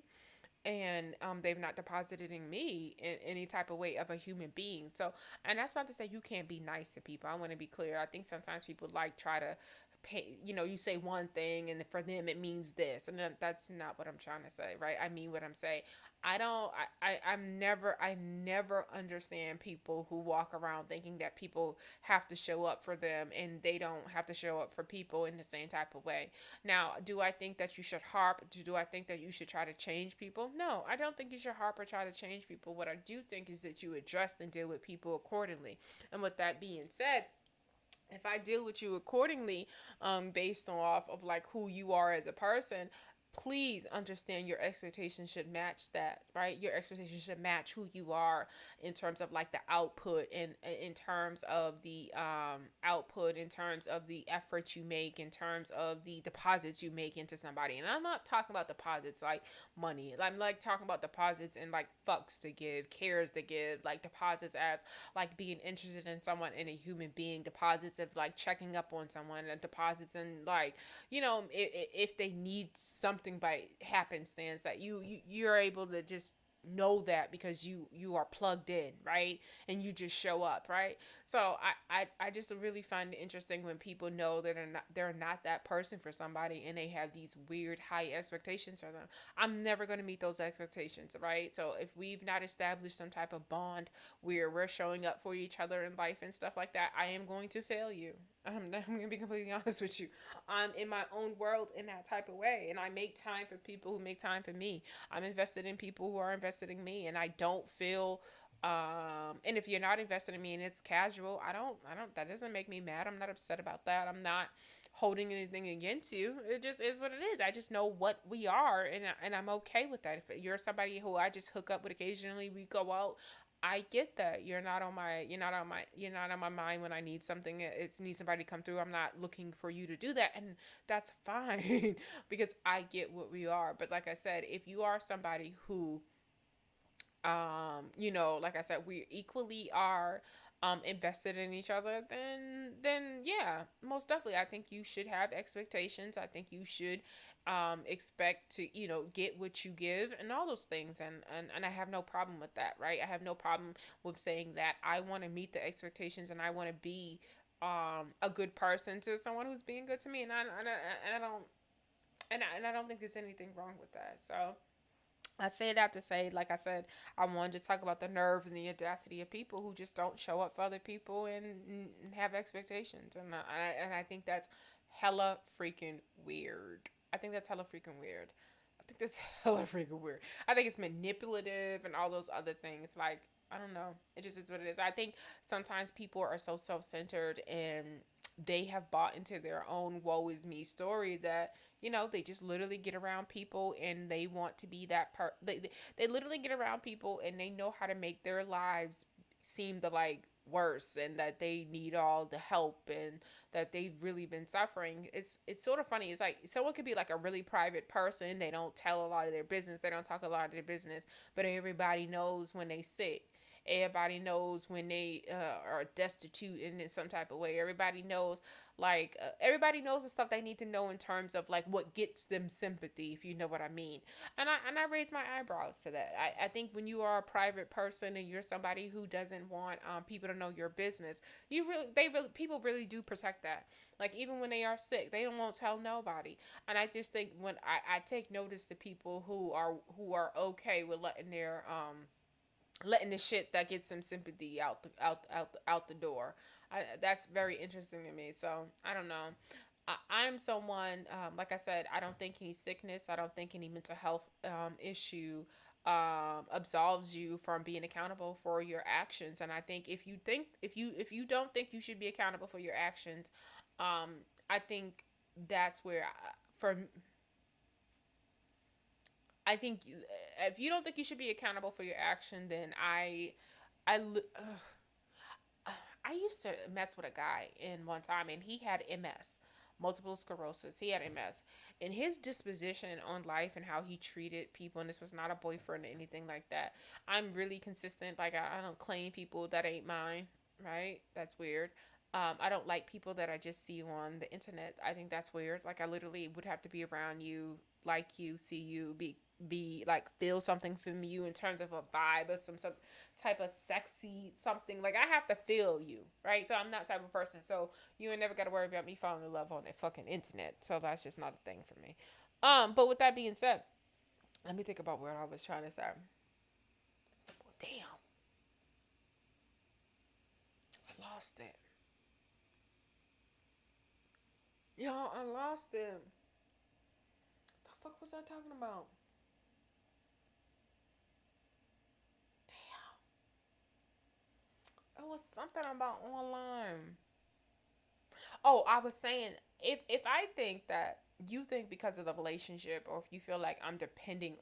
and they've not deposited in me in any type of way of a human being. So, and that's not to say you can't be nice to people. I want to be clear. I think sometimes people like try to pay, you say one thing and for them it means this, and that's not what I'm trying to say, right? I mean what I'm saying. I don't I never understand people who walk around thinking that people have to show up for them and they don't have to show up for people in the same type of way. Now, do I think that you should harp? Do I think that you should try to change people? No, I don't think you should harp or try to change people. What I do think is that you address and deal with people accordingly. And with that being said, if I deal with you accordingly, based off of like who you are as a person, please understand your expectations should match that, right? Your expectations should match who you are in terms of like the output, and in terms of the output, in terms of the effort you make, in terms of the deposits you make into somebody. And I'm not talking about deposits like money. I'm like talking about deposits and like fucks to give, cares to give, like deposits as like being interested in someone, in a human being, deposits of like checking up on someone, and deposits and like, if they need something by happenstance, that you're able to just know that because you are plugged in, right? And you just show up, right? So I just really find it interesting when people know that they're not that person for somebody, and they have these weird high expectations for them. I'm never going to meet those expectations, right? So if we've not established some type of bond where we're showing up for each other in life and stuff like that, I am going to fail you. I'm going to be completely honest with you. I'm in my own world in that type of way, and I make time for people who make time for me. I'm invested in people who are invested in me, and I don't feel and if you're not invested in me and it's casual, I don't that doesn't make me mad. I'm not upset about that. I'm not holding anything against you. It just is what it is. I just know what we are, and I'm okay with that. If you're somebody who I just hook up with occasionally, we go out, I get that. You're not on my mind when I need something. It's need somebody to come through. I'm not looking for you to do that, and that's fine because I get what we are. But like I said, if you are somebody who like I said, we equally are invested in each other, then yeah, most definitely I think you should have expectations. I think you should expect to get what you give and all those things, and I have no problem with that, right? I have no problem with saying that I want to meet the expectations, and I want to be a good person to someone who's being good to me, and I don't think there's anything wrong with that. So I say that to say, like I said, I wanted to talk about the nerve and the audacity of people who just don't show up for other people and have expectations, and I think that's hella freaking weird. I think that's hella freaking weird. think that's hella freaking weird. I think it's manipulative and all those other things. Like, I don't know. It just is what it is. I think sometimes people are so self centered and they have bought into their own woe is me story that, they just literally get around people and they want to be that they literally get around people and they know how to make their lives seem the like worse, and that they need all the help, and that they've really been suffering. It's sort of funny. It's like someone could be like a really private person. They don't tell a lot of their business. They don't talk a lot of their business, but everybody knows when they sick. Everybody knows when they are destitute in some type of way. Everybody knows the stuff they need to know in terms of like what gets them sympathy, if you know what I mean. And I raise my eyebrows to that. I think when you are a private person and you're somebody who doesn't want people to know your business, people really do protect that. Like even when they are sick, they don't won't tell nobody. And I just think when I take notice to people who are okay with letting the shit that gets some sympathy out the door. That's very interesting to me. So I don't know. I'm someone, like I said, I don't think any sickness, I don't think any mental health issue absolves you from being accountable for your actions. And I think if you don't think you should be accountable for your actions, I think that's where for I think if you don't think you should be accountable for your action, then I, I used to mess with a guy in one time, and he had MS, multiple sclerosis. He had MS, and his disposition on life and how he treated people. And this was not a boyfriend or anything like that. I'm really consistent. Like I don't claim people that ain't mine. Right? That's weird. I don't like people that I just see on the internet. I think that's weird. Like I literally would have to be around you, like you, see you, be like feel something from you in terms of a vibe or some type of sexy something. Like I have to feel you, right? So I'm that type of person. So you ain't never got to worry about me falling in love on that fucking internet. So that's just not a thing for me. But with that being said, let me think about what I was trying to say. Well, damn, I lost it. Y'all, I lost it. The fuck was I talking about? It was something about online. Oh, I was saying if I think that you think because of the relationship, or if you feel like I'm dependent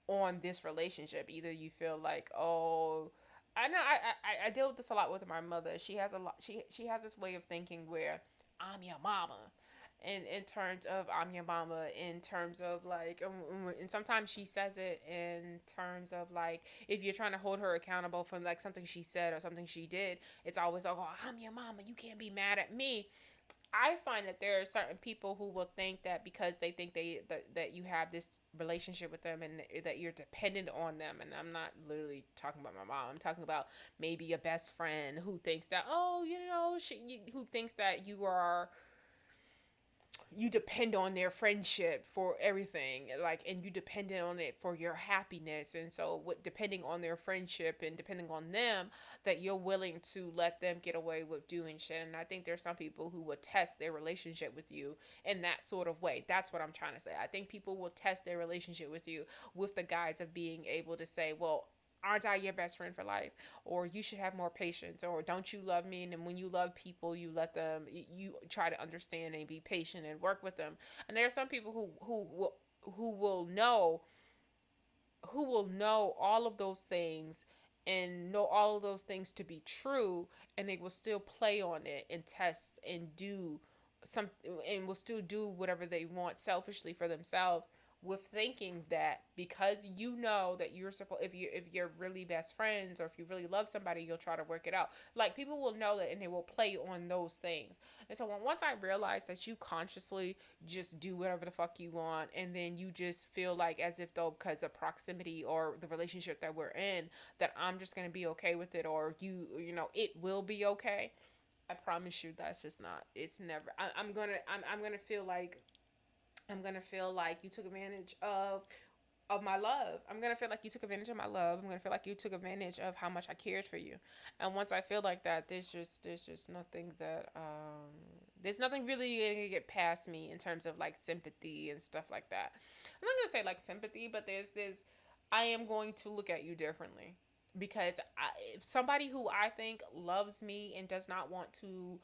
on this relationship, either you feel like, oh, I know I deal with this a lot with my mother. She has a lot. She has this way of thinking where I'm your mama, in terms of I'm your mama, in terms of like, and sometimes she says it in terms of like, if you're trying to hold her accountable for like something she said or something she did, it's always like, oh, I'm your mama, you can't be mad at me. I find that there are certain people who will think that because they think that you have this relationship with them and that you're dependent on them. And I'm not literally talking about my mom. I'm talking about maybe a best friend who thinks that, oh, who thinks that you depend on their friendship for everything, like, and you depend on it for your happiness. And so with depending on their friendship and depending on them, that you're willing to let them get away with doing shit. And I think there's some people who will test their relationship with you in that sort of way. That's what I'm trying to say. I think people will test their relationship with you with the guise of being able to say, well, aren't I your best friend for life? Or you should have more patience. Or don't you love me? And when you love people, you let them, you try to understand and be patient and work with them. And there are some people who will know all of those things and know all of those things to be true, and they will still play on it and test and do some, and will still do whatever they want selfishly for themselves, with thinking that because you know that you're supposed, if you're really best friends, or if you really love somebody, you'll try to work it out. Like people will know that and they will play on those things. And so once I realized that you consciously just do whatever the fuck you want, and then you just feel like as if though because of proximity or the relationship that we're in, that I'm just gonna be okay with it, or it will be okay. I promise you that's just not. It's never. I'm gonna feel like you took advantage of of my love. I'm gonna feel like you took advantage of my love. I'm gonna feel like you took advantage of how much I cared for you. And once I feel like that, there's just nothing that there's nothing really gonna get past me in terms of like sympathy and stuff like that. I'm not gonna say like sympathy, but there's I am going to look at you differently because if somebody who I think loves me and does not want to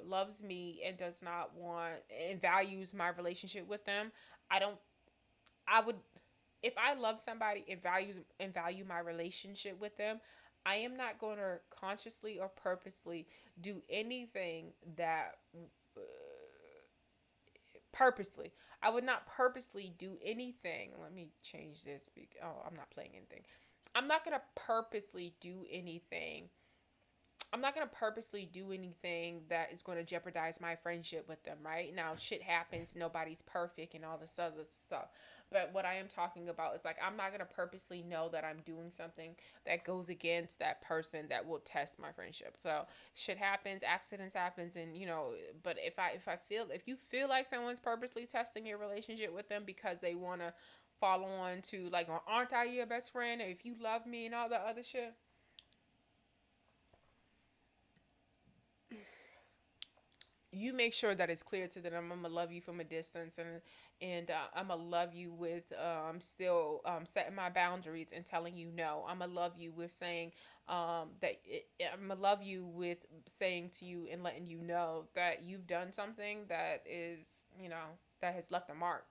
loves me and does not want and values my relationship with them, I don't I would if I love somebody and value my relationship with them, I am not going to consciously or purposely do anything that purposely. I would not purposely do anything. Let me change this. Oh, I'm not playing anything. I'm not going to purposely do anything. I'm not going to purposely do anything that is going to jeopardize my friendship with them, right? Now, shit happens. Nobody's perfect and all this other stuff. But what I am talking about is like, I'm not going to purposely know that I'm doing something that goes against that person that will test my friendship. So shit happens, accidents happens. And but if you feel like someone's purposely testing your relationship with them because they want to follow on to like, aren't I your best friend? Or if you love me and all the other shit, you make sure that it's clear to them. I'm gonna love you from a distance, and I'm gonna love you with still setting my boundaries and telling you no. I'm gonna love you with saying I'm gonna love you with saying to you and letting you know that you've done something that is that has left a mark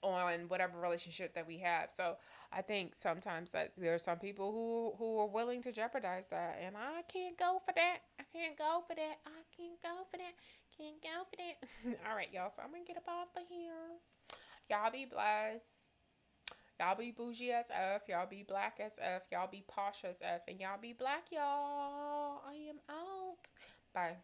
on whatever relationship that we have. So I think sometimes that there are some people who are willing to jeopardize that, and I can't go for that. I can't go for that. I can't go for that. Can't go for that. All right, y'all. So I'm gonna get up off of here. Y'all be blessed. Y'all be bougie as F. Y'all be black as F. Y'all be posh as F. And y'all be black, y'all. I am out. Bye.